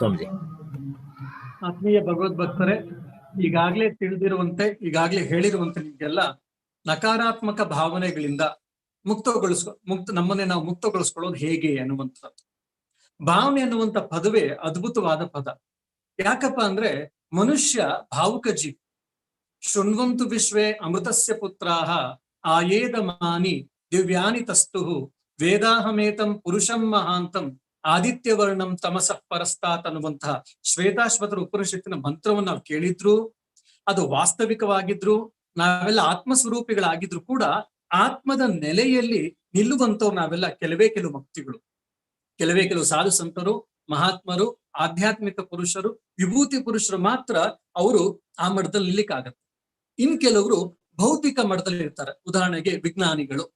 ಸ್ವಾಮೀಜಿ. ಆತ್ಮೀಯ ಭಗವದ್ಭಕ್ತರೇ, ಈಗಾಗಲೇ ತಿಳಿದಿರುವಂತೆ, ಈಗಾಗಲೇ ಹೇಳಿರುವಂತೆ ನಿಮ್ಗೆಲ್ಲ ನಕಾರಾತ್ಮಕ ಭಾವನೆಗಳಿಂದ ನಮ್ಮನ್ನೇ ನಾವು ಮುಕ್ತಗೊಳಿಸ್ಕೊಳ್ಳೋದು ಹೇಗೆ ಅನ್ನುವಂಥದ್ದು. ಭಾವನೆ ಅನ್ನುವಂಥ ಪದವೇ ಅದ್ಭುತವಾದ ಪದ. ಯಾಕಪ್ಪ ಅಂದ್ರೆ ಮನುಷ್ಯ ಭಾವುಕ ಜೀವಿ. ಶೃಣ್ವಂತು ವಿಶ್ವೇ ಅಮೃತಸ್ಯ ಪುತ್ರಾಹ ಆಯೇದಮಾನಿ ದಿವ್ಯಾನಿ ತಸ್ತುಹು ವೇದಾಹಮೇತಂ ಪುರುಷಂ ಮಹಾಂತಂ ಆದಿತ್ಯವರ್ಣಂ ತಮಸಃ ಪರಸ್ತಾತ್ ಅನ್ನುವಂತಹ ಶ್ವೇತಾಶ್ವತರ ಉಪನಿಷತ್ತಿನ ಮಂತ್ರವನ್ನು ನಾವು ಕೇಳಿದ್ರು, ಅದು ವಾಸ್ತವಿಕವಾಗಿದ್ರು, ನಾವೆಲ್ಲ ಆತ್ಮಸ್ವರೂಪಿಗಳಾಗಿದ್ರು ಕೂಡ ಆತ್ಮದ ನೆಲೆಯಲ್ಲಿ ನಿಲ್ಲುವಂತವ್ರು ನಾವೆಲ್ಲ ಕೆಲವು ಭಕ್ತಿಗಳು, ಕೆಲವು ಸಾಧು ಸಂತರು, ಮಹಾತ್ಮರು, ಆಧ್ಯಾತ್ಮಿಕ ಪುರುಷರು, ವಿಭೂತಿ ಪುರುಷರು ಮಾತ್ರ ಅವರು ಆ ಮಟ್ಟದಲ್ಲಿ ನಿಲ್ಲಿಕ್ಕಾಗತ್ತೆ. ಇನ್ ಕೆಲವರು ಭೌತಿಕ ಮಟ್ಟದಲ್ಲಿ ಇರ್ತಾರೆ. ಉದಾಹರಣೆಗೆ ವಿಜ್ಞಾನಿಗಳು,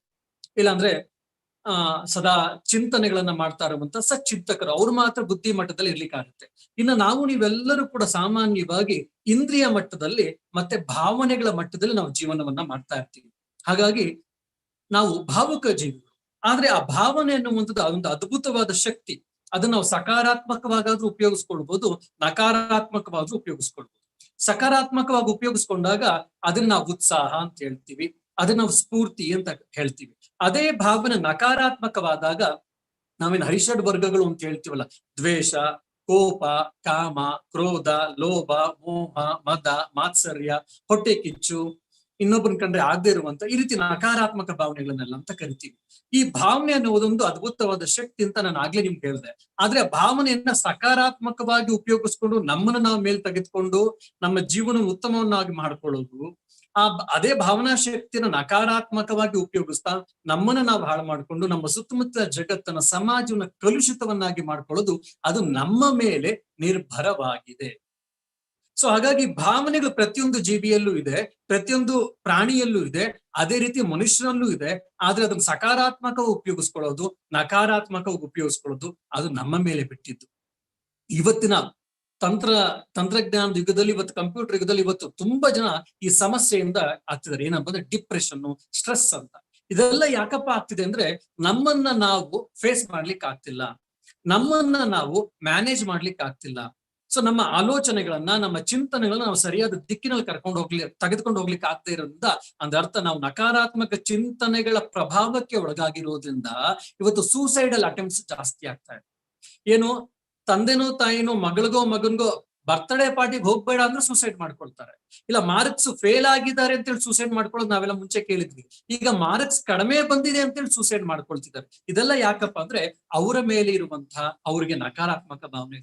ಇಲ್ಲಾಂದ್ರೆ ಸದಾ ಚಿಂತನೆಗಳನ್ನ ಮಾಡ್ತಾ ಇರುವಂತ ಸಚ್ಚಿಂತಕರು, ಅವ್ರು ಮಾತ್ರ ಬುದ್ಧಿ ಮಟ್ಟದಲ್ಲಿ ಇರ್ಲಿಕ್ಕಾಗುತ್ತೆ. ಇನ್ನು ನಾವು ನೀವೆಲ್ಲರೂ ಕೂಡ ಸಾಮಾನ್ಯವಾಗಿ ಇಂದ್ರಿಯ ಮಟ್ಟದಲ್ಲಿ ಮತ್ತೆ ಭಾವನೆಗಳ ಮಟ್ಟದಲ್ಲಿ ನಾವು ಜೀವನವನ್ನ ಮಾಡ್ತಾ ಇರ್ತೀವಿ. ಹಾಗಾಗಿ ನಾವು ಭಾವುಕ ಜೀವಿಗಳು. ಆದ್ರೆ ಆ ಭಾವನೆ ಅನ್ನುವಂಥದ್ದು ಒಂದು ಅದ್ಭುತವಾದ ಶಕ್ತಿ. ಅದನ್ನ ನಾವು ಸಕಾರಾತ್ಮಕವಾಗಾದ್ರೂ ಉಪಯೋಗಿಸ್ಕೊಳ್ಬಹುದು, ನಕಾರಾತ್ಮಕವಾದ್ರೂ ಉಪಯೋಗಿಸ್ಕೊಳ್ಬಹುದು. ಸಕಾರಾತ್ಮಕವಾಗಿ ಉಪಯೋಗಿಸ್ಕೊಂಡಾಗ ಅದನ್ನ ನಾವು ಉತ್ಸಾಹ ಅಂತ ಹೇಳ್ತೀವಿ, ಅದನ್ನ ನಾವು ಸ್ಫೂರ್ತಿ ಅಂತ ಹೇಳ್ತೀವಿ. ಅದೇ ಭಾವನೆ ನಕಾರಾತ್ಮಕವಾದಾಗ ನಾವೇನು ಹರಿಷಡ್ ವರ್ಗಗಳು ಅಂತ ಹೇಳ್ತೀವಲ್ಲ, ದ್ವೇಷ, ಕೋಪ, ಕಾಮ, ಕ್ರೋಧ, ಲೋಭ, ಮೋಹ, ಮದ, ಮಾತ್ಸರ್ಯ, ಹೊಟ್ಟೆ ಕಿಚ್ಚು, ಇನ್ನೊಬ್ಬರನ್ನ ಕಂಡ್ರೆ ಆಗದೆ ಇರುವಂತ ಈ ರೀತಿ ನಕಾರಾತ್ಮಕ ಭಾವನೆಗಳನ್ನೆಲ್ಲ ಅಂತ ಕರಿತೀವಿ. ಈ ಭಾವನೆ ಅನ್ನೋದೊಂದು ಅದ್ಭುತವಾದ ಶಕ್ತಿ ಅಂತ ನಾನು ಆಗ್ಲೇ ನಿಮ್ಗೆ ಹೇಳಿದೆ. ಆದ್ರೆ ಆ ಭಾವನೆಯನ್ನ ಸಕಾರಾತ್ಮಕವಾಗಿ ಉಪಯೋಗಿಸ್ಕೊಂಡು ನಮ್ಮನ್ನ ನಾವು ಮೇಲ್ ತೆಗೆದುಕೊಂಡು ನಮ್ಮ ಜೀವನ ಉತ್ತಮವನ್ನಾಗಿ ಮಾಡ್ಕೊಳ್ಳೋದು, ಅದೇ ಭಾವನಾ ಶಕ್ತಿಯನ್ನು ನಕಾರಾತ್ಮಕವಾಗಿ ಉಪಯೋಗಿಸ್ತಾ ನಮ್ಮನ್ನ ನಾವು ಹಾಳು ಮಾಡ್ಕೊಂಡು ನಮ್ಮ ಸುತ್ತಮುತ್ತ ಜಗತ್ತನ್ನ, ಸಮಾಜವನ್ನ ಕಲುಷಿತವನ್ನಾಗಿ ಮಾಡ್ಕೊಳ್ಳೋದು, ಅದು ನಮ್ಮ ಮೇಲೆ ನಿರ್ಭರವಾಗಿದೆ. ಸೊ ಹಾಗಾಗಿ ಭಾವನೆಗಳು ಪ್ರತಿಯೊಂದು ಜೀವಿಯಲ್ಲೂ ಇದೆ, ಪ್ರತಿಯೊಂದು ಪ್ರಾಣಿಯಲ್ಲೂ ಇದೆ, ಅದೇ ರೀತಿ ಮನುಷ್ಯರಲ್ಲೂ ಇದೆ. ಆದ್ರೆ ಅದನ್ನ ಸಕಾರಾತ್ಮಕವಾಗಿ ಉಪಯೋಗಿಸ್ಕೊಳ್ಳೋದು, ನಕಾರಾತ್ಮಕವಾಗಿ ಉಪಯೋಗಿಸ್ಕೊಳ್ಳೋದು ಅದು ನಮ್ಮ ಮೇಲೆ ಬಿಟ್ಟಿದ್ದು. ಇವತ್ತಿನ ತಂತ್ರಜ್ಞಾನದ ಯುಗದಲ್ಲಿ, ಇವತ್ತು ಕಂಪ್ಯೂಟರ್ ಯುಗದಲ್ಲಿ ಇವತ್ತು ತುಂಬಾ ಜನ ಈ ಸಮಸ್ಯೆಯಿಂದ ಆಗ್ತಿದ್ದಾರೆ. ಏನಪ್ಪ ಅಂದ್ರೆ ಡಿಪ್ರೆಷನ್, ಸ್ಟ್ರೆಸ್ ಅಂತ. ಇದೆಲ್ಲ ಯಾಕಪ್ಪ ಆಗ್ತಿದೆ ಅಂದ್ರೆ ನಮ್ಮನ್ನ ನಾವು ಫೇಸ್ ಮಾಡ್ಲಿಕ್ಕೆ ಆಗ್ತಿಲ್ಲ, ನಮ್ಮನ್ನ ನಾವು ಮ್ಯಾನೇಜ್ ಮಾಡ್ಲಿಕ್ಕೆ ಆಗ್ತಿಲ್ಲ. ಸೊ ನಮ್ಮ ಆಲೋಚನೆಗಳನ್ನ, ನಮ್ಮ ಚಿಂತನೆಗಳನ್ನ ನಾವು ಸರಿಯಾದ ದಿಕ್ಕಿನಲ್ಲಿ ತೆಗೆದುಕೊಂಡು ಹೋಗ್ಲಿಕ್ಕೆ ಆಗದೆ ಇರೋದ್ರಿಂದ, ಅಂದರ್ಥ ನಾವು ನಕಾರಾತ್ಮಕ ಚಿಂತನೆಗಳ ಪ್ರಭಾವಕ್ಕೆ ಒಳಗಾಗಿರೋದ್ರಿಂದ ಇವತ್ತು ಸೂಸೈಡಲ್ ಅಟೆಂಪ್ಟ್ಸ್ ಜಾಸ್ತಿ ಆಗ್ತಾ ಇದೆ. ಏನು, ತಂದೆನೋ ತಾಯಿನೋ ಮಗನ್ಗೋ ಬರ್ತ್ಡೇ ಪಾರ್ಟಿಗೆ ಹೋಗ್ಬೇಡ ಅಂದ್ರೆ ಸೂಸೈಡ್ ಮಾಡ್ಕೊಳ್ತಾರೆ. ಇಲ್ಲ ಮಾರ್ಕ್ಸ್ ಫೇಲ್ ಆಗಿದ್ದಾರೆ ಅಂತೇಳಿ ಸೂಸೈಡ್ ಮಾಡ್ಕೊಳ್ಳೋದು ನಾವೆಲ್ಲ ಮುಂಚೆ ಕೇಳಿದ್ವಿ. ಈಗ ಮಾರ್ಕ್ಸ್ ಕಡಿಮೆ ಬಂದಿದೆ ಅಂತೇಳಿ ಸೂಸೈಡ್ ಮಾಡ್ಕೊಳ್ತಿದ್ದಾರೆ. ಇದೆಲ್ಲ ಯಾಕಪ್ಪ ಅಂದ್ರೆ ಅವರ ಮೇಲೆ ಇರುವಂತಹ ಅವ್ರಿಗೆ ನಕಾರಾತ್ಮಕ ಭಾವನೆ.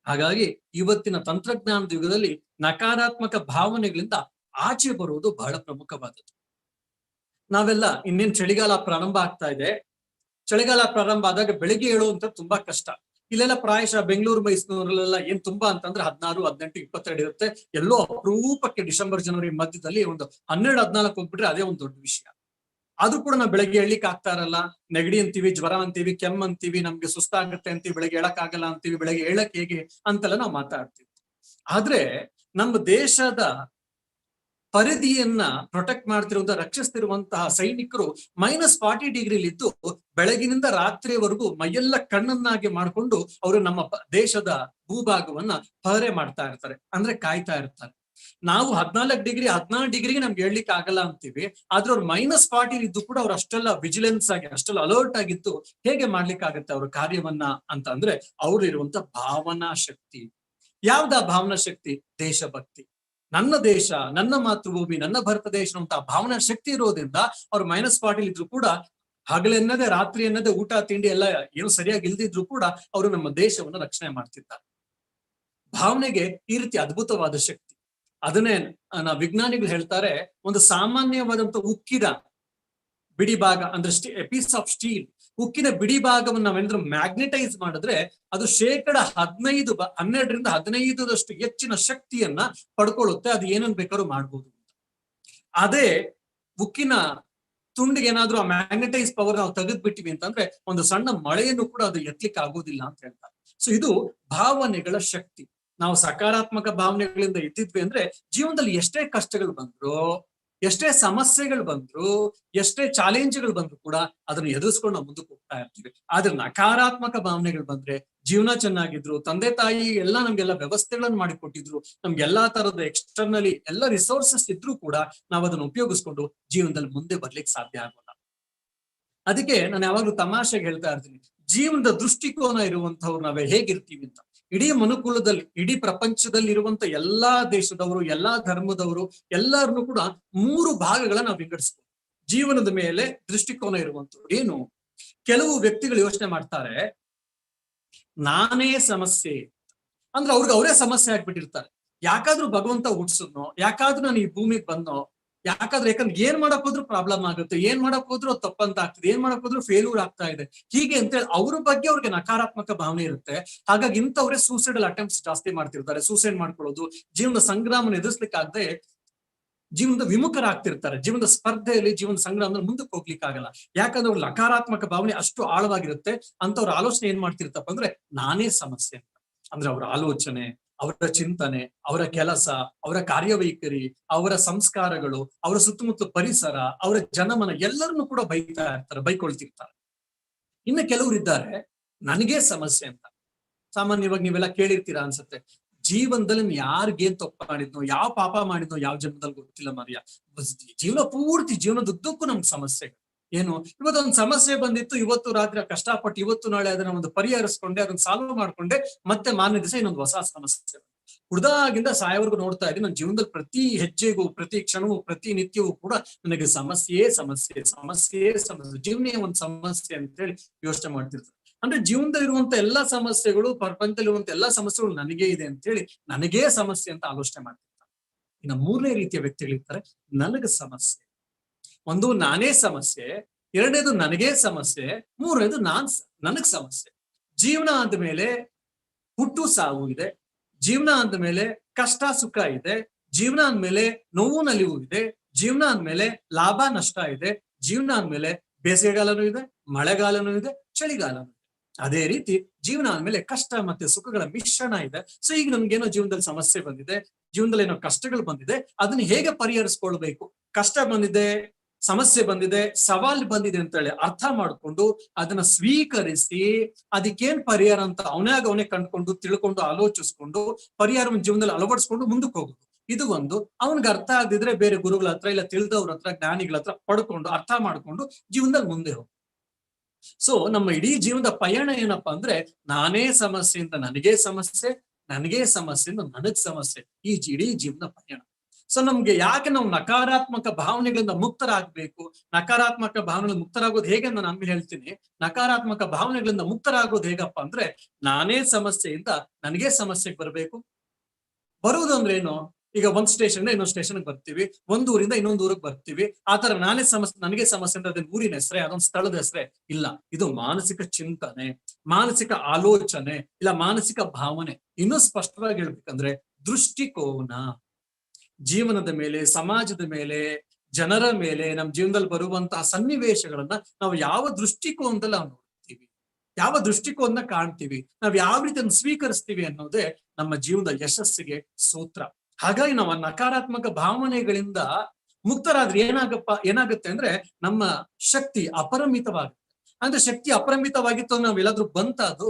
ಹಾಗಾಗಿ ಇವತ್ತಿನ ತಂತ್ರಜ್ಞಾನದ ಯುಗದಲ್ಲಿ ನಕಾರಾತ್ಮಕ ಭಾವನೆಗಳಿಂದ ಆಚೆ ಬರುವುದು ಬಹಳ ಪ್ರಮುಖವಾದದ್ದು. ನಾವೆಲ್ಲ ಇನ್ನೇನ್ ಚಳಿಗಾಲ ಪ್ರಾರಂಭ ಆಗ್ತಾ ಇದೆ. ಚಳಿಗಾಲ ಪ್ರಾರಂಭ ಆದಾಗ ಬೆಳಿಗ್ಗೆ ಹೇಳುವಂತ ತುಂಬಾ ಕಷ್ಟ. ಇಲ್ಲೆಲ್ಲ ಪ್ರಾಯಶಃ ಬೆಂಗಳೂರು, ಮೈಸೂರಲ್ಲೆಲ್ಲ ಏನ್ ತುಂಬಾ ಅಂತಂದ್ರೆ 16, 18, 22 ಇರುತ್ತೆ. ಎಲ್ಲೋ ಅಪರೂಪಕ್ಕೆ ಡಿಸೆಂಬರ್, ಜನವರಿ ಮಧ್ಯದಲ್ಲಿ ಒಂದು 12, 14 ಹೋಗ್ಬಿಟ್ರೆ ಅದೇ ಒಂದು ದೊಡ್ಡ ವಿಷಯ. ಆದ್ರೂ ಕೂಡ ನಾವು ಬೆಳಗ್ಗೆ ಹೇಳಲಿಕ್ಕೆ ಆಗ್ತಾ ಇರಲ್ಲ. ನೆಗಡಿ ಅಂತೀವಿ, ಜ್ವರ ಅಂತೀವಿ, ಕೆಮ್ಮು ಅಂತೀವಿ, ನಮ್ಗೆ ಸುಸ್ತಾಗುತ್ತೆ ಅಂತೀವಿ, ಬೆಳಗ್ಗೆ ಹೇಳಕ್ ಆಗಲ್ಲ ಅಂತೀವಿ, ಬೆಳಗ್ಗೆ ಹೇಳಕ್ ಹೇಗೆ ಅಂತೆಲ್ಲ ನಾವು ಮಾತಾಡ್ತೀವಿ. ಆದ್ರೆ ನಮ್ಮ ದೇಶದ ಪರಿಧಿಯನ್ನ ಪ್ರೊಟೆಕ್ಟ್ ಮಾಡ್ತಿರುವಂತ, ರಕ್ಷಿಸ್ತಿರುವಂತಹ ಸೈನಿಕರು -40 ಡಿಗ್ರಿಲಿದ್ದು ಬೆಳಗಿನಿಂದ ರಾತ್ರಿಯವರೆಗೂ ಮೈಯೆಲ್ಲ ಕಣ್ಣನ್ನಾಗಿ ಮಾಡ್ಕೊಂಡು ಅವರು ನಮ್ಮ ದೇಶದ ಭೂಭಾಗವನ್ನ ಪಹರೆ ಮಾಡ್ತಾ ಇರ್ತಾರೆ, ಅಂದ್ರೆ ಕಾಯ್ತಾ ಇರ್ತಾರೆ. ನಾವು 14 ಡಿಗ್ರಿ 16 ಡಿಗ್ರಿಗೆ ನಮ್ಗೆ ಹೇಳಲಿಕ್ಕೆ ಆಗಲ್ಲ ಅಂತೀವಿ. ಆದ್ರೆ ಅವ್ರು -40 ಇದ್ದು ಕೂಡ ಅವ್ರು ಅಷ್ಟೆಲ್ಲ ವಿಜಿಲೆನ್ಸ್ ಆಗಿ, ಅಷ್ಟೆಲ್ಲ ಅಲರ್ಟ್ ಆಗಿತ್ತು ಹೇಗೆ ಮಾಡ್ಲಿಕ್ಕಾಗತ್ತೆ ಅವ್ರ ಕಾರ್ಯವನ್ನ ಅಂತ ಅಂದ್ರೆ ಅವ್ರು ಇರುವಂತ ಭಾವನಾ ಶಕ್ತಿ. ಯಾವ್ದಾ ಭಾವನಾ ಶಕ್ತಿ? ದೇಶಭಕ್ತಿ. ನನ್ನ ದೇಶ, ನನ್ನ ಮಾತೃಭೂಮಿ, ನನ್ನ ಭಾರತ ದೇಶ ಅಂತ ಭಾವನಾ ಶಕ್ತಿ ಇರೋದ್ರಿಂದ ಅವ್ರು -40 ಇದ್ರು ಕೂಡ ಹಗಲೆನ್ನದೇ ರಾತ್ರಿ ಎನ್ನದೇ ಊಟ ತಿಂಡಿ ಎಲ್ಲ ಏನು ಸರಿಯಾಗಿ ಇಲ್ದಿದ್ರು ಕೂಡ ಅವರು ನಮ್ಮ ದೇಶವನ್ನು ರಕ್ಷಣೆ ಮಾಡ್ತಿದ್ದಾರೆ. ಭಾವನೆಗೆ ಈ ರೀತಿ ಅದ್ಭುತವಾದ ಶಕ್ತಿ. ಅದನ್ನೇ ವಿಜ್ಞಾನಿಗಳು ಹೇಳ್ತಾರೆ, ಒಂದು ಸಾಮಾನ್ಯವಾದಂತ ಉಕ್ಕಿನ ಬಿಡಿ ಭಾಗ ಅಂದ್ರೆ ಪೀಸ್ ಆಫ್ ಸ್ಟೀಲ್, ಉಕ್ಕಿನ ಬಿಡಿ ಭಾಗವನ್ನು ನಾವೇನಾದ್ರೂ ಮ್ಯಾಗ್ನೆಟೈಸ್ ಮಾಡಿದ್ರೆ ಅದು 12ರಿಂದ 15% ಹೆಚ್ಚಿನ ಶಕ್ತಿಯನ್ನ ಪಡ್ಕೊಳ್ಳುತ್ತೆ. ಅದು ಏನನ್ನು ಬೇಕಾದ್ರೂ ಮಾಡ್ಬೋದು. ಅದೇ ಉಕ್ಕಿನ ತುಂಡಿಗೆ ಏನಾದ್ರೂ ಆ ಮ್ಯಾಗ್ನೆಟೈಸ್ ಪವರ್ ನಾವು ತೆಗೆದ್ಬಿಟ್ಟಿವಿ ಅಂತಂದ್ರೆ ಒಂದು ಸಣ್ಣ ಮಳೆಯನ್ನು ಕೂಡ ಅದು ಎತ್ತಲಿಕ್ಕೆ ಆಗೋದಿಲ್ಲ ಅಂತ ಹೇಳ್ತಾರೆ. ಸೊ ಇದು ಭಾವನೆಗಳ ಶಕ್ತಿ. ನಾವು ಸಕಾರಾತ್ಮಕ ಭಾವನೆಗಳಿಂದ ಇದ್ದಿದ್ವಿ ಅಂದ್ರೆ ಜೀವನದಲ್ಲಿ ಎಷ್ಟೇ ಕಷ್ಟಗಳು ಬಂದ್ರು ಎಷ್ಟೇ ಸಮಸ್ಯೆಗಳು ಬಂದ್ರು, ಎಷ್ಟೇ ಚಾಲೆಂಜ್ಗಳು ಬಂದ್ರು ಕೂಡ ಅದನ್ನ ಎದುರಿಸ್ಕೊಂಡು ನಾವು ಮುಂದಕ್ಕೆ ಹೋಗ್ತಾ ಇರ್ತೀವಿ. ಆದ್ರೆ ನಕಾರಾತ್ಮಕ ಭಾವನೆಗಳು ಬಂದ್ರೆ ಜೀವನ ಚೆನ್ನಾಗಿದ್ರು, ತಂದೆ ತಾಯಿ ಎಲ್ಲ ನಮ್ಗೆಲ್ಲ ವ್ಯವಸ್ಥೆಗಳನ್ನು ಮಾಡಿಕೊಟ್ಟಿದ್ರು, ನಮ್ಗೆ ಎಲ್ಲಾ ತರದ ಎಕ್ಸ್ಟರ್ನಲಿ ಎಲ್ಲ ರಿಸೋರ್ಸಸ್ ಇದ್ರೂ ಕೂಡ ನಾವು ಅದನ್ನ ಉಪಯೋಗಿಸ್ಕೊಂಡು ಜೀವನದಲ್ಲಿ ಮುಂದೆ ಬರ್ಲಿಕ್ಕೆ ಸಾಧ್ಯ ಆಗೋಲ್ಲ. ಅದಕ್ಕೆ ನಾನು ಯಾವಾಗ್ಲೂ ತಮಾಷೆಗೆ ಹೇಳ್ತಾ ಇರ್ತೀನಿ, ಜೀವನದ ದೃಷ್ಟಿಕೋನ ಇರುವಂತವ್ರು ನಾವೇ ಹೇಗಿರ್ತೀವಿ ಅಂತ. ಇಡೀ ಮನುಕುಲದಲ್ಲಿ, ಇಡೀ ಪ್ರಪಂಚದಲ್ಲಿ ಇರುವಂತ ಎಲ್ಲಾ ದೇಶದವರು, ಎಲ್ಲಾ ಧರ್ಮದವರು ಎಲ್ಲರನ್ನು ಕೂಡ 3 ಭಾಗಗಳ ನಾವು ವಿಂಗಡಿಸ್ಬೋದು. ಜೀವನದ ಮೇಲೆ ದೃಷ್ಟಿಕೋನ ಇರುವಂತವ್ರು ಏನು, ಕೆಲವು ವ್ಯಕ್ತಿಗಳು ಯೋಚನೆ ಮಾಡ್ತಾರೆ ನಾನೇ ಸಮಸ್ಯೆ ಅಂದ್ರೆ ಅವ್ರಿಗೆ ಅವರೇ ಸಮಸ್ಯೆ ಆಗ್ಬಿಟ್ಟಿರ್ತಾರೆ. ಯಾಕಾದ್ರೂ ಭಗವಂತ ಹುಟ್ಸದ್ನೋ, ಯಾಕಾದ್ರೂ ನಾನು ಈ ಭೂಮಿಗೆ ಬಂದೋ, ಯಾಕಂದ್ರೆ ಏನ್ ಮಾಡಕ್ ಹೋದ್ರು ಪ್ರಾಬ್ಲಮ್ ಆಗುತ್ತೆ, ಏನ್ ಮಾಡಕ್ ಹೋದ್ರು ತಪ್ಪಂತ ಆಗ್ತದೆ, ಏನ್ ಮಾಡಕ್ ಹೋದ್ರು ಫೇಲ್ಯೂರ್ ಆಗ್ತಾ ಇದೆ, ಹೀಗೆ ಅಂತೇಳಿ ಅವ್ರ ಬಗ್ಗೆ ಅವ್ರಿಗೆ ನಕಾರಾತ್ಮಕ ಭಾವನೆ ಇರುತ್ತೆ. ಹಾಗಾಗಿ ಇಂಥವ್ರೆ ಸೂಸೈಡಲ್ ಅಟೆಂಪ್ಟ್ಸ್ ಜಾಸ್ತಿ ಮಾಡ್ತಿರ್ತಾರೆ, ಸೂಸೈಡ್ ಮಾಡ್ಕೊಳ್ಳೋದು, ಜೀವನದ ಸಂಗ್ರಾಮನ ಎದುರಿಸ್ಲಿಕ್ಕಾಗದೆ ಜೀವನದ ವಿಮುಖರಾಗ್ತಿರ್ತಾರೆ. ಜೀವನದ ಸ್ಪರ್ಧೆಯಲ್ಲಿ, ಜೀವನ ಸಂಗ್ರಾಮದಲ್ಲಿ ಮುಂದಕ್ಕೆ ಹೋಗ್ಲಿಕ್ಕೆ ಆಗಲ್ಲ. ಯಾಕಂದ್ರೆ ಅವ್ರ ನಕಾರಾತ್ಮಕ ಭಾವನೆ ಅಷ್ಟು ಆಳವಾಗಿರುತ್ತೆ. ಅಂತವ್ರ ಆಲೋಚನೆ ಏನ್ ಮಾಡ್ತಿರ್ತಪ್ಪ ಅಂದ್ರೆ ನಾನೇ ಸಮಸ್ಯೆ ಅಂತ. ಅಂದ್ರೆ ಅವರ ಆಲೋಚನೆ, ಅವರ ಚಿಂತನೆ, ಅವರ ಕೆಲಸ, ಅವರ ಕಾರ್ಯವೈಖರಿ, ಅವರ ಸಂಸ್ಕಾರಗಳು, ಅವರ ಸುತ್ತಮುತ್ತ ಪರಿಸರ, ಅವರ ಜನಮನ ಎಲ್ಲರನ್ನು ಕೂಡ ಬೈತಾ ಇರ್ತಾರೆ, ಬೈಕೊಳ್ತಿರ್ತಾರೆ. ಇನ್ನು ಕೆಲವರು ಇದ್ದಾರೆ ನನಗೇ ಸಮಸ್ಯೆ ಅಂತ. ಸಾಮಾನ್ಯವಾಗಿ ನೀವೆಲ್ಲ ಕೇಳಿರ್ತೀರಾ ಅನ್ಸುತ್ತೆ, ಜೀವನದಲ್ಲಿ ಯಾರಿಗೇನ್ ತಪ್ಪು ಮಾಡಿದ್ನೋ, ಯಾವ ಪಾಪ ಮಾಡಿದ್ನೋ ಯಾವ ಜನ್ಮದಲ್ಲಿ ಗೊತ್ತಿಲ್ಲ ಮರ್ಯ, ಜೀವನ ಪೂರ್ತಿ ಜೀವನದ ಉದ್ದಕ್ಕೂ ನಮ್ಗೆ ಸಮಸ್ಯೆ. ಏನು ಇವತ್ತೊಂದು ಸಮಸ್ಯೆ ಬಂದಿತ್ತು, ಇವತ್ತು ರಾತ್ರಿ ಕಷ್ಟಪಟ್ಟು ಇವತ್ತು ನಾಳೆ ಅದನ್ನ ಒಂದು ಪರಿಹರಿಸ್ಕೊಂಡೆ, ಅದನ್ನ ಸಾಲ್ವ್ ಮಾಡ್ಕೊಂಡೆ, ಮತ್ತೆ ಮಾರನೇ ದಿವಸ ಇನ್ನೊಂದು ಹೊಸ ಸಮಸ್ಯೆ. ಹುಡ್ದಾಗಿಂದ ಸಾಯವರೆಗೂ ನೋಡ್ತಾ ಇದ್ದೀನಿ, ನನ್ನ ಜೀವನದಲ್ಲಿ ಪ್ರತಿ ಹೆಜ್ಜೆಗೂ, ಪ್ರತಿ ಕ್ಷಣವೂ, ಪ್ರತಿ ನಿತ್ಯವೂ ಕೂಡ ನನಗೆ ಸಮಸ್ಯೆ ಸಮಸ್ಯೆ ಸಮಸ್ಯೆ ಸಮಸ್ಯೆ, ಜೀವನೇ ಒಂದು ಸಮಸ್ಯೆ ಅಂತ ಹೇಳಿ ಯೋಚನೆ ಮಾಡ್ತಿರ್ತಾರೆ. ಅಂದ್ರೆ ಜೀವನದಲ್ಲಿ ಇರುವಂತ ಎಲ್ಲಾ ಸಮಸ್ಯೆಗಳು, ಪ್ರಪಂಚದಲ್ಲಿ ಇರುವಂತ ಎಲ್ಲಾ ಸಮಸ್ಯೆಗಳು ನನಗೇ ಇದೆ ಅಂತ ಹೇಳಿ ನನಗೇ ಸಮಸ್ಯೆ ಅಂತ ಆಲೋಚನೆ ಮಾಡ್ತಿರ್ತಾರೆ. ಇನ್ನು 3ನೇ ರೀತಿಯ ವ್ಯಕ್ತಿಗಳಿರ್ತಾರೆ ನನಗೆ ಸಮಸ್ಯೆ. ಒಂದು ನಾನೇ ಸಮಸ್ಯೆ, 2ನೇದು ನನಗೇ ಸಮಸ್ಯೆ, 3ನೇದು ನನಗ್ ಸಮಸ್ಯೆ. ಜೀವನ ಅಂದ್ಮೇಲೆ ಹುಟ್ಟು ಸಾವು ಇದೆ, ಜೀವನ ಅಂದ್ಮೇಲೆ ಕಷ್ಟ ಸುಖ ಇದೆ, ಜೀವನ ಅಂದ್ಮೇಲೆ ನೋವು ನಲಿವು ಇದೆ, ಜೀವನ ಅಂದ್ಮೇಲೆ ಲಾಭ ನಷ್ಟ ಇದೆ, ಜೀವನ ಅಂದ್ಮೇಲೆ ಬೇಸಿಗೆಗಾಲನೂ ಇದೆ, ಮಳೆಗಾಲನೂ ಇದೆ, ಚಳಿಗಾಲನೂ ಇದೆ. ಅದೇ ರೀತಿ ಜೀವನ ಅಂದ್ಮೇಲೆ ಕಷ್ಟ ಮತ್ತೆ ಸುಖಗಳ ಮಿಶ್ರಣ ಇದೆ. ಸೊ ಈಗ ನಮ್ಗೇನೋ ಜೀವನದಲ್ಲಿ ಸಮಸ್ಯೆ ಬಂದಿದೆ, ಜೀವನದಲ್ಲಿ ಏನೋ ಕಷ್ಟಗಳು ಬಂದಿದೆ, ಅದನ್ನ ಹೇಗೆ ಪರಿಹರಿಸ್ಕೊಳ್ಬೇಕು, ಕಷ್ಟ ಬಂದಿದೆ, ಸಮಸ್ಯೆ ಬಂದಿದೆ, ಸವಾಲ್ ಬಂದಿದೆ ಅಂತ ಹೇಳಿ ಅರ್ಥ ಮಾಡ್ಕೊಂಡು ಅದನ್ನ ಸ್ವೀಕರಿಸಿ ಅದಕ್ಕೇನ್ ಪರಿಹಾರ ಅಂತ ಅವನೇ ಕಂಡ್ಕೊಂಡು ತಿಳ್ಕೊಂಡು ಆಲೋಚಿಸ್ಕೊಂಡು ಪರಿಹಾರವನ್ನು ಜೀವನದಲ್ಲಿ ಅಳವಡಿಸ್ಕೊಂಡು ಮುಂದಕ್ಕೆ ಹೋಗುದು. ಇದು ಒಂದು. ಅವನ್ಗೆ ಅರ್ಥ ಆಗದಿದ್ರೆ ಬೇರೆ ಗುರುಗಳ ಹತ್ರ, ಇಲ್ಲ ತಿಳಿದವ್ರ ಹತ್ರ, ಜ್ಞಾನಿಗಳ ಹತ್ರ ಪಡ್ಕೊಂಡು ಅರ್ಥ ಮಾಡ್ಕೊಂಡು ಜೀವನದಲ್ಲಿ ಮುಂದೆ ಹೋಗುದು. ಸೊ ನಮ್ಮ ಇಡೀ ಜೀವನದ ಪಯಣ ಏನಪ್ಪಾ ಅಂದ್ರೆ ನಾನೇ ಸಮಸ್ಯೆಯಿಂದ ನನಗೇ ಸಮಸ್ಯೆ, ನನಗೇ ಸಮಸ್ಯೆಯಿಂದ ನನಗ್ ಸಮಸ್ಯೆ, ಈ ಇಡೀ ಜೀವನದ ಪಯಣ. ಸೊ ನಮ್ಗೆ ಯಾಕೆ ನಾವು ನಕಾರಾತ್ಮಕ ಭಾವನೆಗಳಿಂದ ಮುಕ್ತರಾಗಬೇಕು, ನಕಾರಾತ್ಮಕ ಭಾವನೆಗಳಿಂದ ಮುಕ್ತರಾಗೋದು ಹೇಗೆ ನಾನು ಆಮೇಲೆ ಹೇಳ್ತೀನಿ. ನಕಾರಾತ್ಮಕ ಭಾವನೆಗಳಿಂದ ಮುಕ್ತರಾಗೋದು ಹೇಗಪ್ಪ ಅಂದ್ರೆ ನಾನೇ ಸಮಸ್ಯೆಯಿಂದ ನನಗೇ ಸಮಸ್ಯೆಗೆ ಬರಬೇಕು. ಬರುವುದಂದ್ರೆ ಏನು, ಈಗ ಒಂದ್ ಸ್ಟೇಷನ್ ಇನ್ನೊಂದು ಸ್ಟೇಷನ್ಗೆ ಬರ್ತೀವಿ, ಒಂದು ಊರಿಂದ ಇನ್ನೊಂದು ಊರಿಗೆ ಬರ್ತೀವಿ. ಆತರ ನಾನೇ ಸಮಸ್ಯೆ ನನಗೆ ಸಮಸ್ಯೆ ಅಂದ್ರೆ ಅದನ್ನ ಊರಿನ ಹೆಸರೇ, ಅದೊಂದು ಸ್ಥಳದ ಹೆಸರೇ ಇಲ್ಲ. ಇದು ಮಾನಸಿಕ ಚಿಂತನೆ, ಮಾನಸಿಕ ಆಲೋಚನೆ, ಇಲ್ಲ ಮಾನಸಿಕ ಭಾವನೆ. ಇನ್ನೂ ಸ್ಪಷ್ಟವಾಗಿ ಹೇಳ್ಬೇಕಂದ್ರೆ ದೃಷ್ಟಿಕೋನ. ಜೀವನದ ಮೇಲೆ, ಸಮಾಜದ ಮೇಲೆ, ಜನರ ಮೇಲೆ, ನಮ್ಮ ಜೀವನದಲ್ಲಿ ಬರುವಂತಹ ಸನ್ನಿವೇಶಗಳನ್ನ ನಾವು ಯಾವ ದೃಷ್ಟಿಕೋನದಲ್ಲಿ ನಾವು ನೋಡ್ತೀವಿ, ಯಾವ ದೃಷ್ಟಿಕೋನ ಕಾಣ್ತೀವಿ, ನಾವ್ ಯಾವ ರೀತಿ ಸ್ವೀಕರಿಸ್ತೀವಿ ಅನ್ನೋದೇ ನಮ್ಮ ಜೀವನದ ಯಶಸ್ಸಿಗೆ ಸೂತ್ರ. ಹಾಗಾಗಿ ನಾವು ನಕಾರಾತ್ಮಕ ಭಾವನೆಗಳಿಂದ ಮುಕ್ತರಾದ್ರೆ ಏನಾಗುತ್ತೆ ಅಂದ್ರೆ ನಮ್ಮ ಶಕ್ತಿ ಅಪರಿಮಿತವಾಗುತ್ತೆ. ಅಂದ್ರೆ ಶಕ್ತಿ ಅಪರಿಮಿತವಾಗಿತ್ತು ನಾವೆಲ್ಲಾದ್ರೂ ಬಂತ ಅದು.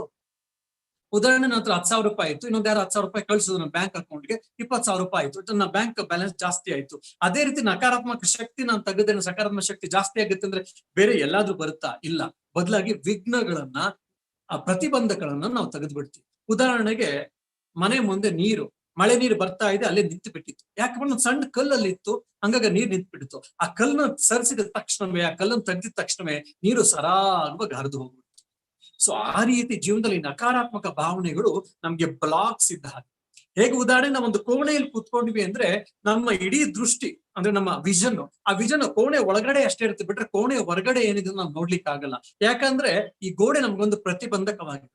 ಉದಾಹರಣೆ ನನ್ನ ಹತ್ರ 10,000 ರೂಪಾಯಿ ಆಯ್ತು, ಇನ್ನೊಂದು ಯಾರು 10,000 ರೂಪಾಯಿ ಕಳಿಸಿದ್ರು ನನ್ನ ಬ್ಯಾಂಕ್ ಅಕೌಂಟ್ಗೆ, 20,000 ರೂಪಾಯಿ ಆಯ್ತು, ನನ್ನ ಬ್ಯಾಂಕ್ ಬ್ಯಾಲೆನ್ಸ್ ಜಾಸ್ತಿ ಆಯ್ತು. ಅದೇ ರೀತಿ ನಕಾರಾತ್ಮಕ ಶಕ್ತಿ ನಾನು ತೆಗೆದ್ರೆ ಸಕಾರಾತ್ಮಕ ಶಕ್ತಿ ಜಾಸ್ತಿ ಆಗುತ್ತೆ ಅಂದ್ರೆ ಬೇರೆ ಎಲ್ಲಾದ್ರೂ ಬರುತ್ತಾ? ಇಲ್ಲ. ಬದಲಾಗಿ ವಿಘ್ನಗಳನ್ನ, ಪ್ರತಿಬಂಧಗಳನ್ನ ನಾವು ತೆಗೆದು ಬಿಡ್ತೀವಿ. ಉದಾಹರಣೆಗೆ ಮನೆ ಮುಂದೆ ಮಳೆ ನೀರು ಬರ್ತಾ ಇದೆ, ಅಲ್ಲೇ ನಿಂತು ಬಿಟ್ಟಿತ್ತು. ಯಾಕಂದ್ರೆ ಒಂದು ಸಣ್ಣ ಕಲ್ಲಲ್ಲಿ ಇತ್ತು, ಹಂಗಾಗಿ ನೀರು ನಿಂತು ಬಿಟ್ಟಿತ್ತು. ಆ ಕಲ್ಲನ್ನ ಸರಿಸಿದ ತಕ್ಷಣವೇ, ಆ ಕಲ್ಲನ್ನು ತೆಗೆದಿದ ತಕ್ಷಣವೇ ನೀರು ಸರಾಗವಾಗಿ ಹರಿದು ಹೋಗ್ಬಿಡ್ತು. ಸೊ ಆ ರೀತಿ ಜೀವನದಲ್ಲಿ ನಕಾರಾತ್ಮಕ ಭಾವನೆಗಳು ನಮ್ಗೆ ಬ್ಲಾಕ್ಸ್ ಇದ್ದ ಹಾಗೆ. ಹೇಗೆ ಉದಾಹರಣೆ, ನಾವು ಒಂದು ಕೋಣೆಯಲ್ಲಿ ಕೂತ್ಕೊಂಡ್ವಿ ಅಂದ್ರೆ ನಮ್ಮ ಇಡೀ ದೃಷ್ಟಿ ಅಂದ್ರೆ ನಮ್ಮ ವಿಷನ್, ಆ ವಿಷನ್ ಕೋಣೆ ಒಳಗಡೆ ಅಷ್ಟೇ ಇರುತ್ತೆ, ಬಿಟ್ರೆ ಕೋಣೆ ಹೊರಗಡೆ ಏನಿದೆ ನಾವು ನೋಡ್ಲಿಕ್ಕೆ ಆಗಲ್ಲ. ಯಾಕಂದ್ರೆ ಈ ಗೋಡೆ ನಮ್ಗೊಂದು ಪ್ರತಿಬಂಧಕವಾಗಿದೆ.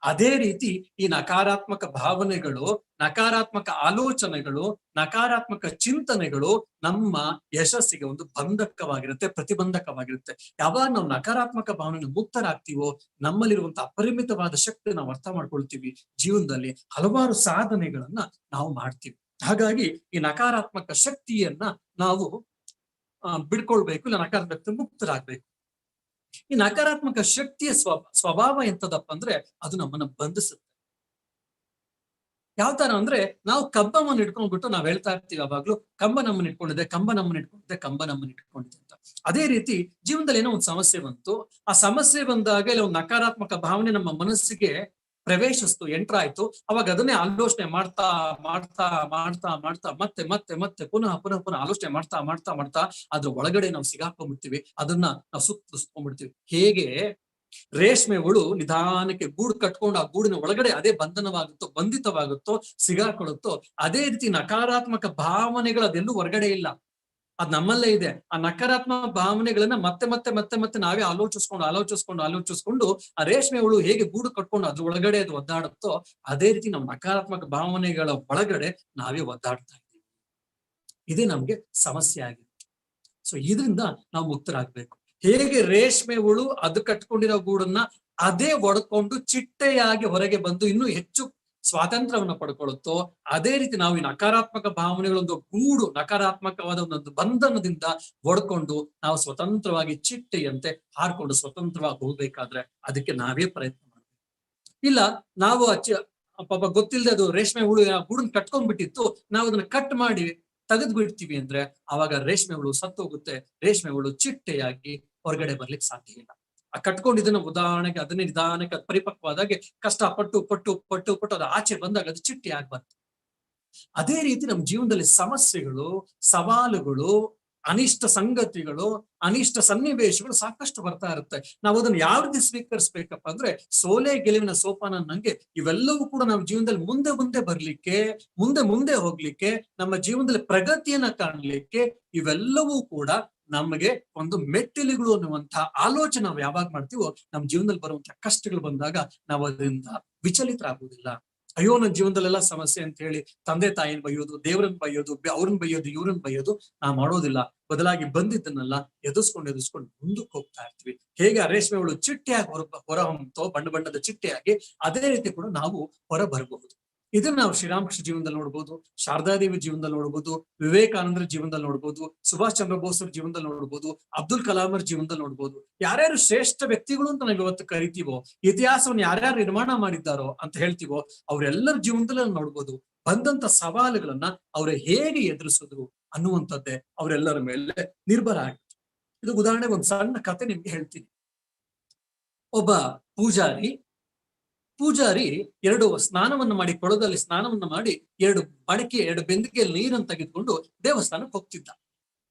ಅದೇ ರೀತಿ ಈ ನಕಾರಾತ್ಮಕ ಭಾವನೆಗಳು, ನಕಾರಾತ್ಮಕ ಆಲೋಚನೆಗಳು, ನಕಾರಾತ್ಮಕ ಚಿಂತನೆಗಳು ನಮ್ಮ ಯಶಸ್ಸಿಗೆ ಒಂದು ಬಂಧಕವಾಗಿರುತ್ತೆ, ಪ್ರತಿಬಂಧಕವಾಗಿರುತ್ತೆ. ಯಾವಾಗ ನಾವು ನಕಾರಾತ್ಮಕ ಭಾವನೆಗಳು ಮುಕ್ತರಾಗ್ತೀವೋ ನಮ್ಮಲ್ಲಿರುವಂತಹ ಅಪರಿಮಿತವಾದ ಶಕ್ತಿ ನಾವು ಅರ್ಥ ಮಾಡ್ಕೊಳ್ತೀವಿ, ಜೀವನದಲ್ಲಿ ಹಲವಾರು ಸಾಧನೆಗಳನ್ನ ನಾವು ಮಾಡ್ತೀವಿ. ಹಾಗಾಗಿ ಈ ನಕಾರಾತ್ಮಕ ಶಕ್ತಿಯನ್ನ ನಾವು ಬಿಡ್ಕೊಳ್ಬೇಕು, ಇಲ್ಲ ನಕಾರಾತ್ಮಕ ಮುಕ್ತರಾಗ್ಬೇಕು. ಈ ನಕಾರಾತ್ಮಕ ಶಕ್ತಿಯ ಸ್ವಭಾವ ಎಂತದಪ್ಪ ಅಂದ್ರೆ ಅದು ನಮ್ಮನ್ನ ಬಂಧಿಸುತ್ತೆ. ಯಾವ ತರ ಅಂದ್ರೆ ನಾವು ಕಂಬವನ್ನು ಇಟ್ಕೊಂಡ್ಬಿಟ್ಟು ನಾವ್ ಹೇಳ್ತಾ ಇರ್ತೀವಿ ಯಾವಾಗ್ಲೂ, ಕಂಬ ನಮ್ಮನ್ನ ಇಟ್ಕೊಂಡಿದೆ, ಕಂಬ ನಮ್ಮನ್ನ ಇಟ್ಕೊಂಡಿದೆ, ಕಂಬ ನಮ್ಮನ್ನ ಇಟ್ಕೊಂಡಿದೆ ಅಂತ. ಅದೇ ರೀತಿ ಜೀವನದಲ್ಲಿ ಏನೋ ಒಂದು ಸಮಸ್ಯೆ ಬಂತು, ಆ ಸಮಸ್ಯೆ ಬಂದಾಗ ಇಲ್ಲ ಒಂದು ನಕಾರಾತ್ಮಕ ಭಾವನೆ ನಮ್ಮ ಮನಸ್ಸಿಗೆ ಪ್ರವೇಶಿಸ್ತು, ಎಂಟರ್ ಆಯ್ತು. ಅವಾಗ ಅದನ್ನೇ ಆಲೋಚನೆ ಮಾಡ್ತಾ ಮಾಡ್ತಾ ಮಾಡ್ತಾ ಮಾಡ್ತಾ ಮತ್ತೆ ಮತ್ತೆ ಮತ್ತೆ ಪುನಃ ಪುನಃ ಪುನಃ ಆಲೋಚನೆ ಮಾಡ್ತಾ ಮಾಡ್ತಾ ಮಾಡ್ತಾ ಅದ್ರ ಒಳಗಡೆ ನಾವು ಸಿಗಾಕೊಂಡ್ಬಿಡ್ತೀವಿ, ಅದನ್ನ ನಾವು ಸುತ್ತಬಿಡ್ತೀವಿ. ಹೇಗೆ ರೇಷ್ಮೆ ಹುಳು ನಿಧಾನಕ್ಕೆ ಗೂಡು ಕಟ್ಕೊಂಡು ಆ ಗೂಡಿನ ಒಳಗಡೆ ಅದೇ ಬಂಧನವಾಗುತ್ತೋ, ಬಂಧಿತವಾಗುತ್ತೋ, ಸಿಗಾಕೊಳ್ಳುತ್ತೋ, ಅದೇ ರೀತಿ ನಕಾರಾತ್ಮಕ ಭಾವನೆಗಳು ಅದೆಲ್ಲೂ ಹೊರಗಡೆ ಇಲ್ಲ, ಅದ್ ನಮ್ಮಲ್ಲೇ ಇದೆ. ಆ ನಕಾರಾತ್ಮಕ ಭಾವನೆಗಳನ್ನ ಮತ್ತೆ ಮತ್ತೆ ಮತ್ತೆ ಮತ್ತೆ ನಾವೇ ಆಲೋಚಿಸ್ಕೊಂಡು ಆ ರೇಷ್ಮೆ ಹುಳು ಹೇಗೆ ಗೂಡು ಕಟ್ಕೊಂಡು ಅದ್ರ ಒಳಗಡೆ ಅದು ಒದ್ದಾಡುತ್ತೋ, ಅದೇ ರೀತಿ ನಾವು ನಕಾರಾತ್ಮಕ ಭಾವನೆಗಳ ಒಳಗಡೆ ನಾವೇ ಒದ್ದಾಡ್ತಾ ಇದ್ದೀವಿ. ಇದೇ ನಮ್ಗೆ ಸಮಸ್ಯೆ ಆಗಿದೆ. ಸೊ ಇದರಿಂದ ನಾವು ಮುಕ್ತರಾಗ್ಬೇಕು. ಹೇಗೆ ರೇಷ್ಮೆ ಹುಳು ಅದು ಕಟ್ಕೊಂಡಿರೋ ಗೂಡನ್ನ ಅದೇ ಒಡ್ಕೊಂಡು ಚಿಟ್ಟೆಯಾಗಿ ಹೊರಗೆ ಬಂದು ಇನ್ನೂ ಹೆಚ್ಚು ಸ್ವಾತಂತ್ರ್ಯವನ್ನ ಪಡ್ಕೊಳ್ಳುತ್ತೋ, ಅದೇ ರೀತಿ ನಾವು ಈ ನಕಾರಾತ್ಮಕ ಭಾವನೆಗಳೊಂದು ಗೂಡು, ನಕಾರಾತ್ಮಕವಾದ ಒಂದೊಂದು ಬಂಧನದಿಂದ ಒಡ್ಕೊಂಡು ನಾವು ಸ್ವತಂತ್ರವಾಗಿ ಚಿಟ್ಟೆಯಂತೆ ಹಾರ್ಕೊಂಡು ಸ್ವತಂತ್ರವಾಗಿ ಹೋಗ್ಬೇಕಾದ್ರೆ ಅದಕ್ಕೆ ನಾವೇ ಪ್ರಯತ್ನ ಮಾಡ್ಬೇಕು. ಇಲ್ಲ ನಾವು ಪಾಪ ಗೊತ್ತಿಲ್ಲದೆ ಅದು ರೇಷ್ಮೆ ಹುಳು ಗೂಡನ್ನ ಕಟ್ಕೊಂಡ್ಬಿಟ್ಟಿತ್ತು, ನಾವು ಅದನ್ನ ಕಟ್ ಮಾಡಿ ತೆಗೆದು ಬಿಡ್ತೀವಿ ಅಂದ್ರೆ ಅವಾಗ ರೇಷ್ಮೆ ಹುಳು ಸತ್ತೋಗುತ್ತೆ, ರೇಷ್ಮೆ ಹುಳು ಚಿಟ್ಟೆಯಾಗಿ ಹೊರಗಡೆ ಬರ್ಲಿಕ್ಕೆ ಸಾಧ್ಯ ಇಲ್ಲ. ಆ ಕಟ್ಕೊಂಡಿದ್ದನ್ನ ಉದಾಹರಣೆಗೆ ಅದನ್ನೇ ನಿಧಾನಕ್ಕೆ ಪರಿಪಕ್ವಾದಾಗೆ ಕಷ್ಟಪಟ್ಟು ಪಟ್ಟು ಪಟ್ಟು ಪಟ್ಟು ಅದು ಆಚೆ ಬಂದಾಗ ಅದು ಚಿಟ್ಟೆ ಆಗ್ಬಾರ್ದು. ಅದೇ ರೀತಿ ನಮ್ಮ ಜೀವನದಲ್ಲಿ ಸಮಸ್ಯೆಗಳು, ಸವಾಲುಗಳು, ಅನಿಷ್ಟ ಸಂಗತಿಗಳು, ಅನಿಷ್ಟ ಸನ್ನಿವೇಶಗಳು ಸಾಕಷ್ಟು ಬರ್ತಾ ಇರುತ್ತೆ. ನಾವು ಅದನ್ನ ಯಾವ ರೀತಿ ಸ್ವೀಕರಿಸ್ಬೇಕಪ್ಪ ಅಂದ್ರೆ ಸೋಲೆ ಗೆಲುವಿನ ಸೋಪಾನ ನಂಗೆ ಇವೆಲ್ಲವೂ ಕೂಡ ನಮ್ಮ ಜೀವನದಲ್ಲಿ ಮುಂದೆ ಮುಂದೆ ಬರ್ಲಿಕ್ಕೆ, ಮುಂದೆ ಮುಂದೆ ಹೋಗ್ಲಿಕ್ಕೆ, ನಮ್ಮ ಜೀವನದಲ್ಲಿ ಪ್ರಗತಿಯನ್ನ ಕಾಣಲಿಕ್ಕೆ ಇವೆಲ್ಲವೂ ಕೂಡ ನಮಗೆ ಒಂದು ಮೆಟ್ಟಿಲುಗಳು ಅನ್ನುವಂತಹ ಆಲೋಚನೆ ನಾವು ಯಾವಾಗ ಮಾಡ್ತೀವೋ ನಮ್ಮ ಜೀವನದಲ್ಲಿ ಬರುವಂತಹ ಕಷ್ಟಗಳು ಬಂದಾಗ ನಾವು ಅದರಿಂದ ವಿಚಲಿತರಾಗುವುದಿಲ್ಲ. ಅಯ್ಯೋ ನನ್ನ ಜೀವನದಲ್ಲೆಲ್ಲ ಸಮಸ್ಯೆ ಅಂತ ಹೇಳಿ ತಂದೆ ತಾಯಿನ ಬೈಯೋದು, ದೇವರನ್ನ ಬೈಯೋದು, ಅವ್ರನ್ನ ಬೈಯೋದು, ಇವ್ರನ್ನ ಬೈಯೋದು ನಾವು ಮಾಡೋದಿಲ್ಲ. ಬದಲಾಗಿ ಬಂದಿದ್ದನ್ನೆಲ್ಲ ಎದುರ್ಸ್ಕೊಂಡು ಮುಂದಕ್ಕೆ ಹೋಗ್ತಾ ಇರ್ತೀವಿ. ಹೇಗೆ ಆ ರೇಷ್ಮೆ ಹುಳು ಚಿಟ್ಟೆಯಾಗಿ ಹೊರ ಹೊಮ್ಮತೋ, ಬಣ್ಣ ಬಣ್ಣದ ಚಿಟ್ಟೆಯಾಗಿ, ಅದೇ ರೀತಿ ಕೂಡ ನಾವು ಹೊರ ಬರಬಹುದು. ಇದನ್ನ ನಾವು ಶ್ರೀರಾಮಕೃಷ್ಣ ಜೀವನದಲ್ಲಿ ನೋಡ್ಬೋದು, ಶಾರದಾದೇವಿ ಜೀವನದಲ್ಲಿ ನೋಡ್ಬೋದು, ವಿವೇಕಾನಂದರ ಜೀವನದಲ್ಲಿ ನೋಡ್ಬೋದು, ಸುಭಾಷ್ ಚಂದ್ರ ಬೋಸ್ರ ಜೀವನದಲ್ಲಿ ನೋಡ್ಬೋದು, ಅಬ್ದುಲ್ ಕಲಾಮರ ಜೀವನದಲ್ಲಿ ನೋಡ್ಬೋದು. ಯಾರ್ಯಾರು ಶ್ರೇಷ್ಠ ವ್ಯಕ್ತಿಗಳು ಅಂತ ನಾವು ಇವತ್ತು ಕರಿತೀವೋ, ಇತಿಹಾಸವನ್ನು ಯಾರ್ಯಾರು ನಿರ್ಮಾಣ ಮಾಡಿದ್ದಾರೋ ಅಂತ ಹೇಳ್ತೀವೋ, ಅವರೆಲ್ಲರ ಜೀವನದಲ್ಲಿ ನೋಡ್ಬೋದು. ಬಂದಂತ ಸವಾಲುಗಳನ್ನ ಅವ್ರು ಹೇಗೆ ಎದುರಿಸಿದ್ರು ಅನ್ನುವಂಥದ್ದೇ ಅವರೆಲ್ಲರ ಮೇಲೆ ನಿರ್ಭರ ಆಗುತ್ತೆ. ಇದು ಉದಾಹರಣೆಗೆ ಒಂದು ಸಣ್ಣ ಕತೆ ನಿಮ್ಗೆ ಹೇಳ್ತೀನಿ. ಒಬ್ಬ ಪೂಜಾರಿ ಎರಡು ಸ್ನಾನವನ್ನು ಮಾಡಿ, ಕೊಳದಲ್ಲಿ ಸ್ನಾನವನ್ನು ಮಾಡಿ, ಎರಡು ಬೆಂದಿಗೆಯಲ್ಲಿ ನೀರನ್ನು ತೆಗೆದುಕೊಂಡು ದೇವಸ್ಥಾನಕ್ಕೆ ಹೋಗ್ತಿದ್ದ.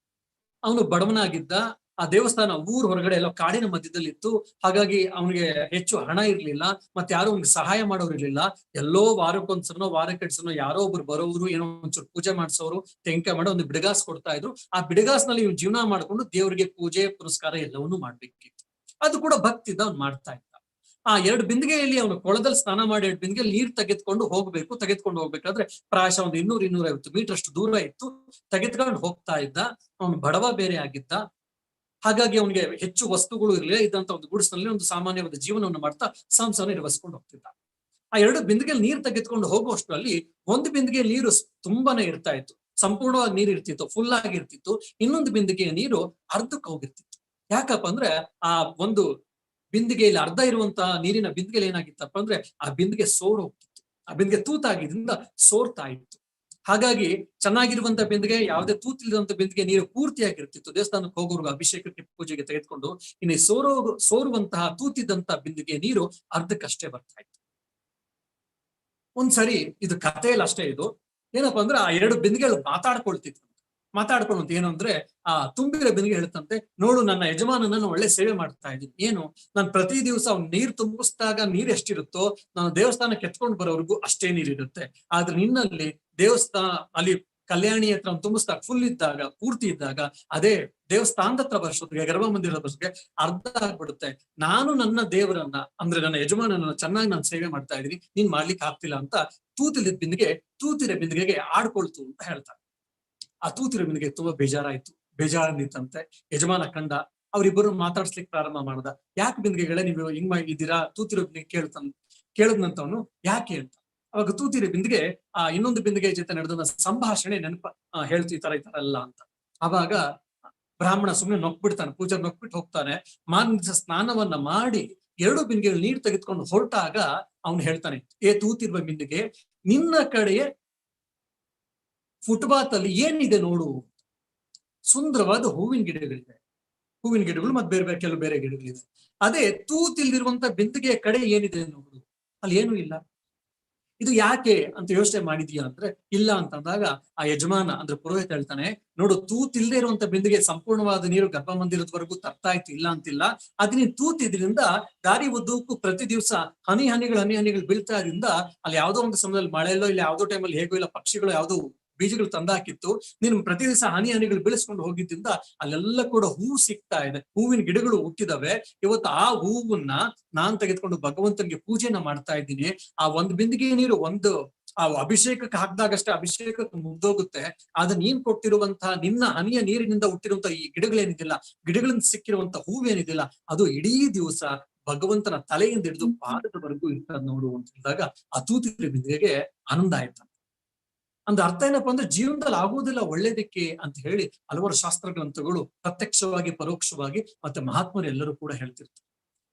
ಅವನು ಬಡವನಾಗಿದ್ದ. ಆ ದೇವಸ್ಥಾನ ಊರ್ ಹೊರಗಡೆ ಎಲ್ಲೋ ಕಾಡಿನ ಮಧ್ಯದಲ್ಲಿ ಇತ್ತು. ಹಾಗಾಗಿ ಅವನಿಗೆ ಹೆಚ್ಚು ಹಣ ಇರ್ಲಿಲ್ಲ, ಮತ್ತೆ ಯಾರು ಅವ್ನಿಗೆ ಸಹಾಯ ಮಾಡೋರು ಇರ್ಲಿಲ್ಲ. ಎಲ್ಲೋ ವಾರಕ್ಕೊಂದ್ಸನೋ ವಾರಕ್ಕೆಡ್ಸನೋ ಯಾರೋ ಒಬ್ರು ಬರೋರು, ಏನೋ ಒಂಚೂರು ಪೂಜೆ ಮಾಡ್ಸೋರು, ತೆಂಕಾಯಿ ಮಾಡೋ ಒಂದು ಬಿಡಗಾಸ್ ಕೊಡ್ತಾ ಇದ್ರು. ಆ ಬಿಡಗಾಸ್ನಲ್ಲಿ ಇವ್ನು ಜೀವನ ಮಾಡ್ಕೊಂಡು ದೇವರಿಗೆ ಪೂಜೆ ಪುರಸ್ಕಾರ ಎಲ್ಲವನ್ನೂ ಮಾಡ್ಬೇಕಿತ್ತು. ಅದು ಕೂಡ ಭಕ್ತಿಯಿಂದ ಅವ್ನು ಮಾಡ್ತಾ ಇದ್ದ. ಆ ಎರಡು ಬಿಂದಿಗೆಯಲ್ಲಿ ಅವನು ಕೊಳದಲ್ಲಿ ಸ್ನಾನ ಮಾಡಿ ಎರಡು ಬಿಂದಿಗೆಯಲ್ಲಿ ನೀರು ತೆಗೆದುಕೊಂಡು ಹೋಗ್ಬೇಕಾದ್ರೆ ಪ್ರಾಯಶಃ ಒಂದು 200-250 ಮೀಟರ್ ಅಷ್ಟು ದೂರ ಇತ್ತು. ತೆಗೆದುಕೊಂಡು ಹೋಗ್ತಾ ಇದ್ದ. ಅವನು ಬಡವ ಬೇರೆ ಆಗಿದ್ದ. ಹಾಗಾಗಿ ಅವನಿಗೆ ಹೆಚ್ಚು ವಸ್ತುಗಳು ಇರಲಿಲ್ಲ. ಇದ್ದಂತ ಒಂದು ಗುಡಿಸಿನಲ್ಲಿ ಒಂದು ಸಾಮಾನ್ಯವಾದ ಜೀವನವನ್ನು ಮಾಡ್ತಾ ಸಂಸಾರ ನಿರ್ವಹಿಸ್ಕೊಂಡು ಹೋಗ್ತಿದ್ದ. ಆ ಎರಡು ಬಿಂದಿಗೆಯಲ್ಲಿ ನೀರು ತೆಗೆದುಕೊಂಡು ಹೋಗುವಷ್ಟರಲ್ಲಿ ಒಂದು ಬಿಂದಿಗೆ ನೀರು ತುಂಬಾನೇ ಇರ್ತಾ ಇತ್ತು, ಸಂಪೂರ್ಣವಾಗಿ ನೀರು ಇರ್ತಿತ್ತು, ಫುಲ್ ಆಗಿರ್ತಿತ್ತು. ಇನ್ನೊಂದು ಬಿಂದಿಗೆಯ ನೀರು ಅರ್ಧಕ್ಕೆ ಹೋಗಿರ್ತಿತ್ತು. ಯಾಕಪ್ಪ ಅಂದ್ರೆ ಆ ಒಂದು ಬಿಂದಿಗೆಯಲ್ಲಿ ಅರ್ಧ ಇರುವಂತಹ ನೀರಿನ ಬಿಂದಿಗೆಯಲ್ಲಿ ಏನಾಗಿತ್ತಪ್ಪ ಅಂದ್ರೆ ಆ ಬಿಂದಿಗೆ ಸೋರ್ ಹೋಗ್ತಿತ್ತು, ಆ ಬಿಂದಿಗೆ ತೂತಾಗಿದ್ರಿಂದ ಸೋರ್ತಾ ಇತ್ತು. ಹಾಗಾಗಿ ಚೆನ್ನಾಗಿರುವಂತ ಬಿಂದಿಗೆ, ಯಾವುದೇ ತೂತಿಲ್ಲದಂತ ಬಿಂದಿಗೆ ನೀರು ಪೂರ್ತಿಯಾಗಿರ್ತಿತ್ತು. ದೇವಸ್ಥಾನಕ್ಕೆ ಹೋಗೋರ್ಗು ಅಭಿಷೇಕಕ್ಕೆ ಪೂಜೆಗೆ ತೆಗೆದುಕೊಂಡು, ಇನ್ನು ಸೋರುವಂತಹ ತೂತಿದ್ದಂತ ಬಿಂದಿಗೆ ನೀರು ಅರ್ಧಕ್ಕಷ್ಟೇ ಬರ್ತಾ ಇತ್ತು. ಒಂದ್ಸರಿ, ಇದು ಕಥೆಯಲ್ಲಿ ಅಷ್ಟೇ, ಇದು ಏನಪ್ಪಾ ಅಂದ್ರೆ ಆ ಎರಡು ಬಿಂದಿಗೆಗಳು ಮಾತಾಡ್ಕೊಳ್ಳುವಂತ ಏನು ಅಂದ್ರೆ ಆ ತುಂಬಿರೋ ಬಿಂದಿಗೆ ಹೇಳ್ತಂತೆ, ನೋಡು ನನ್ನ ಯಜಮಾನನನ್ನು ಒಳ್ಳೆ ಸೇವೆ ಮಾಡ್ತಾ ಇದ್ದೀನಿ. ಏನು, ನಾನು ಪ್ರತಿ ದಿವಸ ಅವ್ನು ನೀರು ತುಂಬಿಸಿದಾಗ ನೀರ್ ಎಷ್ಟಿರುತ್ತೋ ನಾನು ದೇವಸ್ಥಾನಕ್ಕೆ ಎತ್ಕೊಂಡು ಬರೋವರೆಗೂ ಅಷ್ಟೇ ನೀರಿರುತ್ತೆ. ಆದ್ರೆ ನಿನ್ನಲ್ಲಿ ದೇವಸ್ಥಾನ ಅಲ್ಲಿ ಕಲ್ಯಾಣಿ ಹತ್ರ ತುಂಬಿಸಿದಾಗ ಫುಲ್ ಇದ್ದಾಗ, ಪೂರ್ತಿ ಇದ್ದಾಗ, ಅದೇ ದೇವಸ್ಥಾನದ ಹತ್ರ ಬರ್ಸೋದ್ಗೆ, ಗರ್ಭ ಮಂದಿರದ ಬರ್ಸೋಕೆ ಅರ್ಧ ಆಗ್ಬಿಡುತ್ತೆ. ನಾನು ನನ್ನ ದೇವರನ್ನ ಅಂದ್ರೆ ನನ್ನ ಯಜಮಾನನ ಚೆನ್ನಾಗಿ ನಾನು ಸೇವೆ ಮಾಡ್ತಾ ಇದ್ದೀನಿ, ನೀನ್ ಮಾಡ್ಲಿಕ್ಕೆ ಆಗ್ತಿಲ್ಲ ಅಂತ ತೂತಿಲಿದ್ದ ಬಿಂದಿಗೆಗೆ ಆಡ್ಕೊಳ್ತು ಅಂತ ಹೇಳ್ತಾರೆ. ಆ ತೂತಿರೋ ಬಿಂದಿಗೆ ತುಂಬಾ ಬೇಜಾರನಿತ್ತಂತೆ. ಯಜಮಾನ ಕಂಡ, ಅವ್ರಿಬ್ಬರು ಮಾತಾಡ್ಸ್ಲಿಕ್ಕೆ ಪ್ರಾರಂಭ ಮಾಡ್ದ. ಯಾಕೆ ಬಿಂದಿಗೆಗಳೇ ನೀವು ಹಿಂಗ್ ಇದ್ದೀರಾ, ತೂತಿರೋ ಬಿಂದಿಗೆ ಕೇಳದ್ನಂತವನು ಯಾಕೆ ಅಂತ. ಅವಾಗ ತೂತಿರೋ ಬಿಂದಿಗೆ ಆ ಇನ್ನೊಂದು ಬಿಂದಿಗೆ ಜೊತೆ ನಡೆದ ಸಂಭಾಷಣೆ ಹೇಳ್ತು, ಈ ತರ ಎಲ್ಲ ಅಂತ. ಅವಾಗ ಬ್ರಾಹ್ಮಣ ಸುಮ್ಮನೆ ನೊಕ್ಬಿಡ್ತಾನೆ, ಪೂಜಾರಿ ನೊಕ್ಬಿಟ್ಟು ಹೋಗ್ತಾನೆ. ಮಾನಸ ಸ್ನಾನವನ್ನ ಮಾಡಿ 2 ಬಿಂದಿಗೆಗಳು ನೀರು ತೆಗೆದುಕೊಂಡು ಹೊರಟಾಗ ಅವನು ಹೇಳ್ತಾನೆ, ಏ ತೂತಿರುವ ಬಿಂದಿಗೆ, ನಿನ್ನ ಕಡೆಯ ಫುಟ್ಪಾತ್ ಅಲ್ಲಿ ಏನಿದೆ ನೋಡು. ಸುಂದರವಾದ ಹೂವಿನ ಗಿಡಗಳಿದೆ, ಹೂವಿನ ಗಿಡಗಳು ಮತ್ತೆ ಬೇರೆ ಬೇರೆ ಕೆಲವು ಬೇರೆ ಗಿಡಗಳಿದೆ. ಅದೇ ತೂತಿಲ್ದಿರುವಂತ ಬಿಂದಿಗೆಯ ಕಡೆ ಏನಿದೆ ನೋಡು, ಅಲ್ಲಿ ಏನೂ ಇಲ್ಲ. ಇದು ಯಾಕೆ ಅಂತ ಯೋಚನೆ ಮಾಡಿದ್ಯಾ ಅಂದ್ರೆ, ಇಲ್ಲ ಅಂತಂದಾಗ ಆ ಯಜಮಾನ ಅಂದ್ರೆ ಪುರೋಹಿತ ಹೇಳ್ತಾನೆ, ನೋಡು, ತೂತಿಲ್ದೇ ಇರುವಂತ ಬಿಂದಿಗೆ ಸಂಪೂರ್ಣವಾದ ನೀರು ಗರ್ಭ ಮಂದಿರದವರೆಗೂ ತರ್ತಾ ಇತ್ತು, ಇಲ್ಲ ಅಂತಿಲ್ಲ. ಅದ್ ನೀನ್ ತೂತಿದ್ರಿಂದ ದಾರಿ ಉದ್ದಕ್ಕೂ ಪ್ರತಿ ದಿವಸ ಹನಿ ಹನಿಗಳು ಬೀಳ್ತಾ ಇದ್ರಿಂದ ಅಲ್ಲಿ ಯಾವ್ದೋ ಒಂದು ಸಮಯದಲ್ಲಿ ಮಳೆಯಲ್ಲೋ ಇಲ್ಲ ಯಾವ್ದೋ ಟೈಮಲ್ಲಿ ಹೇಗೋ ಇಲ್ಲ ಪಕ್ಷಿಗಳು ಯಾವ್ದೋ ಬೀಜಗಳು ತಂದಾಕಿತ್ತು, ನೀನು ಪ್ರತಿ ದಿವಸ ಹನಿ ಹನಿಗಳು ಬೆಳೆಸ್ಕೊಂಡು ಹೋಗಿದ್ದಿಂದ ಅಲ್ಲೆಲ್ಲ ಕೂಡ ಹೂವು ಸಿಗ್ತಾ ಇದೆ, ಹೂವಿನ ಗಿಡಗಳು ಹುಟ್ಟಿದವೆ. ಇವತ್ತು ಆ ಹೂವನ್ನ ನಾನ್ ತೆಗೆದುಕೊಂಡು ಭಗವಂತನಿಗೆ ಪೂಜೆನ ಮಾಡ್ತಾ ಇದ್ದೀನಿ. ಆ ಒಂದು ಬಿಂದಿಗೆ ನೀರು ಒಂದು ಆ ಅಭಿಷೇಕಕ್ಕೆ ಹಾಕಿದಾಗಷ್ಟೇ ಅಭಿಷೇಕಕ್ಕೆ ಮುಗ್ದೋಗುತ್ತೆ. ಆದ್ರೆ ನೀನ್ ಕೊಟ್ಟಿರುವಂತಹ ನಿನ್ನ ಹನಿಯ ನೀರಿನಿಂದ ಹುಟ್ಟಿರುವಂತಹ ಈ ಗಿಡಗಳೇನಿದಿಲ್ಲ, ಗಿಡಗಳಿಂದ ಸಿಕ್ಕಿರುವಂತಹ ಹೂವೇನಿದಿಲ್ಲ, ಅದು ಇಡೀ ದಿವಸ ಭಗವಂತನ ತಲೆಯಿಂದ ಹಿಡಿದು ಪಾದದವರೆಗೂ ಇರ್ತದ ನೋಡು ಅಂತ ಹೇಳಿದಾಗ ಆ ತೂತಿನ ಬಿಂದಿಗೆಗೆ ಆನಂದ ಆಯ್ತು. ಅಂದ ಅರ್ಥ ಏನಪ್ಪಾ ಅಂದ್ರೆ, ಜೀವನದಲ್ಲಿ ಆಗುವುದಿಲ್ಲ ಒಳ್ಳೇದಕ್ಕೆ ಅಂತ ಹೇಳಿ ಹಲವಾರು ಶಾಸ್ತ್ರ ಗ್ರಂಥಗಳು ಪ್ರತ್ಯಕ್ಷವಾಗಿ ಪರೋಕ್ಷವಾಗಿ ಮತ್ತೆ ಮಹಾತ್ಮರು ಎಲ್ಲರೂ ಕೂಡ ಹೇಳ್ತಿರ್ತಾರೆ.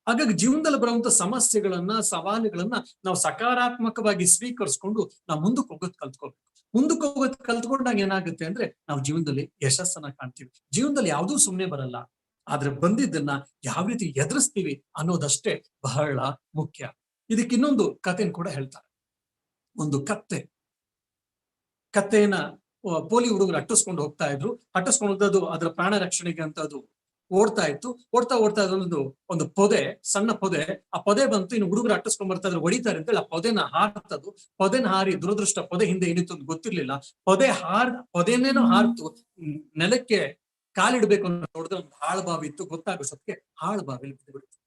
ಹಾಗಾಗಿ ಜೀವನದಲ್ಲಿ ಬರುವಂತ ಸಮಸ್ಯೆಗಳನ್ನ ಸವಾಲುಗಳನ್ನ ನಾವು ಸಕಾರಾತ್ಮಕವಾಗಿ ಸ್ವೀಕರಿಸ್ಕೊಂಡು ನಾವು ಮುಂದಕ್ಕೆ ಹೋಗೋದ್ ಕಲ್ತ್ಕೋಬೇಕು. ಮುಂದಕ್ಕೆ ಹೋಗೋದ್ ಕಲ್ತ್ಕೊಂಡಾಗ ಏನಾಗುತ್ತೆ ಅಂದ್ರೆ, ನಾವು ಜೀವನದಲ್ಲಿ ಯಶಸ್ಸನ್ನ ಕಾಣ್ತೀವಿ. ಜೀವನದಲ್ಲಿ ಯಾವುದೂ ಸುಮ್ಮನೆ ಬರಲ್ಲ, ಆದ್ರೆ ಬಂದಿದ್ದನ್ನ ಯಾವ ರೀತಿ ಎದುರಿಸ್ತೀವಿ ಅನ್ನೋದಷ್ಟೇ ಬಹಳ ಮುಖ್ಯ. ಇದಕ್ಕೆ ಇನ್ನೊಂದು ಕಥೆನ ಕೂಡ ಹೇಳ್ತಾರೆ. ಒಂದು ಕತ್ತೆಯನ್ನ ಪೋಲಿ ಹುಡುಗರು ಅಟ್ಟಿಸ್ಕೊಂಡು ಹೋಗ್ತಾ ಇದ್ರು. ಅಟ್ಟಿಸ್ಕೊಂಡು ಹೋದದು ಅದರ ಪ್ರಾಣ ರಕ್ಷಣೆಗೆ ಅಂತ ಅದು ಓಡ್ತಾ ಇತ್ತು. ಓಡ್ತಾ ಒಂದು ಪೊದೆ, ಸಣ್ಣ ಪೊದೆ, ಆ ಪೊದೆ ಬಂತು. ಇನ್ನು ಹುಡುಗರು ಅಟ್ಟಿಸ್ಕೊಂಡ್ ಬರ್ತಾ ಇದ್ರು, ಹೊಡಿತಾರೆ ಅಂತೇಳಿ ಆ ಪೊದೆನ ಹಾರ್ತದು. ಪೊದೆನ ಹಾರಿ, ದುರದೃಷ್ಟ ಪೊದೆ ಹಿಂದೆ ಏನಿತ್ತು ಅಂತ ಗೊತ್ತಿರ್ಲಿಲ್ಲ. ಪೊದೆನೇನೋ ಹಾರ್ತು ನೆಲಕ್ಕೆ ಕಾಲಿಡ್ಬೇಕು ಅಂತ ನೋಡಿದ್ರೆ ಒಂದು ಹಾಳ್ಬಾವಿ ಇತ್ತು. ಗೊತ್ತಾಗೋಷ್ಟೊತ್ತಿಗೆ ಹಾಳ್ಬಾವಿಲಿ ಬಿದ್ದುಬಿಡ್ತು.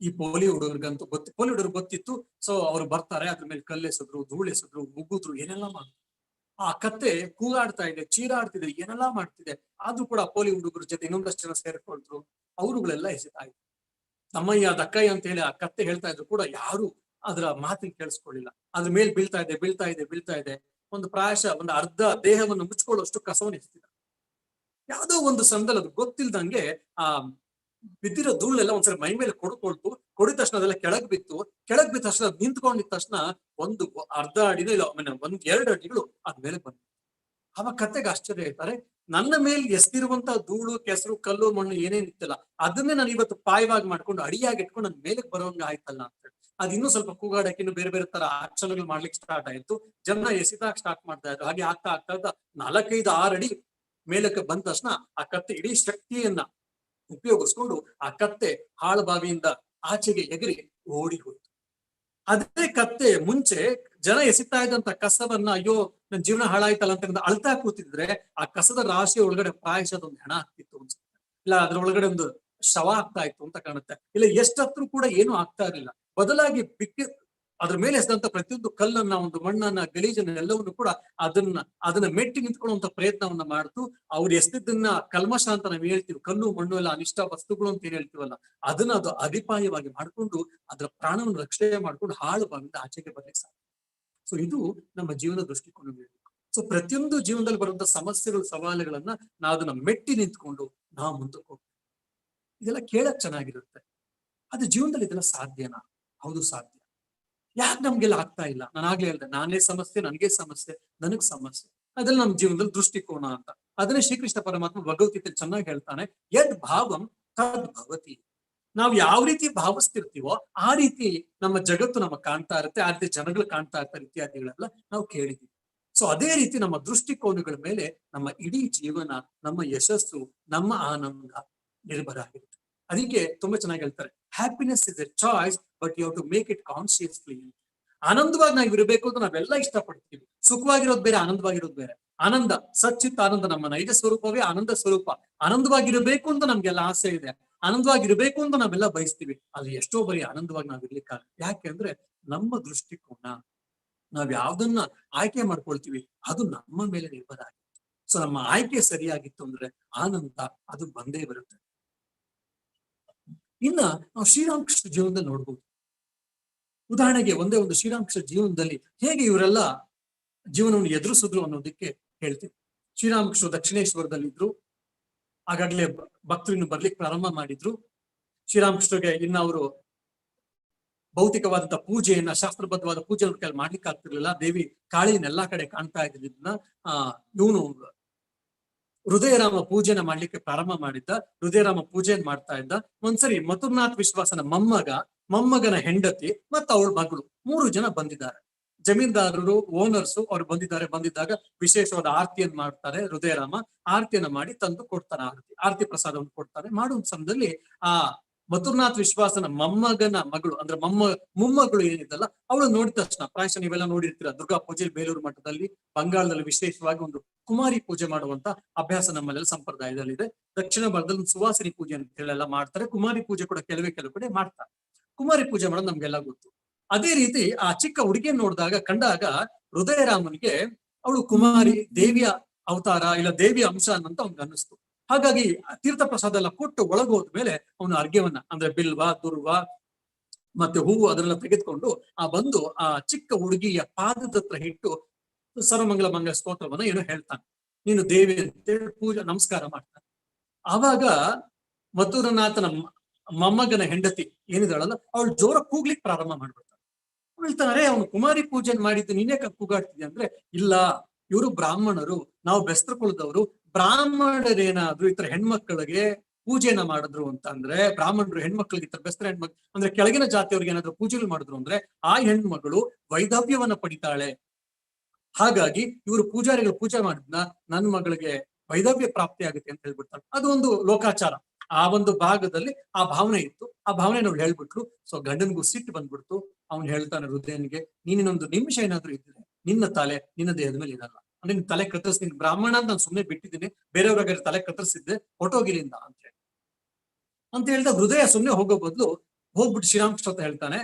ಈ ಪೋಲಿ ಹುಡುಗರಿಗಂತೂ ಪೋಲಿ ಹುಡುಗರು ಗೊತ್ತಿತ್ತು. ಸೊ ಅವ್ರು ಬರ್ತಾರೆ, ಅದ್ರ ಮೇಲೆ ಕಲ್ಲೆಸೆದ್ರು, ಧೂಳೆಸೆದ್ರು, ಮುಗ್ಗುದ್ರು, ಏನೆಲ್ಲಾ ಮಾಡಿದ್ರು. ಆ ಕತ್ತೆ ಕೂಗಾಡ್ತಾ ಇದೆ, ಚೀರಾಡ್ತಿದೆ, ಏನೆಲ್ಲಾ ಮಾಡ್ತಿದೆ. ಆದ್ರೂ ಕೂಡ ಪೋಲಿ ಹುಡುಗರ ಜೊತೆ ಇನ್ನೊಂದಷ್ಟು ಜನ ಸೇರ್ಕೊಳ್ರು. ಅವರುಗಳೆಲ್ಲ ಎಸೆತಾಯ್ತು. ತಮ್ಮಯ್ಯ ದಕ್ಕಯ್ಯ ಅಂತ ಹೇಳಿ ಆ ಕತ್ತೆ ಹೇಳ್ತಾ ಇದ್ರು ಕೂಡ ಯಾರು ಅದರ ಮಾತಿನ ಕೇಳಿಸ್ಕೊಳ್ಳಿಲ್ಲ. ಅದ್ರ ಮೇಲೆ ಬೀಳ್ತಾ ಇದೆ. ಒಂದು ಪ್ರಾಯಶಃ ಒಂದು ಅರ್ಧ ದೇಹವನ್ನು ಮುಚ್ಕೊಳ್ಳೋಷ್ಟು ಕಸವನ್ನು ಎಸ್ತಿದ. ಯಾವ್ದೋ ಒಂದು ಸಂದಲ್ ಅದು ಗೊತ್ತಿಲ್ದಂಗೆ ಆ ಬಿದ್ದಿರೋ ಧೂಳೆಲ್ಲ ಒಂದ್ಸರಿ ಮೈ ಮೇಲೆ ಕೊಡಿದ ತಕ್ಷಣ ಅದೆಲ್ಲ ಕೆಳಗ್ ಬಿದ್ದ ತಕ್ಷಣ ನಿಂತ್ಕೊಂಡಿದ ತಕ್ಷಣ ಒಂದು ಅರ್ಧ ಅಡಿನೂ ಇಲ್ಲ, ಒಂದ್ 2 ಅಡಿಗಳು ಅದ್ ಮೇಲೆ ಬಂತು. ಅವಾಗ ಕತ್ತೆಗೆ ಆಶ್ಚರ್ಯ ಹೇಳ್ತಾರೆ, ನನ್ನ ಮೇಲೆ ಎಸ್ತಿರುವಂತ ಧೂಳು, ಕೆಸರು, ಕಲ್ಲು, ಮಣ್ಣು ಏನೇನಿತ್ತಲ್ಲ ಅದನ್ನೇ ನಾನು ಇವತ್ತು ಪಾಯವಾಗಿ ಮಾಡ್ಕೊಂಡು ಅಡಿಯಾಗಿ ಇಟ್ಕೊಂಡು ನನ್ ಮೇಲಕ್ಕೆ ಬರೋಂಗ ಆಯ್ತಲ್ಲ ಅಂತ ಹೇಳಿ ಅದ್ ಇನ್ನೂ ಸ್ವಲ್ಪ ಕೂಗಾಡಕ್ಕೆ ಇನ್ನು ಬೇರೆ ಬೇರೆ ತರ ಆಕ್ಷನ್ಗಳು ಮಾಡ್ಲಿಕ್ಕೆ ಸ್ಟಾರ್ಟ್ ಆಯ್ತು. ಜನ ಎಸಿದಾಗ ಸ್ಟಾರ್ಟ್ ಮಾಡ್ತಾ ಇದ್ರು. ಹಾಗೆ ಆಗ್ತಾ 4-5-6 ಅಡಿ ಮೇಲಕ್ಕೆ ಬಂದ ತಕ್ಷಣ ಆ ಕತ್ತೆ ಇಡೀ ಶಕ್ತಿಯನ್ನ ಉಪಯೋಗಿಸ್ಕೊಂಡು ಆ ಕತ್ತೆ ಹಾಳುಬಾವಿಯಿಂದ ಆಚೆಗೆ ಎಗರಿ ಓಡಿ ಹೋಯ್ತು. ಅದೇ ಕತ್ತೆ ಮುಂಚೆ ಜನ ಎಸಿತಾ ಇದ್ದಂತ ಕಸವನ್ನ, ಅಯ್ಯೋ ನನ್ ಜೀವನ ಹಾಳಾಯ್ತಲ್ಲ ಅಂತ ಅಳ್ತಾ ಕೂತಿದ್ರೆ ಆ ಕಸದ ರಾಶಿ ಒಳಗಡೆ ಪ್ರಾಯಶಃ ಒಂದು ಹೆಣ ಆಗ್ತಿತ್ತು ಅನ್ಸುತ್ತೆ, ಇಲ್ಲ ಅದ್ರ ಒಳಗಡೆ ಒಂದು ಶವ ಆಗ್ತಾ ಇತ್ತು ಅಂತ ಕಾಣುತ್ತೆ. ಇಲ್ಲ ಎಷ್ಟತ್ರೂ ಕೂಡ ಏನು ಆಗ್ತಾ ಇರಲಿಲ್ಲ. ಬದಲಾಗಿ ಅದ್ರ ಮೇಲೆ ಎಸೆದಂತ ಪ್ರತಿಯೊಂದು ಕಲ್ಲನ್ನ, ಒಂದು ಮಣ್ಣನ್ನ, ಗಲೀಜನ್ನ ಎಲ್ಲವನ್ನು ಕೂಡ ಅದನ್ನ ಮೆಟ್ಟಿ ನಿಂತ್ಕೊಳ್ಳುವಂತ ಪ್ರಯತ್ನವನ್ನ ಮಾಡ್ತು. ಅವ್ರು ಎಸ್ತಿದ್ದನ್ನ ಕಲ್ಮಶ ಅಂತ ನಾವ್ ಹೇಳ್ತೀವಿ, ಕಲ್ಲು ಮಣ್ಣು ಎಲ್ಲ ಅನಿಷ್ಟ ವಸ್ತುಗಳು ಅಂತ ಏನ್ ಹೇಳ್ತೀವಲ್ಲ, ಅದನ್ನ ಅದು ಅಡಿಪಾಯವಾಗಿ ಮಾಡ್ಕೊಂಡು ಅದರ ಪ್ರಾಣವನ್ನು ರಕ್ಷಣೆ ಮಾಡ್ಕೊಂಡು ಹಾಳು ಬಾವಿಂದ ಆಚೆಗೆ ಬರ್ಲಿಕ್ಕೆ ಸಾಧ್ಯ. ಸೊ ಇದು ನಮ್ಮ ಜೀವನ ದೃಷ್ಟಿಕೋನ. ಸೊ ಪ್ರತಿಯೊಂದು ಜೀವನದಲ್ಲಿ ಬರುವಂತ ಸಮಸ್ಯೆಗಳು, ಸವಾಲುಗಳನ್ನ ನಾವು ಅದನ್ನ ಮೆಟ್ಟಿ ನಿಂತ್ಕೊಂಡು ನಾವು ಮುಂದಕ್ಕೆ ಹೋಗ್ತೀವಿ. ಇದೆಲ್ಲ ಕೇಳಕ್ ಚೆನ್ನಾಗಿರುತ್ತೆ, ಅದು ಜೀವನದಲ್ಲಿ ಇದೆಲ್ಲ ಸಾಧ್ಯನಾ? ಹೌದು ಸಾಧ್ಯ. ಯಾಕೆ ನಮ್ಗೆಲ್ಲ ಆಗ್ತಾ ಇಲ್ಲ? ನಾನು ಆಗ್ಲೇ ಹೇಳ್ದೆ, ನಾನೇ ಸಮಸ್ಯೆ, ನನಗ್ ಸಮಸ್ಯೆ. ಅದೆಲ್ಲ ನಮ್ಮ ಜೀವನದಲ್ಲಿ ದೃಷ್ಟಿಕೋನ ಅಂತ. ಅದನ್ನೇ ಶ್ರೀಕೃಷ್ಣ ಪರಮಾತ್ಮ ಭಗವದ್ಗೀತೆ ಚೆನ್ನಾಗಿ ಹೇಳ್ತಾನೆ, ಯದ್ ಭಾವಂ ತದ್ ಭವತಿ. ನಾವು ಯಾವ ರೀತಿ ಭಾವಿಸ್ತಿರ್ತೀವೋ ಆ ರೀತಿ ನಮ್ಮ ಜಗತ್ತು ನಮಗ್ ಕಾಣ್ತಾ ಇರುತ್ತೆ, ಆ ರೀತಿ ಜನಗಳು ಕಾಣ್ತಾ ಇರ್ತಾರೆ, ಇತ್ಯಾದಿಗಳೆಲ್ಲ ನಾವು ಕೇಳಿದೀವಿ. ಸೊ ಅದೇ ರೀತಿ ನಮ್ಮ ದೃಷ್ಟಿಕೋನಗಳ ಮೇಲೆ ನಮ್ಮ ಇಡೀ ಜೀವನ, ನಮ್ಮ ಯಶಸ್ಸು, ನಮ್ಮ ಆನಂದ ನಿರ್ಭರ ಆಗಿರುತ್ತೆ. ಅದಕ್ಕೆ ತುಂಬಾ ಚೆನ್ನಾಗಿ ಹೇಳ್ತಾರೆ, happiness is a choice but you have to make it consciously. ಆನಂದವಾಗಿ ನಾವು ಇರಬೇಕು ಅಂತ ನಾವೆಲ್ಲ ಇಷ್ಟಪಡ್ತೀವಿ. ಸುಖವಾಗಿರೋದು ಬೇರೆ, ಆನಂದವಾಗಿರೋದು ಬೇರೆ. ಆನಂದ, ಸಚ್ಚಿತ್ ಆನಂದ, ನಮ್ಮ ನೈಜ ಸ್ವರೂಪವೇ ಆನಂದ ಸ್ವರೂಪ. ಆನಂದವಾಗಿರಬೇಕು ಅಂತ ನಮ್ಗೆಲ್ಲ ಆಸೆ ಇದೆ, ಆನಂದವಾಗಿರ್ಬೇಕು ಅಂತ ನಾವೆಲ್ಲ ಬಯಸ್ತೀವಿ. ಅಲ್ಲಿ ಎಷ್ಟೋ ಬರೀ ಆನಂದವಾಗಿ ನಾವ್ ಇರ್ಲಿಕ್ಕಾಗಲ್ಲ. ಯಾಕೆ ಅಂದ್ರೆ ನಮ್ಮ ದೃಷ್ಟಿಕೋನ, ನಾವ್ ಯಾವ್ದನ್ನ ಆಯ್ಕೆ ಮಾಡ್ಕೊಳ್ತೀವಿ ಅದು ನಮ್ಮ ಮೇಲೆ ನಿರ್ಭರ ಆಗುತ್ತೆ. ಸೊ ನಮ್ಮ ಆಯ್ಕೆ ಸರಿಯಾಗಿತ್ತು ಅಂದ್ರೆ ಆನಂದ ಅದು ಬಂದೇ ಬರುತ್ತೆ. ಇನ್ನ ನಾವು ಶ್ರೀರಾಮಕೃಷ್ಣ ಜೀವನದಲ್ಲಿ ನೋಡ್ಬೋದು. ಉದಾಹರಣೆಗೆ ಒಂದೇ ಒಂದು ಶ್ರೀರಾಮಕೃಷ್ಣ ಜೀವನದಲ್ಲಿ ಹೇಗೆ ಇವರೆಲ್ಲ ಜೀವನವನ್ನು ಎದುರಿಸಿದ್ರು ಅನ್ನೋದಕ್ಕೆ ಹೇಳ್ತೀವಿ. ಶ್ರೀರಾಮಕೃಷ್ಣ ದಕ್ಷಿಣೇಶ್ವರದಲ್ಲಿದ್ರು. ಆಗಾಗ್ಲೇ ಭಕ್ತರು ಇನ್ನು ಬರ್ಲಿಕ್ಕೆ ಪ್ರಾರಂಭ ಮಾಡಿದ್ರು. ಶ್ರೀರಾಮಕೃಷ್ಣಗೆ ಇನ್ನು ಅವರು ಭೌತಿಕವಾದಂತಹ ಪೂಜೆಯನ್ನ, ಶಾಸ್ತ್ರಬದ್ಧವಾದ ಪೂಜೆ ಕೈಲಿ ಮಾಡ್ಲಿಕ್ಕೆ ಆಗ್ತಿರ್ಲಿಲ್ಲ. ದೇವಿ ಕಾಳಿನ ಎಲ್ಲಾ ಕಡೆ ಕಾಣ್ತಾ ಇದ್ದಿದ್ದನ್ನ ಇವನು ಹೃದಯರಾಮ ಪೂಜೆನ ಮಾಡ್ಲಿಕ್ಕೆ ಪ್ರಾರಂಭ ಮಾಡಿದ್ದ. ಹೃದಯರಾಮ ಪೂಜೆಯನ್ನು ಮಾಡ್ತಾ ಇದ್ದ. ಒಂದ್ಸರಿ ಮಥುರ್ನಾಥ್ ವಿಶ್ವಾಸನ ಮೊಮ್ಮಗನ ಹೆಂಡತಿ ಮತ್ತು ಅವಳ ಮಗಳು 3 ಜನ ಬಂದಿದ್ದಾರೆ. ಜಮೀನ್ದಾರರು, ಓನರ್ಸು ಅವ್ರು ಬಂದಿದ್ದಾಗ ವಿಶೇಷವಾದ ಆರತಿಯನ್ನು ಮಾಡ್ತಾರೆ. ಹೃದಯರಾಮ ಆರತಿಯನ್ನ ಮಾಡಿ ತಂದು ಕೊಡ್ತಾನೆ. ಆರತಿ ಪ್ರಸಾದವನ್ನು ಕೊಡ್ತಾರೆ. ಮಾಡುವ ಸಮಯದಲ್ಲಿ ಆ ಮಥುರ್ನಾಥ್ ವಿಶ್ವಾಸನ ಮೊಮ್ಮಗನ ಮಗಳು ಅಂದ್ರೆ ಮೊಮ್ಮಗಳು ಏನಿದ್ದಲ್ಲ, ಅವಳು ನೋಡಿದ ತಕ್ಷಣ, ಪ್ರಾಯಶಃ ನೀವೆಲ್ಲ ನೋಡಿರ್ತೀರ, ದುರ್ಗಾ ಪೂಜೆ ಬೇಲೂರು ಮಠದಲ್ಲಿ, ಬಂಗಾಳದಲ್ಲಿ ವಿಶೇಷವಾಗಿ ಒಂದು ಕುಮಾರಿ ಪೂಜೆ ಮಾಡುವಂತ ಅಭ್ಯಾಸ ನಮ್ಮಲ್ಲೆಲ್ಲ ಸಂಪ್ರದಾಯದಲ್ಲಿದೆ. ದಕ್ಷಿಣ ಭಾರತದಲ್ಲಿ ಸುವಾಸಿನಿ ಪೂಜೆ ಅಂತ ಹೇಳೆಲ್ಲ ಮಾಡ್ತಾರೆ. ಕುಮಾರಿ ಪೂಜೆ ಕೂಡ ಕೆಲವು ಕಡೆ ಮಾಡ್ತಾರೆ. ಕುಮಾರಿ ಪೂಜೆ ಮಾಡೋದು ನಮ್ಗೆಲ್ಲ ಗೊತ್ತು. ಅದೇ ರೀತಿ ಆ ಚಿಕ್ಕ ಹುಡುಗಿಯನ್ನು ಕಂಡಾಗ ಹೃದಯರಾಮನಿಗೆ ಅವಳು ಕುಮಾರಿ, ದೇವಿಯ ಅವತಾರ ಇಲ್ಲ ದೇವಿಯ ಅಂಶ ಅನ್ನಂತ ಅವ್ನಿಗೆ ಅನ್ನಿಸ್ತು. ಹಾಗಾಗಿ ತೀರ್ಥ ಪ್ರಸಾದ ಎಲ್ಲ ಕೊಟ್ಟು ಒಳಗೋದ್ಮೇಲೆ ಅವನು ಅರ್ಘ್ಯವನ್ನ ಅಂದ್ರೆ ಬಿಲ್ವ, ದುರ್ವ ಮತ್ತೆ ಹೂವು ಅದನ್ನೆಲ್ಲ ತೆಗೆದುಕೊಂಡು ಬಂದು ಆ ಚಿಕ್ಕ ಹುಡುಗಿಯ ಪಾದದ ಹತ್ರ ಇಟ್ಟು ಸರ್ವಮಂಗಲ ಮಂಗಲ ಸ್ತೋತ್ರವನ್ನ ಏನೋ ಹೇಳ್ತಾನೆ. ನೀನು ದೇವಿ ಅಂತೇಳಿ ಪೂಜೆ ನಮಸ್ಕಾರ ಮಾಡ್ತಾನೆ. ಆವಾಗ ಮಥುರನಾಥನ ಮೊಮ್ಮಗನ ಹೆಂಡತಿ ಏನಿದಾಳಲ್ಲ, ಅವಳು ಜೋರ ಕೂಗ್ಲಿಕ್ಕೆ ಪ್ರಾರಂಭ ಮಾಡ್ಬಿಡ್ತಾಳೆ. ಹೇಳ್ತಾರೆ, ಅವನು ಕುಮಾರಿ ಪೂಜೆ ಮಾಡಿದ್ದು ನೀನೇ ಕೂಗಾಡ್ತಿದ್ಯ ಅಂದ್ರೆ, ಇಲ್ಲ, ಇವರು ಬ್ರಾಹ್ಮಣರು, ನಾವು ಬೆಸ್ತ್ರ ಕುಲದವರು. ಬ್ರಾಹ್ಮಣರೇನಾದ್ರು ಈ ತರ ಹೆಣ್ಮಕ್ಳಿಗೆ ಪೂಜೆನ ಮಾಡಿದ್ರು ಅಂತ ಅಂದ್ರೆ, ಬ್ರಾಹ್ಮಣರು ಹೆಣ್ಮಕ್ಳಿಗೆ ಈ ತರ ಬೆಸ್ತ್ರ ಹೆಣ್ಮಕ್ಳು ಅಂದ್ರೆ ಕೆಳಗಿನ ಜಾತಿಯವ್ರಿಗೆ ಏನಾದ್ರು ಪೂಜೆಗಳು ಮಾಡಿದ್ರು ಅಂದ್ರೆ ಆ ಹೆಣ್ಮಗಳು ವೈಧವ್ಯವನ್ನ ಪಡಿತಾಳೆ. ಹಾಗಾಗಿ ಇವರು ಪೂಜಾರಿಗಳು ಪೂಜೆ ಮಾಡಿದ್ನ ನನ್ನ ಮಗಳಿಗೆ ವೈಧವ್ಯ ಪ್ರಾಪ್ತಿ ಆಗುತ್ತೆ ಅಂತ ಹೇಳ್ಬಿಡ್ತಾಳೆ. ಅದು ಒಂದು ಲೋಕಾಚಾರ. ಆ ಒಂದು ಭಾಗದಲ್ಲಿ ಆ ಭಾವನೆ ಇತ್ತು. ಆ ಭಾವನೆ ನಾವು ಹೇಳ್ಬಿಟ್ರು. ಸೊ ಗಂಡನಿಗೂ ಸಿಟ್ಟು ಬಂದ್ಬಿಡ್ತು. ಅವ್ನು ಹೇಳ್ತಾನೆ ಹೃದಯನಿಗೆ, ನೀನಿನೊಂದು ನಿಮಿಷ ಏನಾದ್ರು ಇದ್ರೆ ನಿನ್ನ ತಲೆ ನಿನ್ನ ದೇಹದ ಮೇಲೆ ಇರಲ್ಲ. ಅಂದ್ರೆ ನಿನ್ ತಲೆ ಕತ್ತರಿಸ್ತೀನಿ, ಬ್ರಾಹ್ಮಣ ಅಂತ ನಾನು ಸುಮ್ಮನೆ ಬಿಟ್ಟಿದ್ದೀನಿ, ಬೇರೆಯವ್ರಿಗೆ ತಲೆ ಕತ್ತರಿಸಿದ್ದೆ ಹೊಟ್ಟೋಗಿಲಿಂದ ಅಂತ ಹೇಳ್ದ. ಹೃದಯ ಸುಮ್ಮನೆ ಹೋಗೋ ಬದಲು ಹೋಗ್ಬಿಟ್ಟು ಶ್ರೀರಾಮಕೃಷ್ಣ ಅಂತ ಹೇಳ್ತಾನೆ.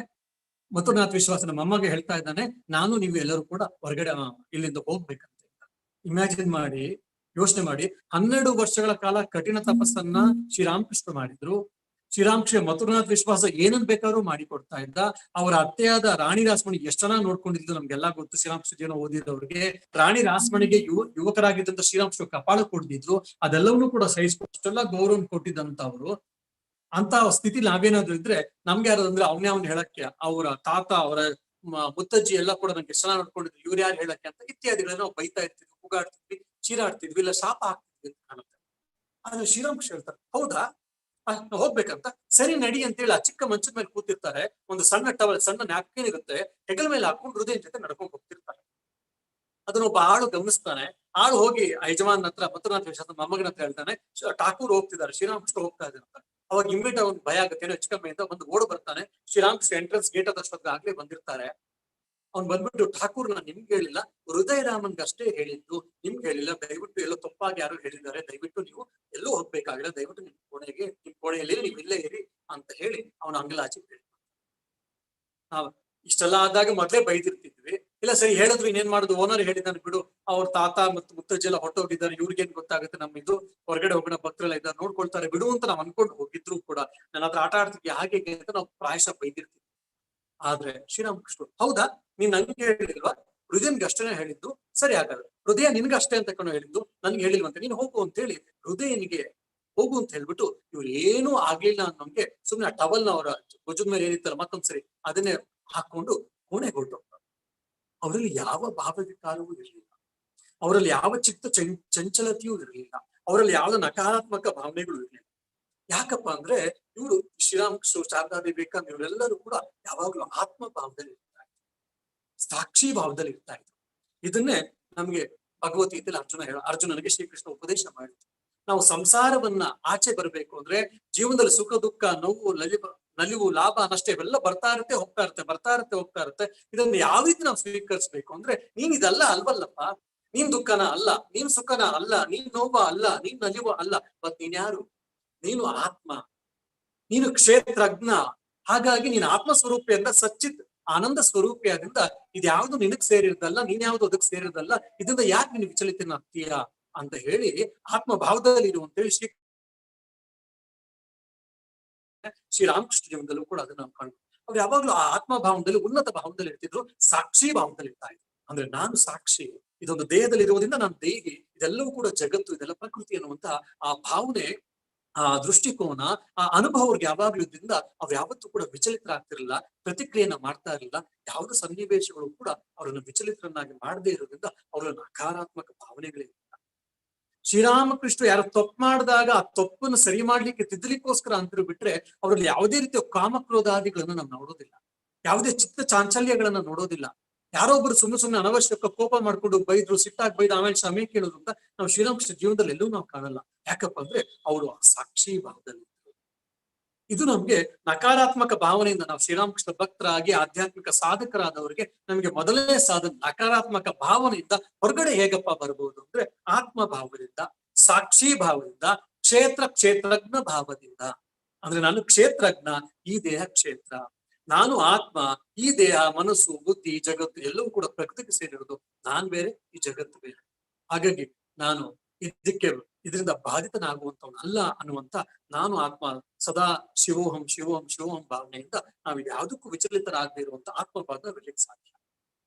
ಮಥುರ್ನಾಥ್ ವಿಶ್ವಾಸನ ಮೊಮ್ಮಗೆ ಹೇಳ್ತಾ ಇದ್ದಾನೆ, ನಾನು ನೀವು ಎಲ್ಲರೂ ಕೂಡ ಹೊರಗಡೆ ಇಲ್ಲಿಂದ ಹೋಗ್ಬೇಕಂತ. ಇಮ್ಯಾಜಿನ್ ಮಾಡಿ, ಯೋಚನೆ ಮಾಡಿ, 12 ವರ್ಷಗಳ ಕಾಲ ಕಠಿಣ ತಪಸ್ಸನ್ನ ಶ್ರೀರಾಮಕೃಷ್ಣ ಮಾಡಿದ್ರು. ಶ್ರೀರಾಮಕೃಷ್ಣ ಮಥುರ್ನಾಥ್ ವಿಶ್ವಾಸ ಏನನ್ ಬೇಕಾದ್ರೂ ಮಾಡಿ ಕೊಡ್ತಾ ಇದ್ದ. ಅವರ ಅತ್ತೆಯಾದ ರಾಣಿ ರಾಸ್ಮಣಿ ಎಷ್ಟು ಚೆನ್ನಾಗಿ ನೋಡ್ಕೊಂಡಿದ್ದು ನಮ್ಗೆಲ್ಲಾ ಗೊತ್ತು. ಶ್ರೀರಾಮಕೃಷ್ಣ ಜೀವನ ಓದಿದವ್ರಿಗೆ ರಾಣಿ ರಾಸ್ಮಣಿಗೆ ಯುವಕರಾಗಿದ್ದಂತ ಶ್ರೀರಾಮಕೃಷ್ಣ ಕಪಾಳ ಕೊಡ್ದಿದ್ರು. ಅದೆಲ್ಲವನ್ನೂ ಕೂಡ ಸಹಿಸ್ಕೊಷ್ಟೆಲ್ಲ ಗೌರವ ಕೊಟ್ಟಿದ್ದಂತವ್ರು. ಅಂತ ಸ್ಥಿತಿ ನಾವೇನಾದ್ರು ಇದ್ರೆ ನಮ್ಗೆ ಯಾರು ಅಂದ್ರೆ ಅವನೇ ಹೇಳಕ್ಕೆ, ಅವರ ತಾತ, ಅವರ ಮುತ್ತಜ್ಜಿ ಎಲ್ಲ ಕೂಡ ನಂಗೆ ಎಷ್ಟು ಚೆನ್ನಾಗಿ ನೋಡ್ಕೊಂಡಿದ್ರು, ಇವ್ರು ಯಾರು ಹೇಳಕ್ಕೆ ಅಂತ ಇತ್ಯಾದಿಗಳನ್ನ ನಾವು ಬೈತಾ ಇರ್ತಿದ್ವಿ, ಕೂಗಾಡ್ತಿದ್ವಿ, ಚೀರಾಡ್ತಿದ್ವಿ, ಇಲ್ಲ ಶಾಪ ಹಾಕ್ತಿದ್ವಿ ಅಂತ ಕಾಣುತ್ತೆ. ಆದ್ರೆ ಶ್ರೀರಾಮಕೃಷ್ಣ ಹೇಳ್ತಾರೆ, ಹೌದಾ ಹೋಗ್ಬೇಕಂತ, ಸರಿ ನಡಿ ಅಂತೇಳಿ ಆ ಚಿಕ್ಕ ಮಂಚದ ಮೇಲೆ ಕೂತಿರ್ತಾರೆ. ಒಂದು ಸಣ್ಣ ಟವಲ್, ಸಣ್ಣ ನ್ಯಾಪ್ಕಿನ್ ಇರುತ್ತೆ, ಹೆಗಲ ಮೇಲೆ ಹಾಕೊಂಡು ಹೃದಯ ಜೊತೆ ನಡ್ಕೊಂಡು ಹೋಗ್ತಿರ್ತಾರೆ. ಅದನ್ನ ಒಬ್ಬ ಆಳು ಗಮನಿಸ್ತಾನೆ. ಆಳು ಹೋಗಿ ಯಜಮಾನ್ ಹತ್ರ, ಮಥುರ್ನಾಥ್ ವಿಶ್ವಾಸ ಮೊಮ್ಮಗನ ಹತ್ರ ಹೇಳ್ತಾನೆ, ಠಾಕೂರ್ ಹೋಗ್ತಿದ್ದಾರೆ, ಶ್ರೀರಾಮಕೃಷ್ಣ ಹೋಗ್ತಾ ಇದ್ದಾರೆ ಅಂತ. ಅವಾಗ ಇಮ್ಮಿಡಿಯೇಟ್ ಅವ್ನ್ ಭಯ ಆಗುತ್ತೆ, ಹೆಚ್ಚು ಕಮ್ಮಿ ಅಂತ ಒಂದು ಓಡ್ ಬರ್ತಾನೆ. ಶ್ರೀರಾಮಕೃಷ್ಣ ಎಂಟ್ರೆನ್ಸ್ ಗೇಟ್ ಅದಷ್ಟೊತ್ತಿಗೆ ಆಗ್ಲೇ ಬಂದಿರ್ತಾರೆ. ಅವ್ನ್ ಬಂದ್ಬಿಟ್ಟು, ಠಾಕೂರ್ ನಾನು ನಿಮ್ಗೆ ಹೇಳಿಲ್ಲ, ಹೃದಯರಾಮನ್ಗೆ ಅಷ್ಟೇ ಹೇಳಿದ್ದು, ನಿಮ್ಗೆ ಹೇಳಿಲ್ಲ. ದಯವಿಟ್ಟು ಎಲ್ಲೋ ತಪ್ಪಾಗಿ ಯಾರು ಹೇಳಿದ್ದಾರೆ, ದಯವಿಟ್ಟು ನೀವು ಎಲ್ಲೂ ಹೋಗ್ಬೇಕಾಗಿಲ್ಲ, ದಯವಿಟ್ಟು ನಿಮ್ ಕೋಣೆಯಲ್ಲಿ ನೀವು ಇಲ್ಲೇ ಇರಿ ಅಂತ ಹೇಳಿ ಅವನ ಅಂಗಲಾಚೆ ಹೇಳಿ. ಇಷ್ಟೆಲ್ಲ ಆದಾಗ ಮೊದ್ಲೇ ಬೈದಿರ್ತಿದ್ವಿ. ಇಲ್ಲ ಸರಿ ಹೇಳಿದ್ರು ಇನ್ನೇನ್ ಮಾಡುದು, ಓನರ್ ಹೇಳಿದಾನೆ ಬಿಡು, ಅವ್ರ ತಾತ ಮತ್ತು ಮುತ್ತಜ್ಜಿ ಎಲ್ಲ ಹೊಟ್ಟೋಗಿದ್ದಾರೆ, ಇವ್ರಿಗೇನ್ ಗೊತ್ತಾಗುತ್ತೆ, ನಮ್ಮಿದು ಹೊರಗಡೆ ಹೋಗೋಣ ಭಕ್ತರೆಲ್ಲ ಇದ್ದಾರೆ ನೋಡ್ಕೊಳ್ತಾರೆ ಬಿಡು ಅಂತ ನಾವ್ ಅನ್ಕೊಂಡು ಹೋಗಿದ್ರು ಕೂಡ ನನ್ನ ಹತ್ರ ಆಟ ಆಡ್ತಿದ್ವಿ ಹಾಗೆ ಅಂತ ನಾವು ಪ್ರಾಯಶಃ ಬೈದಿರ್ತೀವಿ. ಆದ್ರೆ ಶ್ರೀರಾಮಕೃಷ್ಣ, ಹೌದಾ ನೀನ್ ನಂಗೆ ಹೇಳಿಲ್ವಾ, ಹೃದಯನ್ಗೆ ಅಷ್ಟೇ ಹೇಳಿದ್ದು, ಸರಿ ಆಗಲ್ಲ, ಹೃದಯ ನಿನ್ಗೆ ಅಷ್ಟೇ ಅಂತ ಕಣೋ ಹೇಳಿದ್ದು, ನನ್ಗೆ ಹೇಳಿಲ್ವಂತೆ, ನೀನು ಹೋಗು ಅಂತ ಹೇಳಿ ಹೃದಯನಿಗೆ ಹೋಗು ಅಂತ ಹೇಳ್ಬಿಟ್ಟು, ಇವ್ರು ಏನೂ ಆಗ್ಲಿಲ್ಲ ಅನ್ನೋಂಗೆ ಸುಮ್ನೆ ಆ ಟವಲ್ನ ಅವರ ಭುಜದ ಮೇಲೆ ಏನಿತ್ತಲ್ಲ ಮತ್ತೊಂದ್ಸರಿ ಅದನ್ನೇ ಹಾಕೊಂಡು ಕೋಣೆಗೆ ಹೊರಟೋಗ್ತಾರೆ. ಅವರಲ್ಲಿ ಯಾವ ಭಾವವಿಕಾರವೂ ಇರಲಿಲ್ಲ, ಅವರಲ್ಲಿ ಯಾವ ಚಿತ್ತ ಚಂಚಲತೆಯೂ ಇರಲಿಲ್ಲ, ಅವರಲ್ಲಿ ಯಾವ ನಕಾರಾತ್ಮಕ ಭಾವನೆಗಳು ಇರಲಿಲ್ಲ. ಯಾಕಪ್ಪ ಅಂದ್ರೆ ಇವರು ಶ್ರೀರಾಮಕೃಷ್ಣ, ಶಾರದಾದೇವಿ, ವಿವೇಕಾನಂದ ಇವರೆಲ್ಲರೂ ಕೂಡ ಯಾವಾಗ್ಲೂ ಆತ್ಮ ಭಾವದಲ್ಲಿ ಇರ್ತಾ ಇದ್ರು, ಸಾಕ್ಷಿ ಭಾವದಲ್ಲಿ ಇರ್ತಾ ಇದ್ರು. ಇದನ್ನೇ ನಮ್ಗೆ ಭಗವದ್ಗೀತೆಯಲ್ಲಿ ಅರ್ಜುನನಿಗೆ ಶ್ರೀಕೃಷ್ಣ ಉಪದೇಶ ಮಾಡಿದ್ರು. ನಾವು ಸಂಸಾರವನ್ನ ಆಚೆ ಬರ್ಬೇಕು ಅಂದ್ರೆ ಜೀವನದಲ್ಲಿ ಸುಖ ದುಃಖ ನೋವು ನಲಿವು ಲಾಭ ನಷ್ಟ ಇವೆಲ್ಲ ಬರ್ತಾ ಇರುತ್ತೆ ಹೋಗ್ತಾ ಇರುತ್ತೆ. ಇದನ್ನ ಯಾವ ರೀತಿ ನಾವು ಸ್ವೀಕರಿಸ್ಬೇಕು ಅಂದ್ರೆ, ನೀನ್ ಇದಲ್ಲ ಅಲ್ವಲ್ಲಪ್ಪ, ನೀನ್ ದುಃಖನ ಅಲ್ಲ, ನೀನ್ ಸುಖನ ಅಲ್ಲ, ನೀನ್ ನೋವ ಅಲ್ಲ, ನೀನ್ ನಲಿವ ಅಲ್ಲ, ಮತ್ ನೀನ್ ಯಾರು? ನೀನು ಆತ್ಮ, ನೀನು ಕ್ಷೇತ್ರಜ್ಞ. ಹಾಗಾಗಿ ನೀನ್ ಆತ್ಮ ಸ್ವರೂಪಿಯಿಂದ ಸಚ್ಚಿತ್ ಆನಂದ ಸ್ವರೂಪಿಯಾದಿಂದ ಇದ್ಯಾವುದು ನಿನಗ್ ಸೇರಿರ್ದಲ್ಲ, ನೀನ್ ಯಾವ್ದು ಅದಕ್ಕೆ ಸೇರಿರ್ದಲ್ಲ, ಇದರಿಂದ ಯಾಕೆ ನೀನು ವಿಚಲಿತನಾಗ್ತೀಯ ಅಂತ ಹೇಳಿ ಆತ್ಮ ಭಾವದಲ್ಲಿ ಇರುವಂತೇಳಿ ಶ್ರೀರಾಮಕೃಷ್ಣ ಜೀವನದಲ್ಲೂ ಕೂಡ ಅದನ್ನ ನಾವು ಕಾಣ್ತೀವಿ. ಅವ್ರು ಯಾವಾಗ್ಲೂ ಆ ಆತ್ಮ ಭಾವದಲ್ಲಿ, ಉನ್ನತ ಭಾವದಲ್ಲಿ ಇರ್ತಿದ್ರು, ಸಾಕ್ಷಿ ಭಾವದಲ್ಲಿ ಇರ್ತಾ ಇದ್ರು. ಅಂದ್ರೆ ನಾನು ಸಾಕ್ಷಿ, ಇದೊಂದು ದೇಹದಲ್ಲಿ ಇರುವುದರಿಂದ ನಾನು ದೇಹಿ, ಇದೆಲ್ಲವೂ ಕೂಡ ಜಗತ್ತು, ಇದೆಲ್ಲ ಪ್ರಕೃತಿ ಅನ್ನುವಂತ ಆ ಭಾವನೆ, ಆ ದೃಷ್ಟಿಕೋನ, ಆ ಅನುಭವ ಅವ್ರಿಗೆ ಯಾವಾಗ್ಲೂ ಇದ್ರಿಂದ ಅವ್ರು ಯಾವತ್ತೂ ಕೂಡ ವಿಚಲಿತರಾಗ್ತಿರ್ಲಿಲ್ಲ, ಪ್ರತಿಕ್ರಿಯೆಯನ್ನ ಮಾಡ್ತಾ ಇರಲಿಲ್ಲ. ಯಾವುದೇ ಸನ್ನಿವೇಶಗಳು ಕೂಡ ಅವರನ್ನು ವಿಚಲಿತರನ್ನಾಗಿ ಮಾಡದೇ ಇರೋದ್ರಿಂದ ಅವರ ನಕಾರಾತ್ಮಕ ಭಾವನೆಗಳೇ. ಶ್ರೀರಾಮಕೃಷ್ಣ ಯಾರು ತಪ್ಪು ಮಾಡಿದಾಗ ಆ ತಪ್ಪನ್ನು ಸರಿ ಮಾಡ್ಲಿಕ್ಕೆ, ತಿದ್ದಲಿಕ್ಕೋಸ್ಕರ ಅಂತಿರು ಬಿಟ್ರೆ ಅವರಲ್ಲಿ ಯಾವುದೇ ರೀತಿಯ ಕಾಮಕ್ರೋಧಾದಿಗಳನ್ನ ನಾವು ನೋಡೋದಿಲ್ಲ, ಯಾವುದೇ ಚಿತ್ತ ಚಾಂಚಲ್ಯಗಳನ್ನ ನೋಡೋದಿಲ್ಲ. ಯಾರೋ ಒಬ್ರು ಸುಮ್ಮನೆ ಅನವಶ್ಯಕ ಕೋಪ ಮಾಡ್ಕೊಂಡು ಬೈದ್ರು, ಸಿಟ್ಟಾಗಿ ಬೈದು ಆಮೇಲೆ ಕ್ಷಮೆ ಕೇಳೋದು ಅಂತ ನಾವು ಶ್ರೀರಾಮಕೃಷ್ಣ ಜೀವನದಲ್ಲಿ ಎಲ್ಲೂ ನಾವು ಕಾಣಲ್ಲ. ಯಾಕಪ್ಪ ಅಂದ್ರೆ ಅವರು ಸಾಕ್ಷಿ ಭಾವದಲ್ಲಿ. ಇದು ನಮ್ಗೆ ನಕಾರಾತ್ಮಕ ಭಾವನೆಯಿಂದ ನಾವು ಶ್ರೀರಾಮಕೃಷ್ಣ ಭಕ್ತರಾಗಿ ಆಧ್ಯಾತ್ಮಿಕ ಸಾಧಕರಾದವರಿಗೆ ನಮಗೆ ಮೊದಲನೇ ಸಾಧನ ನಕಾರಾತ್ಮಕ ಭಾವನೆಯಿಂದ ಹೊರಗಡೆ ಹೇಗಪ್ಪ ಬರ್ಬೋದು ಅಂದ್ರೆ ಆತ್ಮ ಭಾವದಿಂದ, ಸಾಕ್ಷಿ ಭಾವದಿಂದ, ಕ್ಷೇತ್ರಜ್ಞ ಭಾವದಿಂದ. ಅಂದ್ರೆ ನಾನು ಕ್ಷೇತ್ರಜ್ಞ, ಈ ದೇಹ ಕ್ಷೇತ್ರ, ನಾನು ಆತ್ಮ, ಈ ದೇಹ, ಮನಸ್ಸು, ಬುದ್ಧಿ, ಜಗತ್ತು ಎಲ್ಲವೂ ಕೂಡ ಪ್ರಕೃತಿಗೆ ಸೇರಿರೋದು, ನಾನ್ ಬೇರೆ, ಈ ಜಗತ್ತು ಬೇರೆ. ಹಾಗಾಗಿ ನಾನು ಇದರಿಂದ ಬಾಧಿತನಾಗುವಂತವನು ಅಲ್ಲ ಅನ್ನುವಂತ, ನಾನು ಆತ್ಮ ಸದಾ ಶಿವೋಹಂ ಶಿವೋಹಂ ಶಿವೋಹಂ ಭಾವನೆಯಿಂದ ನಾವು ಯಾವುದಕ್ಕೂ ವಿಚಲಿತರಾಗದೇ ಇರುವಂತ ಆತ್ಮಭಾವನ ಇರ್ಲಿಕ್ಕೆ ಸಾಧ್ಯ.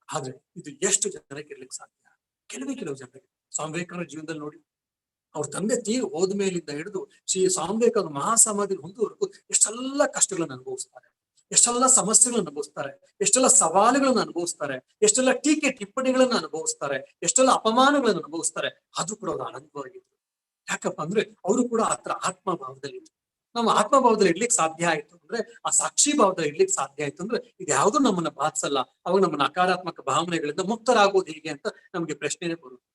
ಆದ್ರೆ ಇದು ಎಷ್ಟು ಜನರಿಗೆ ಇರ್ಲಿಕ್ಕೆ ಸಾಧ್ಯ? ಕೆಲವು ಜನರಿಗೆ. ಸ್ವಾಮಿ ವಿವೇಕಾನಂದ ಜೀವನದಲ್ಲಿ ನೋಡಿ, ಅವ್ರ ತಂದೆ ತೀರು ಹೋದ್ಮೇಲಿಂದ ಹಿಡಿದು ಸ್ವಾಮಿ ವಿವೇಕಾನಂದ ಮಹಾಸಮಾಧಿ ಹೊಂದುವರೆಗೂ ಎಷ್ಟೆಲ್ಲ ಕಷ್ಟಗಳನ್ನು ಅನುಭವಿಸ್ತಾರೆ, ಎಷ್ಟೆಲ್ಲ ಸಮಸ್ಯೆಗಳನ್ನು ಅನುಭವಿಸ್ತಾರೆ, ಎಷ್ಟೆಲ್ಲ ಸವಾಲುಗಳನ್ನು ಅನುಭವಿಸ್ತಾರೆ, ಎಷ್ಟೆಲ್ಲ ಟೀಕೆ ಟಿಪ್ಪಣಿಗಳನ್ನ ಅನುಭವಿಸ್ತಾರೆ, ಎಷ್ಟೆಲ್ಲ ಅಪಮಾನಗಳನ್ನು ಅನುಭವಿಸ್ತಾರೆ. ಆದ್ರೂ ಕೂಡ ಅವ್ರು ಆನಂದವಾಗಿದ್ರು. ಯಾಕಪ್ಪ ಅಂದ್ರೆ ಅವರು ಕೂಡ ಆತರ ಆತ್ಮಭಾವದಲ್ಲಿ ಇದ್ರು. ನಾವು ಆತ್ಮಭಾವದಲ್ಲಿ ಇರ್ಲಿಕ್ಕೆ ಸಾಧ್ಯ ಆಯ್ತು ಅಂದ್ರೆ, ಆ ಸಾಕ್ಷಿ ಭಾವದಲ್ಲಿ ಇರ್ಲಿಕ್ಕೆ ಸಾಧ್ಯ ಆಯ್ತು ಅಂದ್ರೆ ಇದ್ಯಾವುದೂ ನಮ್ಮನ್ನ ಬಾಧಿಸಲ್ಲ. ಅವಾಗ ನಮ್ಮ ನಕಾರಾತ್ಮಕ ಭಾವನೆಗಳಿಂದ ಮುಕ್ತರಾಗೋದು ಹೇಗೆ ಅಂತ ನಮ್ಗೆ ಪ್ರಶ್ನೆನೇ ಬರುತ್ತೆ.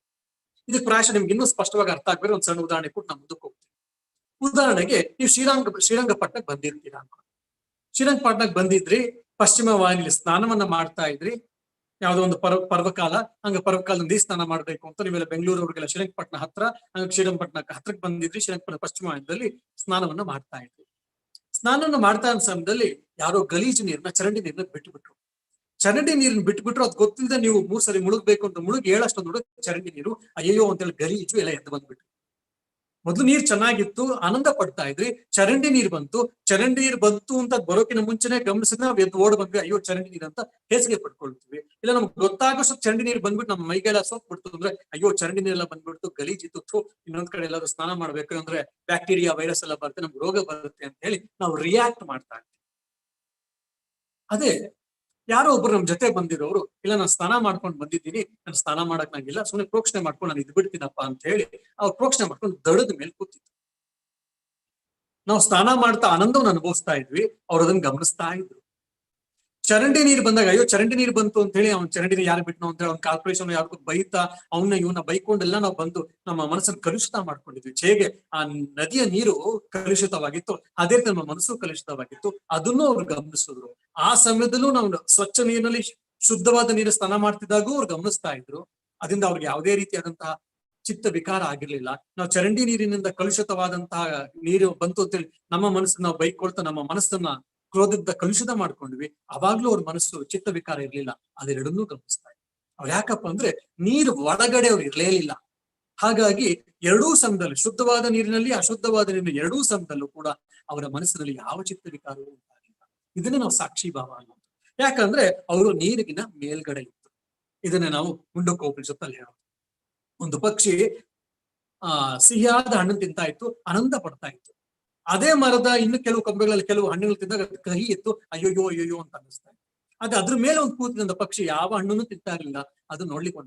ಇದಕ್ಕೆ ಪ್ರಾಯಶಃ ನಿಮ್ಗೆ ಇನ್ನೂ ಸ್ಪಷ್ಟವಾಗಿ ಅರ್ಥ ಆಗ್ಬೇಕು. ಒಂದು ಸಣ್ಣ ಉದಾಹರಣೆ ಕೊಟ್ಟು ನಾವು ಮುಂದಕ್ಕೆ ಹೋಗ್ತೀವಿ. ಉದಾಹರಣೆಗೆ ನೀವು ಶ್ರೀರಂಗಪಟ್ಟಣಕ್ಕೆ ಬಂದಿರ್ತೀರಾ ಅನ್ಕೊಂಡು. ಶ್ರೀರಂಗಪಟ್ಟಣಕ್ಕೆ ಬಂದಿದ್ರಿ, ಪಶ್ಚಿಮ ವಾಹಿನಿಲಿ ಸ್ನಾನವನ್ನ ಮಾಡ್ತಾ ಇದ್ರಿ, ಯಾವುದೋ ಒಂದು ಪರ್ವಕಾಲ, ಹಂಗ ಪರ್ವಕಾಲದಲ್ಲಿ ಸ್ನಾನ ಮಾಡ್ಬೇಕು ಅಂತ ನೀವೆಲ್ಲ ಬೆಂಗಳೂರವ್ರಿಗೆಲ್ಲ ಶ್ರೀರಂಗಪಟ್ಟಣ ಹತ್ರ, ಹಂಗ ಶ್ರೀರಂಗಪಟ್ಟಣಕ್ಕೆ ಹತ್ರಕ್ಕೆ ಬಂದಿದ್ರಿ. ಶ್ರೀರಂಗಪಟ್ಟಣ ಪಶ್ಚಿಮ ವಾಹಿನಿಯಲ್ಲಿ ಸ್ನಾನವನ್ನ ಮಾಡ್ತಾ ಇದ್ರಿ. ಸ್ನಾನವನ್ನ ಮಾಡ್ತಾ ಇದ್ದ ಸಮಯದಲ್ಲಿ ಯಾರೋ ಗಲೀಜು ನೀರನ್ನ, ಚರಂಡಿ ನೀರನ್ನ ಬಿಟ್ಟುಬಿಟ್ರು. ಚರಂಡಿ ನೀರನ್ನ ಬಿಟ್ಬಿಟ್ರು. ಅದ್ ಗೊತ್ತಿಲ್ಲದೆ ನೀವು 3 ಸರಿ ಮುಳುಗ್ಬೇಕು ಅಂತ ಮುಳುಗಿ ಹೇಳಷ್ಟು ನೋಡಿ ಚರಂಡಿ ನೀರು ಅಯ್ಯೋ ಅಂತೇಳಿ ಗಲೀಜು ಎಲ್ಲ ಎದ್ದು ಬಂದ್ಬಿಟ್ರು. ಮೊದ್ಲು ನೀರ್ ಚೆನ್ನಾಗಿತ್ತು, ಆನಂದ ಪಡ್ತಾ ಇದ್ರಿ. ಚರಂಡಿ ನೀರ್ ಬಂತು ಅಂತ ಬರೋಕಿನ ಮುಂಚೆನೆ ಗಮನಿಸಿದ್ರೆ ನಾವು ಎದ್ದು ಓಡ್ ಬಂದ್ವಿ, ಅಯ್ಯೋ ಚರಂಡಿ ನೀರ್ ಅಂತ ಹೇಸಿಗೆ ಪಡ್ಕೊಳ್ತೀವಿ. ಇಲ್ಲ ನಮ್ಗೆ ಗೊತ್ತಾಗೋಷ್ಟು ಚರಂಡಿ ನೀರ್ ಬಂದ್ಬಿಟ್ಟು ನಮ್ಮ ಮೈಗೆಲ್ಲ ಸೋಪ್ ಬಿಡ್ತು ಅಂದ್ರೆ ಅಯ್ಯೋ ಚರಂಡಿ ನೀರೆಲ್ಲ ಬಂದ್ಬಿಡ್ತು, ಗಲೀಜಿತ್ತು, ಇನ್ನೊಂದ್ ಕಡೆ ಎಲ್ಲಾದ್ರೂ ಸ್ನಾನ ಮಾಡ್ಬೇಕು ಅಂದ್ರೆ ಬ್ಯಾಕ್ಟೀರಿಯಾ, ವೈರಸ್ ಎಲ್ಲ ಬರುತ್ತೆ, ನಮ್ಗೆ ರೋಗ ಬರುತ್ತೆ ಅಂತ ಹೇಳಿ ನಾವು ರಿಯಾಕ್ಟ್ ಮಾಡ್ತಾ ಇರ್ತೀವಿ. ಅದೇ ಯಾರೋ ಒಬ್ರು ನಮ್ ಜೊತೆ ಬಂದಿರೋರು, ಇಲ್ಲ ನಾನು ಸ್ನಾನ ಮಾಡ್ಕೊಂಡು ಬಂದಿದ್ದೀನಿ, ನಾನು ಸ್ನಾನ ಮಾಡಕ್ ನಂಗಿಲ್ಲ, ಸುಮ್ಮನೆ ಪ್ರೋಕ್ಷಣೆ ಮಾಡ್ಕೊಂಡು ನಾನು ಇದ್ ಬಿಡ್ತೀನಪ್ಪ ಅಂತ ಹೇಳಿ ಅವ್ರು ಪ್ರೋಕ್ಷಣೆ ಮಾಡ್ಕೊಂಡು ದಡದ ಮೇಲೆ ಕೂತಿದ್ರು. ನಾವು ಸ್ನಾನ ಮಾಡ್ತಾ ಆನಂದವನ್ನು ಅನುಭವಿಸ್ತಾ ಇದ್ವಿ, ಅವ್ರು ಅದನ್ನ ಗಮನಿಸ್ತಾ ಇದ್ರು. ಚರಂಡಿ ನೀರು ಬಂದಾಗ ಅಯ್ಯೋ ಚರಂಡಿ ನೀರು ಬಂತು ಅಂತ ಹೇಳಿ ಅವ್ನ ಚರಂಡಿ ನೀರು ಯಾರು ಬಿಟ್ನೋ ಅಂತ ಹೇಳಿ ಅವ್ನ ಕಾರ್ಪೊರೇಷನ್ ಯಾರಿಗೂ ಬೈತಾ ಇವನ್ನ ಬೈಕೊಂಡೆಲ್ಲ ನಾವು ಬಂದು ನಮ್ಮ ಮನಸ್ಸನ್ನು ಕಲುಷಿತ ಮಾಡ್ಕೊಂಡಿದ್ವಿ. ಹೇಗೆ ಆ ನದಿಯ ನೀರು ಕಲುಷಿತವಾಗಿತ್ತು, ಅದೇ ನಮ್ಮ ಮನಸ್ಸು ಕಲುಷಿತವಾಗಿತ್ತು. ಅದನ್ನು ಅವ್ರು ಗಮನಿಸಿದ್ರು. ಆ ಸಮಯದಲ್ಲೂ ನಾವು ಸ್ವಚ್ಛ ನೀರಿನಲ್ಲಿ ಶುದ್ಧವಾದ ನೀರು ಸ್ನಾನ ಮಾಡ್ತಿದ್ದಾಗೂ ಅವ್ರು ಗಮನಿಸ್ತಾ ಇದ್ರು. ಅದರಿಂದ ಅವ್ರಿಗೆ ಯಾವುದೇ ರೀತಿಯಾದಂತಹ ಚಿತ್ತ ವಿಕಾರ ಆಗಿರ್ಲಿಲ್ಲ. ನಾವು ಚರಂಡಿ ನೀರಿನಿಂದ ಕಲುಷಿತವಾದಂತಹ ನೀರು ಬಂತು ಅಂತೇಳಿ ನಮ್ಮ ಮನಸ್ಸನ್ನ ನಾವು ಬೈಕೊಳ್ತಾ ನಮ್ಮ ಮನಸ್ಸನ್ನ ಕ್ರೋಧದಿಂದ ಕಲುಷಿತ ಮಾಡ್ಕೊಂಡ್ವಿ. ಅವಾಗ್ಲೂ ಅವ್ರ ಮನಸ್ಸು ಚಿತ್ತ ವಿಕಾರ ಇರ್ಲಿಲ್ಲ. ಅದೆರಡನ್ನೂ ಗಮನಿಸ್ತಾ ಇದ್ರು. ಅವ್ರು ಯಾಕಪ್ಪ ಅಂದ್ರೆ ನೀರು ಒಳಗಡೆ ಅವ್ರು ಇರ್ಲೇಲಿಲ್ಲ. ಹಾಗಾಗಿ ಎರಡೂ ಸಮಯದಲ್ಲಿ, ಶುದ್ಧವಾದ ನೀರಿನಲ್ಲಿ ಅಶುದ್ಧವಾದ ನೀರಿನ ಎರಡೂ ಸಮಯದಲ್ಲೂ ಕೂಡ ಅವರ ಮನಸ್ಸಿನಲ್ಲಿ ಯಾವ ಚಿತ್ತ ವಿಕಾರವೂ ಉಂಟಾಗಿಲ್ಲ. ಇದನ್ನೇ ನಾವು ಸಾಕ್ಷಿ ಭಾವ ಅನ್ನೋದು. ಯಾಕಂದ್ರೆ ಅವರು ನೀರಿಗಿನ ಮೇಲ್ಗಡೆ ಇತ್ತು. ಇದನ್ನ ನಾವು ಮುಂಡಕೋಪನಿಷತ್ತಲ್ಲಿ ಹೇಳೋದು. ಒಂದು ಪಕ್ಷಿ ಸಿಹಿಯಾದ ಹಣ್ಣು ತಿಂತಾ ಇತ್ತು, ಆನಂದ ಪಡ್ತಾ ಇತ್ತು. ಅದೇ ಮರದ ಇನ್ನು ಕೆಲವು ಕೊಂಬೆಗಳಲ್ಲಿ ಕೆಲವು ಹಣ್ಣುಗಳು ತಿಂದಾಗ ಕಹಿ ಇತ್ತು, ಅಯ್ಯೋಯ್ಯೋ ಅಂತ ಅನ್ನಿಸ್ತಾ ಇತ್ತು. ಅದೇ ಅದ್ರ ಮೇಲೆ ಒಂದು ಕೂತಿದ್ದ ಪಕ್ಷಿ ಯಾವ ಹಣ್ಣನ್ನು ತಿಂತಾ ಇರ್ಲಿಲ್ಲ. ಅದು ನೋಡ್ಲಿಕ್ಕೆ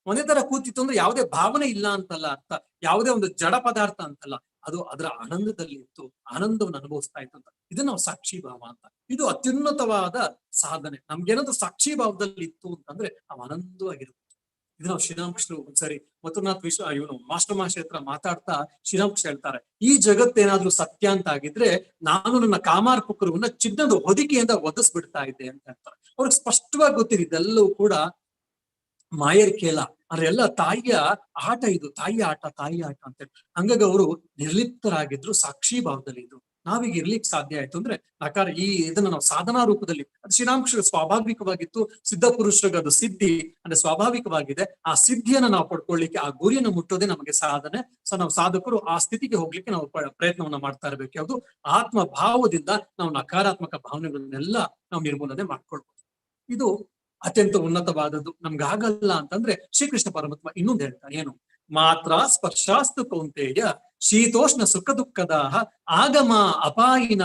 ಒಂದೇ ತರ ಕೂತಿತ್ತು ಅಂದ್ರೆ ಯಾವುದೇ ಭಾವನೆ ಇಲ್ಲ ಅಂತಲ್ಲ ಅರ್ಥ, ಯಾವುದೇ ಒಂದು ಜಡ ಪದಾರ್ಥ ಅಂತಲ್ಲ, ಅದು ಅದರ ಆನಂದದಲ್ಲಿ ಇತ್ತು, ಆನಂದವನ್ನು ಅನುಭವಿಸ್ತಾ ಇತ್ತು ಅಂತ. ಇದನ್ನ ನಾವು ಸಾಕ್ಷಿ ಭಾವ ಅಂತ. ಇದು ಅತ್ಯುನ್ನತವಾದ ಸಾಧನೆ. ನಮ್ಗೇನಾದ್ರು ಸಾಕ್ಷಿ ಭಾವದಲ್ಲಿ ಇತ್ತು ಅಂತಂದ್ರೆ ಅವು ಆನಂದವಾಗಿರುತ್ತೆ. ಇದು ನಾವು ಶ್ರೀರಾಮಕೃಷ್ಣ ಒಂದ್ಸರಿ ಮಥುನಾಥ್ ಇವನು ಮಾಸ್ಟರ್ ಹತ್ರ ಮಾತಾಡ್ತಾ ಶ್ರೀರಾಮಕೃಷ್ಣ ಹೇಳ್ತಾರೆ, ಈ ಜಗತ್ತೇನಾದ್ರೂ ಸತ್ಯ ಅಂತ ಆಗಿದ್ರೆ ನಾನು ನನ್ನ ಕಾಮಾರ್ಪಕರವನ್ನ ಚಿನ್ನದ ಹೊದಿಕೆಯಿಂದ ಒದಿಸ್ಬಿಡ್ತಾ ಇದ್ದೆ ಅಂತ ಹೇಳ್ತಾರೆ. ಅವ್ರಿಗೆ ಸ್ಪಷ್ಟವಾಗಿ ಗೊತ್ತಿದೆ ಇದೆಲ್ಲವೂ ಕೂಡ ಮಾಯರ್ ಕೇಲ ಅಂದ್ರೆ ಎಲ್ಲ ತಾಯಿಯ ಆಟ, ಇದು ತಾಯಿಯ ಆಟ ಅಂತೇಳಿ. ಹಂಗಾಗಿ ಅವರು ನಿರ್ಲಿಪ್ತರಾಗಿದ್ರು, ಸಾಕ್ಷಿ ಭಾವದಲ್ಲಿ ಇದ್ರು. ನಾವೀಗ ಇರ್ಲಿಕ್ಕೆ ಸಾಧ್ಯ ಆಯ್ತು ಅಂದ್ರೆ ಇದನ್ನ ನಾವು ಸಾಧನಾ ರೂಪದಲ್ಲಿ, ಅದು ಶ್ರೀರಾಮಕೃಷ್ಣ ಸ್ವಾಭಾವಿಕವಾಗಿತ್ತು, ಸಿದ್ಧ ಪುರುಷರಿಗೆ ಅದು ಸಿದ್ಧಿ ಅಂದ್ರೆ ಸ್ವಾಭಾವಿಕವಾಗಿದೆ. ಆ ಸಿದ್ಧಿಯನ್ನ ನಾವು ಪಡ್ಕೊಳ್ಳಿಕ್ಕೆ, ಆ ಗುರಿಯನ್ನು ಮುಟ್ಟೋದೇ ನಮಗೆ ಸಾಧನೆ. ಸೊ ನಾವು ಸಾಧಕರು ಆ ಸ್ಥಿತಿಗೆ ಹೋಗ್ಲಿಕ್ಕೆ ನಾವು ಪ್ರಯತ್ನವನ್ನ ಮಾಡ್ತಾ ಇರ್ಬೇಕು. ಯಾವುದು ಆತ್ಮ ಭಾವದಿಂದ ನಾವು ನಕಾರಾತ್ಮಕ ಭಾವನೆಗಳನ್ನೆಲ್ಲ ನಾವು ನಿರ್ಮೂಲನೆ ಮಾಡ್ಕೊಳ್ಬಹುದು. ಇದು ಅತ್ಯಂತ ಉನ್ನತವಾದದ್ದು. ನಮ್ಗಾಗಲ್ಲ ಅಂತಂದ್ರೆ ಶ್ರೀಕೃಷ್ಣ ಪರಮಾತ್ಮ ಇನ್ನೊಂದು ಹೇಳ್ತಾನೆ, ಏನು? ಮಾತ್ರ ಸ್ಪರ್ಶಾಸ್ತು ಕೌಂತೆಯ ಶೀತೋಷ್ಣ ಸುಖ ದುಃಖದ ಆಗಮ ಅಪಾಯಿನ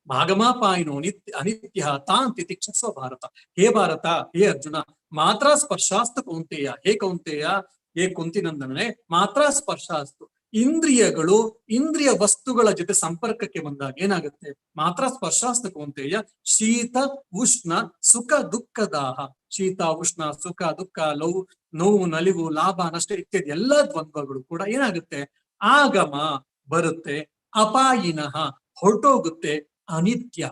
ಆಗಮಾಪಾಯಿನೋ ಅನಿತ್ಯ ತಾನ್ ತಿತಿಕ್ಷಸ್ವ ಭಾರತ. ಹೇ ಭಾರತ, ಹೇ ಅರ್ಜುನ, ಮಾತ್ರ ಸ್ಪರ್ಶಾಸ್ತು ಕೌಂತೆಯ, ಹೇ ಕೌಂತೆಯ, ಹೇ ಕುಂತಿನಂದನೇ, ಮಾತ್ರ ಸ್ಪರ್ಶಾಸ್ತು, ಇಂದ್ರಿಯಗಳು ಇಂದ್ರಿಯ ವಸ್ತುಗಳ ಜೊತೆ ಸಂಪರ್ಕಕ್ಕೆ ಬಂದಾಗ ಏನಾಗುತ್ತೆ? ಮಾತ್ರ ಸ್ಪರ್ಶಾಸ್ತು ಕೌಂತೆಯ ಶೀತ ಉಷ್ಣ ಸುಖ ದುಃಖದಾಹ. ಶೀತ ಉಷ್ಣ ಸುಖ ದುಃಖ ನೋವು ನಲಿವು ಲಾಭ ನಷ್ಟ ಇತ್ಯಾದಿ ಎಲ್ಲ ದ್ವಂದ್ವಗಳು ಕೂಡ ಏನಾಗುತ್ತೆ? ಆಗಮ ಬರುತ್ತೆ, ಅಪಾಯಿನಃ ಹೊರಟೋಗುತ್ತೆ, ಅನಿತ್ಯ.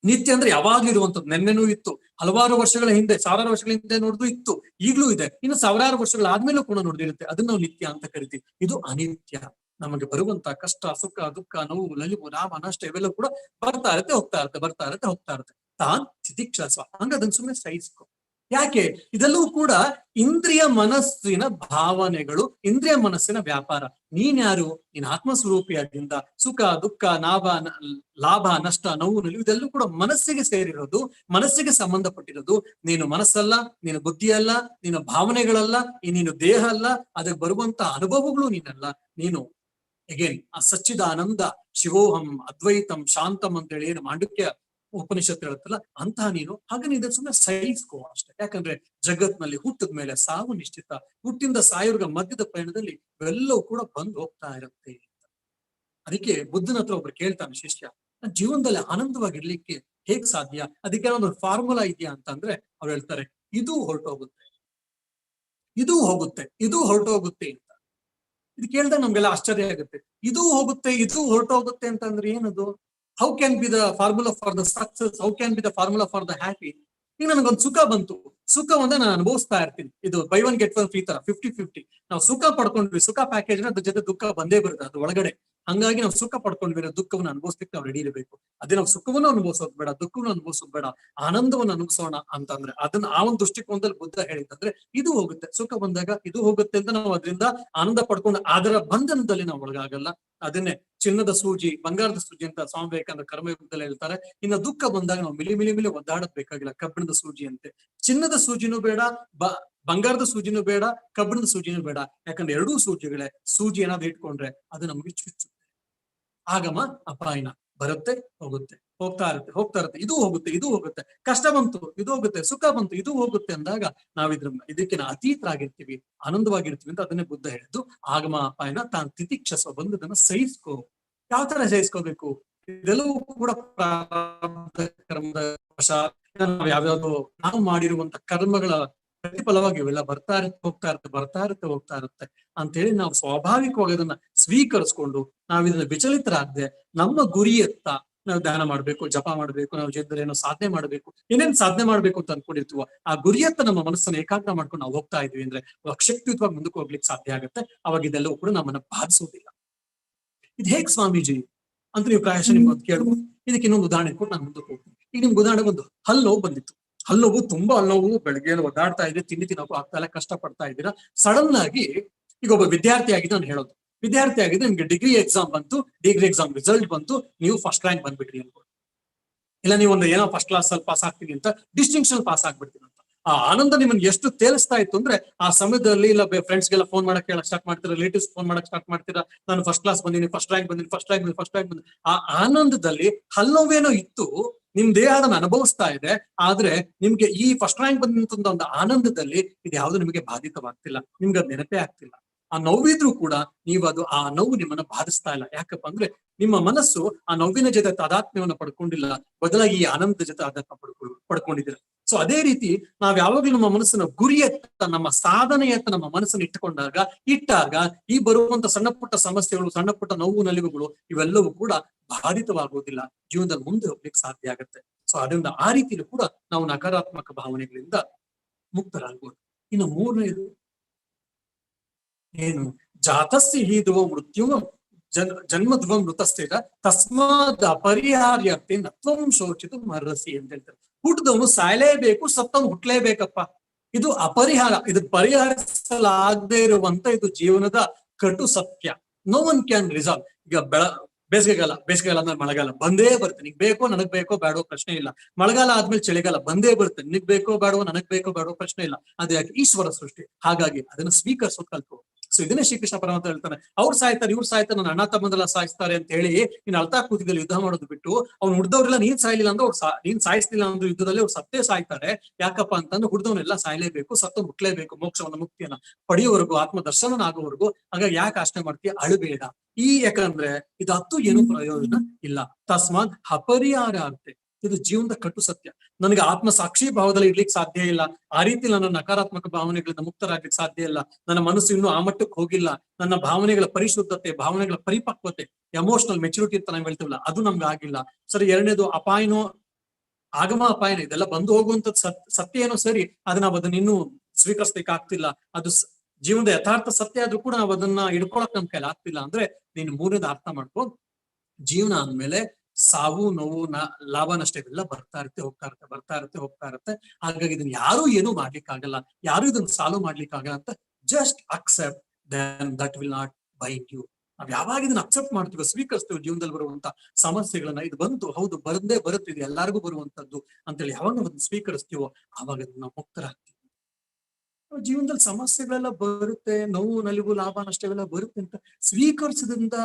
ನಿತ್ಯ ಅಂದ್ರೆ ಯಾವಾಗ್ಲೂ ಇರುವಂತದ್ದು. ನೆನ್ನೆನೂ ಇತ್ತು, ಹಲವಾರು ವರ್ಷಗಳ ಹಿಂದೆ, ಸಾವಿರಾರು ವರ್ಷಗಳ ಹಿಂದೆ ನೋಡಿದ್ರು ಇತ್ತು, ಈಗ್ಲೂ ಇದೆ, ಇನ್ನು ಸಾವಿರಾರು ವರ್ಷಗಳಾದ್ಮೇಲೂ ಕೂಡ ನೋಡಿರುತ್ತೆ. ಅದನ್ನ ನಾವು ನಿತ್ಯ ಅಂತ ಕರಿತೀವಿ. ಇದು ಅನಿತ್ಯ. ನಮಗೆ ಬರುವಂತ ಕಷ್ಟ ಸುಖ ದುಃಖ ನೋವು ನಲಿವು ಲಾಭ ನಷ್ಟ ಇವೆಲ್ಲ ಕೂಡ ಬರ್ತಾ ಇರುತ್ತೆ ಹೋಗ್ತಾ ಇರುತ್ತೆ, ಬರ್ತಾ ಇರುತ್ತೆ ಹೋಗ್ತಾ ಇರುತ್ತೆ. ತಾನ್ ತಿತಿಕ್ಷಸ್ವ, ಹಂಗ ಅದನ್ನ ಸುಮ್ಮನೆ ಸಹಿಸ್ಕೊ. ಯಾಕೆ? ಇದೆಲ್ಲವೂ ಕೂಡ ಇಂದ್ರಿಯ ಮನಸ್ಸಿನ ಭಾವನೆಗಳು, ಇಂದ್ರಿಯ ಮನಸ್ಸಿನ ವ್ಯಾಪಾರ. ನೀನ್ಯಾರು? ನೀನ್ ಆತ್ಮಸ್ವರೂಪಿಯಾದ್ರಿಂದ ಸುಖ ದುಃಖ ಲಾಭ ನಷ್ಟ ನೋವು ನಲಿವು ಇದೆಲ್ಲೂ ಕೂಡ ಮನಸ್ಸಿಗೆ ಸೇರಿರೋದು, ಮನಸ್ಸಿಗೆ ಸಂಬಂಧಪಟ್ಟಿರೋದು. ನೀನು ಮನಸ್ಸಲ್ಲ, ನೀನು ಬುದ್ಧಿ ಅಲ್ಲ, ನೀನು ಭಾವನೆಗಳಲ್ಲ, ನೀನು ದೇಹ ಅಲ್ಲ, ಅದಕ್ಕೆ ಬರುವಂತ ಅನುಭವಗಳು ನೀನಲ್ಲ. ನೀನು ಅಗೇನ್ ಆ ಸಚ್ಚಿದಾನಂದ ಶಿವೋಹಂ ಅದ್ವೈತಂ ಶಾಂತಂ ಅಂತ ಹೇಳಿ ಏನು ಮಾಂಡುಕ್ಯ ಉಪನಿಷತ್ತು ಹೇಳುತ್ತಲ್ಲ, ಅಂತಹ ನೀನು. ಹಾಗೆ ನೀನು ಸುಮ್ಮನೆ ಸಹಿಸ್ಕೋ ಅಷ್ಟೇ. ಯಾಕಂದ್ರೆ ಜಗತ್ನಲ್ಲಿ ಹುಟ್ಟಿದ ಮೇಲೆ ಸಾವು ನಿಶ್ಚಿತ. ಹುಟ್ಟಿಂದ ಸಾಯೋರ್ಗ ಮಧ್ಯದ ಪಯಣದಲ್ಲಿ ಇವೆಲ್ಲವೂ ಕೂಡ ಬಂದು ಹೋಗ್ತಾ ಇರುತ್ತೆ. ಅದಕ್ಕೆ ಬುದ್ಧನ ಹತ್ರ ಒಬ್ರು ಕೇಳ್ತಾನೆ ಶಿಷ್ಯ, ಜೀವನದಲ್ಲಿ ಆನಂದವಾಗಿರ್ಲಿಕ್ಕೆ ಹೇಗ್ ಸಾಧ್ಯ? ಅದಕ್ಕೆ ಒಂದು ಫಾರ್ಮುಲಾ ಇದೆಯಾ ಅಂತಂದ್ರೆ ಅವ್ರು ಹೇಳ್ತಾರೆ, ಇದು ಹೊರಟೋಗುತ್ತೆ, ಇದು ಹೋಗುತ್ತೆ, ಇದು ಹೊರಟೋಗುತ್ತೆ ಅಂತ. ಇದು ಕೇಳಿದಾಗ ನಮ್ಗೆಲ್ಲ ಆಶ್ಚರ್ಯ ಆಗುತ್ತೆ. ಇದು ಹೋಗುತ್ತೆ, ಇದು ಹೊರಟೋಗುತ್ತೆ ಅಂತಂದ್ರೆ ಏನದು? How can be the formula for the success? How can be the formula for the happy? ಈಗ ನನಗೊಂದು ಸುಖ ಬಂತು, ಸುಖವನ್ನ ನಾನು ಅನುಭವಿಸ್ತಾ ಇರ್ತೀನಿ. ಇದು by one get one free ತರ 50-50. ನಾವು ಸುಖ ಪಡ್ಕೊಂಡ್ವಿ, ಸುಖ ಪ್ಯಾಕೇಜ್ ಅದ್ರ ಜೊತೆ ದುಃಖ ಬಂದೇ ಬರುತ್ತೆ ಅದು ಒಳಗಡೆ. ಹಂಗಾಗಿ ನಾವು ಸುಖ ಪಡ್ಕೊಂಡ್ವಿ, ದುಃಖವನ್ನು ಅನುಭವಿಸ್ಲಿಕ್ಕೆ ನಾವು ರೆಡಿ ಇರಬೇಕು. ಅದೇ ನಾವು ಸುಖವನ್ನು ಅನುಭವಿಸೋದು ಬೇಡ, ದುಃಖವನ್ನು ಅನುಭವಿಸೋದು ಬೇಡ, ಆನಂದವನ್ನು ಅನುಭವಿಸೋಣ ಅಂತಂದ್ರೆ ಅದನ್ನ ಆ ಒಂದು ದೃಷ್ಟಿಕೋನದಲ್ಲಿ ಬುದ್ಧ ಹೇಳಿದಂದ್ರೆ ಇದು ಹೋಗುತ್ತೆ, ಸುಖ ಬಂದಾಗ ಇದು ಹೋಗುತ್ತೆ ಅಂತ ನಾವು ಅದರಿಂದ ಆನಂದ ಪಡ್ಕೊಂಡು ಅದರ ಬಂಧನದಲ್ಲಿ ನಾವು ಒಳಗಾಗಲ್ಲ. ಅದನ್ನೇ ಚಿನ್ನದ ಸೂಜಿ ಬಂಗಾರದ ಸೂಜಿ ಅಂತ ಸ್ವಾಮಿ ವಿವೇಕಾನಂದ ಕರ್ಮಯುಗದಲ್ಲಿ ಹೇಳ್ತಾರೆ. ಇನ್ನು ದುಃಖ ಬಂದಾಗ ನಾವು ಮಿಲಿ ಒದ್ದಾಡದ್ ಬೇಕಾಗಿಲ್ಲ, ಕಬ್ಬಿಣದ ಸೂಜಿ ಅಂತೆ. ಚಿನ್ನದ ಸೂಜಿನೂ ಬೇಡ, ಬಂಗಾರದ ಸೂಜಿನೂ ಬೇಡ, ಕಬ್ಬಿಣದ ಸೂಜಿನೂ ಬೇಡ. ಯಾಕಂದ್ರೆ ಎರಡೂ ಸೂಜಿಗಳೇ. ಸೂಜಿ ಏನಾದ್ರು ಇಟ್ಕೊಂಡ್ರೆ ಅದು ನಮಗೆ ಚುಚ್ಚುತ್ತೆ. ಆಗಮ ಅಪಾಯನ ಬರುತ್ತೆ ಹೋಗುತ್ತೆ, ಹೋಗ್ತಾ ಇರುತ್ತೆ, ಇದು ಹೋಗುತ್ತೆ, ಇದು ಹೋಗುತ್ತೆ. ಕಷ್ಟ ಬಂತು, ಇದು ಹೋಗುತ್ತೆ, ಸುಖ ಬಂತು, ಇದು ಹೋಗುತ್ತೆ ಅಂದಾಗ ನಾವ್ ಇದಕ್ಕೆ ಅತೀತರಾಗಿರ್ತೀವಿ, ಆನಂದವಾಗಿರ್ತೀವಿ ಅಂತ ಅದನ್ನೇ ಬುದ್ಧ ಹೇಳಿದ್ದು. ಆಗಮ ಅಪಾಯನ ತಾನ್ ತಿತಿಕ್ಷಸ್ವ, ಬಂದದನ್ನ ಸಹಿಸ್ಕೋ. ಯಾವ ತರ ಸಹಿಸ್ಕೋಬೇಕು? ಇದೆಲ್ಲವೂ ಕೂಡ ಪ್ರಾರಬ್ಧ ಕರ್ಮದ ವಶ. ಯಾವ್ಯಾವ್ದು ನಾವು ಮಾಡಿರುವಂತ ಕರ್ಮಗಳ ಪ್ರತಿಫಲವಾಗಿ ಇವೆಲ್ಲ ಬರ್ತಾ ಇರುತ್ತೆ ಹೋಗ್ತಾ ಇರುತ್ತೆ, ಬರ್ತಾ ಇರುತ್ತೆ ಹೋಗ್ತಾ ಇರುತ್ತೆ ಅಂತ ಹೇಳಿ ನಾವು ಸ್ವಾಭಾವಿಕವಾಗಿ ಅದನ್ನ ಸ್ವೀಕರಿಸ್ಕೊಂಡು ನಾವ್ ಇದನ್ನ ವಿಚಲಿತರಾಗದೆ ನಮ್ಮ ಗುರಿಯತ್ತ ನಾವು ಧ್ಯಾನ ಮಾಡ್ಬೇಕು, ಜಪ ಮಾಡ್ಬೇಕು, ನಾವು ಜೀವನದಲ್ಲಿ ಏನೋ ಸಾಧನೆ ಮಾಡ್ಬೇಕು, ಏನೇನ್ ಸಾಧನೆ ಮಾಡ್ಬೇಕು ಅಂತ ಅನ್ಕೊಂಡಿರ್ತೀವೋ ಆ ಗುರಿಯತ್ತ ನಮ್ಮ ಮನಸ್ಸನ್ನು ಏಕಾಗ್ರ ಮಾಡ್ಕೊಂಡು ನಾವು ಹೋಗ್ತಾ ಇದೀವಿ ಅಂದ್ರೆ ಶಕ್ತಿಯುತವಾಗಿ ಮುಂದಕ್ಕೆ ಹೋಗ್ಲಿಕ್ಕೆ ಸಾಧ್ಯ ಆಗುತ್ತೆ. ಅವಾಗ ಇದೆಲ್ಲವೂ ಕೂಡ ನಮ್ಮನ್ನ ಬಾಧಿಸೋದಿಲ್ಲ. ಇದು ಹೇಗ್ ಸ್ವಾಮೀಜಿ ಅಂತ ನೀವು ಪ್ರಾಯಶಃ ನಿಮ್ಗೆ ಕೇಳ್ಬೋದು. ಇದಕ್ಕೆ ಇನ್ನೊಂದು ಉದಾಹರಣೆ ಕೊಟ್ಟು ನಾನು ಮುಂದಕ್ಕೆ ಹೋಗ್ತೀನಿ. ಈಗ ನಿಮ್ಗೆ ಉದಾಹರಣೆ ಒಂದು ಹಲ್ಲು ನೋವು ಬಂದಿತ್ತು, ಹಲ್ಲು ನೋವು ತುಂಬಾ ಹಲ್ಲು ನೋವು, ಬೆಳಗ್ಗೆ ಒದ್ದಾಡ್ತಾ ಇದ್ರೆ, ತಿಂಡಿ ತಿನ್ನೋಕು ಆಗ್ತಾ ಇಲ್ಲ, ಕಷ್ಟ ಪಡ್ತಾ ಇದ್ದೀರಾ. ಸಡನ್ ಆಗಿ ಈಗ ಒಬ್ಬ ವಿದ್ಯಾರ್ಥಿ ಆಗಿದೆ ನಾನು ಹೇಳೋದು, ವಿದ್ಯಾರ್ಥಿ ಆಗಿದೆ, ನಿಮ್ಗೆ ಡಿಗ್ರಿ ಎಕ್ಸಾಮ್ ಬಂತು, ಡಿಗ್ರಿ ಎಕ್ಸಾಮ್ ರಿಸಲ್ಟ್ ಬಂತು, ನೀವು ಫಸ್ಟ್ ರ್ಯಾಂಕ್ ಬಂದ್ಬಿಟ್ರಿ ಅನ್ಬೋದು. ಇಲ್ಲ ನೀವು ಒಂದು ಏನೋ ಫಸ್ಟ್ ಕ್ಲಾಸ್ ಅಲ್ಲಿ ಪಾಸ್ ಆಗ್ತೀನಿ ಅಂತ ಡಿಸ್ಟಿಂಕ್ಷನ್ ಪಾಸ್ ಆಗ್ಬಿಡ್ತೀನಿ ಅಂತ ಆ ಆನಂದ ನಿಮ್ಮನ್ನ ಎಷ್ಟು ತೇಲಿಸ್ತಾ ಇತ್ತು ಅಂದ್ರೆ ಆ ಸಮಯದಲ್ಲಿ ಇಲ್ಲ ಫ್ರೆಂಡ್ಸ್ಗೆಲ್ಲ ಫೋನ್ ಮಾಡಕ್ ಹೇಳಕ್ ಸ್ಟಾರ್ಟ್ ಮಾಡ್ತೀರಾ, ರಿಲೇಟಿವ್ಸ್ ಫೋನ್ ಮಾಡಕ್ ಸ್ಟಾರ್ಟ್ ಮಾಡ್ತೀರಾ, ನಾನು ಫಸ್ಟ್ ಕ್ಲಾಸ್ ಬಂದಿನಿ, ಫಸ್ಟ್ ರ್ಯಾಂಕ್ ಬಂದಿನಿ. ಆ ಆನಂದದಲ್ಲಿ ಹಲ್ಲೋವೇನೋ ಇತ್ತು, ನಿಮ್ ದೇಹ ಅದನ್ನ ಅನುಭವಿಸ್ತಾ ಇದೆ. ಆದ್ರೆ ನಿಮ್ಗೆ ಈ ಫಸ್ಟ್ ರ್ಯಾಂಕ್ ಬಂದಂತ ಒಂದು ಆನಂದದಲ್ಲಿ ಇದು ಯಾವ್ದು ನಿಮಗೆ ಬಾಧಿತವಾಗ್ತಿಲ್ಲ, ನಿಮ್ಗೆ ಅದು ನೆನಪೇ ಆಗ್ತಿಲ್ಲ. ಆ ನೋವಿದ್ರೂ ಕೂಡ ನೀವು ಆ ನೋವು ನಿಮ್ಮನ್ನ ಬಾಧಿಸ್ತಾ ಇಲ್ಲ. ಯಾಕಪ್ಪ ಅಂದ್ರೆ ನಿಮ್ಮ ಮನಸ್ಸು ಆ ನೋವಿನ ಜೊತೆ ತಾದಾತ್ಮ್ಯವನ್ನು ಪಡ್ಕೊಂಡಿಲ್ಲ, ಬದಲಾಗಿ ಈ ಆನಂದದ ಜೊತೆ ಆಧ್ಯಾತ್ಮ ಪಡ್ಕೊಂಡಿದ್ದೀರ. ಸೊ ಅದೇ ರೀತಿ ನಾವ್ ಯಾವಾಗ್ಲೂ ನಮ್ಮ ಮನಸ್ಸನ್ನ ಗುರಿಯತ್ತ, ನಮ್ಮ ಸಾಧನೆಯತ್ತ ನಮ್ಮ ಮನಸ್ಸನ್ನು ಇಟ್ಟಾಗ ಈ ಬರುವಂತ ಸಣ್ಣ ಪುಟ್ಟ ಸಮಸ್ಯೆಗಳು, ಸಣ್ಣ ಪುಟ್ಟ ನೋವು ನಲಿವುಗಳು ಇವೆಲ್ಲವೂ ಕೂಡ ಬಾಧಿತವಾಗುವುದಿಲ್ಲ, ಜೀವನದಲ್ಲಿ ಮುಂದೆ ಹೋಗ್ಲಿಕ್ಕೆ ಸಾಧ್ಯ ಆಗುತ್ತೆ. ಸೊ ಅದರಿಂದ ಆ ರೀತಿಯಲ್ಲೂ ಕೂಡ ನಾವು ನಕಾರಾತ್ಮಕ ಭಾವನೆಗಳಿಂದ ಮುಕ್ತರಾಗ್ಬೋದು. ಇನ್ನು ಮೂರನೇದು ಏನು? ಜಾತಸ್ಯ ಹಿ ಧ್ರುವ ಮೃತ್ಯು ಜನ್ಮಧ್ರುವ ಮೃತಸ್ಥಿರ ತಸ್ಮಾದ್ ಅಪರಿಹಾರ್ಯತೆ ನತ್ವಂ ಶೋಚಿತು ಮರ್ರಸಿ ಅಂತ ಹೇಳ್ತಾರೆ. ಹುಟ್ಟಿದವನು ಸಾಯಲೇಬೇಕು, ಸತ್ತವನು ಹುಟ್ಲೇಬೇಕಪ್ಪ. ಇದು ಅಪರಿಹಾರ, ಇದು ಪರಿಹರಿಸಲಾಗದೇ ಇರುವಂತ ಇದು ಜೀವನದ ಕಟು ಸತ್ಯ. No one can resolve. ಈಗ ಬೇಸಿಗೆಗಾಲ ಆದ್ಮೇಲೆ ಮಳೆಗಾಲ ಬಂದೇ ಬರುತ್ತೆ. ನಿಗ್ ಬೇಕೋ ನನಗ್ ಬೇಕೋ ಬೇಡೋ ಪ್ರಶ್ನೆ ಇಲ್ಲ. ಮಳೆಗಾಲ ಆದ್ಮೇಲೆ ಚಳಿಗಾಲ ಬಂದೇ ಬರುತ್ತೆ. ನಿಗ್ ಬೇಕೋ ಬೇಡೋ ನನಗ್ ಬೇಕೋ ಬೇಡೋ ಪ್ರಶ್ನೆ ಇಲ್ಲ. ಅದು ಯಾಕೆ? ಈಶ್ವರ ಸೃಷ್ಟಿ. ಹಾಗಾಗಿ ಅದನ್ನ ಸ್ವೀಕರಿಸೋದು ಕಲ್ತು. ಸೊ ಇದನ್ನೇ ಶ್ರೀಕೃಷ್ಣ ಪರಮಾತ್ಮ ಹೇಳ್ತಾನೆ, ಅವ್ರು ಸಾಯ್ತಾರೆ ಇವ್ರು ಸಾಯ್ತಾರೆ, ನನ್ನ ಅಣ್ಣ ತಮ್ಮಂದೆಲ್ಲ ಸಾಯಿಸ್ತಾರೆ ಅಂತ ಹೇಳಿ ನೀನ್ ಅಳ್ತಾ ಕೂತಿದ್ದಲ್ಲಿ ಯುದ್ಧ ಮಾಡೋದು ಬಿಟ್ಟು, ಅವ್ನು ಹುಡ್ದವ್ರೆಲ್ಲ ನೀನ್ ಸಾಯ್ಲಿಲ್ಲ ಅಂದ್ರೆ ನೀನ್ ಸಾಯಿಸ್ಲಿಲ್ಲ ಅಂದ್ರೆ ಯುದ್ಧದಲ್ಲಿ ಅವ್ರು ಸತ್ತೇ ಸಾಯ್ತಾರೆ. ಯಾಕಪ್ಪ ಅಂತಂದ್ರೆ ಹುಡ್ದವ್ನೆಲ್ಲ ಸಾಯ್ಲೇಬೇಕು, ಸತ್ತು ಮುಟ್ಲೇಬೇಕು, ಮೋಕ್ಷವನ್ನ ಮುಕ್ತಿಯನ್ನ ಪಡೆಯೋವರೆಗೂ, ಆತ್ಮ ದರ್ಶನ ಆಗೋವರೆಗೂ. ಹಾಗಾಗಿ ಯಾಕೆ ಆಶ್ರಯ ಮಾಡ್ತೀಯ? ಅಳುಬೇಡ. ಯಾಕಂದ್ರೆ ಇದು ಹತ್ತು ಏನು ಪ್ರಯೋಜನ ಇಲ್ಲ. ತಸ್ಮಾತ್ ಅಪರಿಹಾರಾರ್ತೆ. ಇದು ಜೀವನದ ಕಟ್ಟು ಸತ್ಯ. ನನಗೆ ಆತ್ಮ ಸಾಕ್ಷಿ ಭಾವದಲ್ಲಿ ಇರ್ಲಿಕ್ಕೆ ಸಾಧ್ಯ ಇಲ್ಲ. ಆ ರೀತಿ ನನ್ನ ನಕಾರಾತ್ಮಕ ಭಾವನೆಗಳಿಂದ ಮುಕ್ತರಾಗ್ಲಿಕ್ಕೆ ಸಾಧ್ಯ ಇಲ್ಲ. ನನ್ನ ಮನಸ್ಸು ಇನ್ನೂ ಆ ಮಟ್ಟಕ್ಕೆ ಹೋಗಿಲ್ಲ. ನನ್ನ ಭಾವನೆಗಳ ಪರಿಶುದ್ಧತೆ, ಭಾವನೆಗಳ ಪರಿಪಕ್ವತೆ, ಎಮೋಷನಲ್ ಮೆಚುರಿಟಿ ಅಂತ ನಾವು ಹೇಳ್ತೀವಲ್ಲ, ಅದು ನಮ್ಗೆ ಆಗಿಲ್ಲ. ಸರಿ, ಎರಡನೇದು ಅಪಾಯನೋ ಆಗಮ ಅಪಾಯನ ಇದೆಲ್ಲ ಬಂದು ಹೋಗುವಂಥದ್ದು ಸತ್ಯ ಏನೋ ಸರಿ, ಅದನ್ನ ಅದನ್ನ ಇನ್ನೂ ಸ್ವೀಕರಿಸ್ಲಿಕ್ಕೆ ಆಗ್ತಿಲ್ಲ. ಅದು ಜೀವನದ ಯಥಾರ್ಥ ಸತ್ಯ ಆದ್ರೂ ಕೂಡ ನಾವು ಅದನ್ನ ಹಿಡ್ಕೊಳಕ್ ನಮ್ ಕೈಲಿ ಆಗ್ತಿಲ್ಲ ಅಂದ್ರೆ, ನೀನು ಮೂರನೇದು ಅರ್ಥ ಮಾಡ್ಕೊ. ಜೀವನ ಅಂದ್ಮೇಲೆ ಸಾವು ನೋವು ಲಾಭ ನಷ್ಟ ಇವೆಲ್ಲ ಬರ್ತಾ ಇರುತ್ತೆ. ಹಾಗಾಗಿ ಇದನ್ನ ಯಾರು ಏನು ಮಾಡ್ಲಿಕ್ಕಾಗಲ್ಲ, ಯಾರು ಇದನ್ನ ಸಾಲ್ವ್ ಮಾಡ್ಲಿಕ್ಕಾಗಲ್ಲ ಅಂತ just accept, then that will not bite you. ನಾವ್ ಯಾವಾಗ ಇದನ್ನ ಅಕ್ಸೆಪ್ಟ್ ಮಾಡ್ತೀವಿ, ಸ್ವೀಕರಿಸ್ತೀವಿ ಜೀವನದಲ್ಲಿ ಬರುವಂತ ಸಮಸ್ಯೆಗಳನ್ನ, ಇದು ಬಂತು ಹೌದು ಬಂದೇ ಬರುತ್ತೆ, ಇದು ಎಲ್ಲರಿಗೂ ಬರುವಂತದ್ದು ಅಂತೇಳಿ ಯಾವಾಗ ನಾವು ಅದನ್ನ ಸ್ವೀಕರಿಸ್ತೀವೋ ಆವಾಗ ನಾವು ಮುಕ್ತರಾಗ್ತೀವಿ. ಜೀವನದಲ್ಲಿ ಸಮಸ್ಯೆಗಳೆಲ್ಲ ಬರುತ್ತೆ, ನೋವು ನಲಿವು ಲಾಭ ನಷ್ಟವೆಲ್ಲ ಬರುತ್ತೆ ಅಂತ ಸ್ವೀಕರಿಸೋದ್ರಿಂದ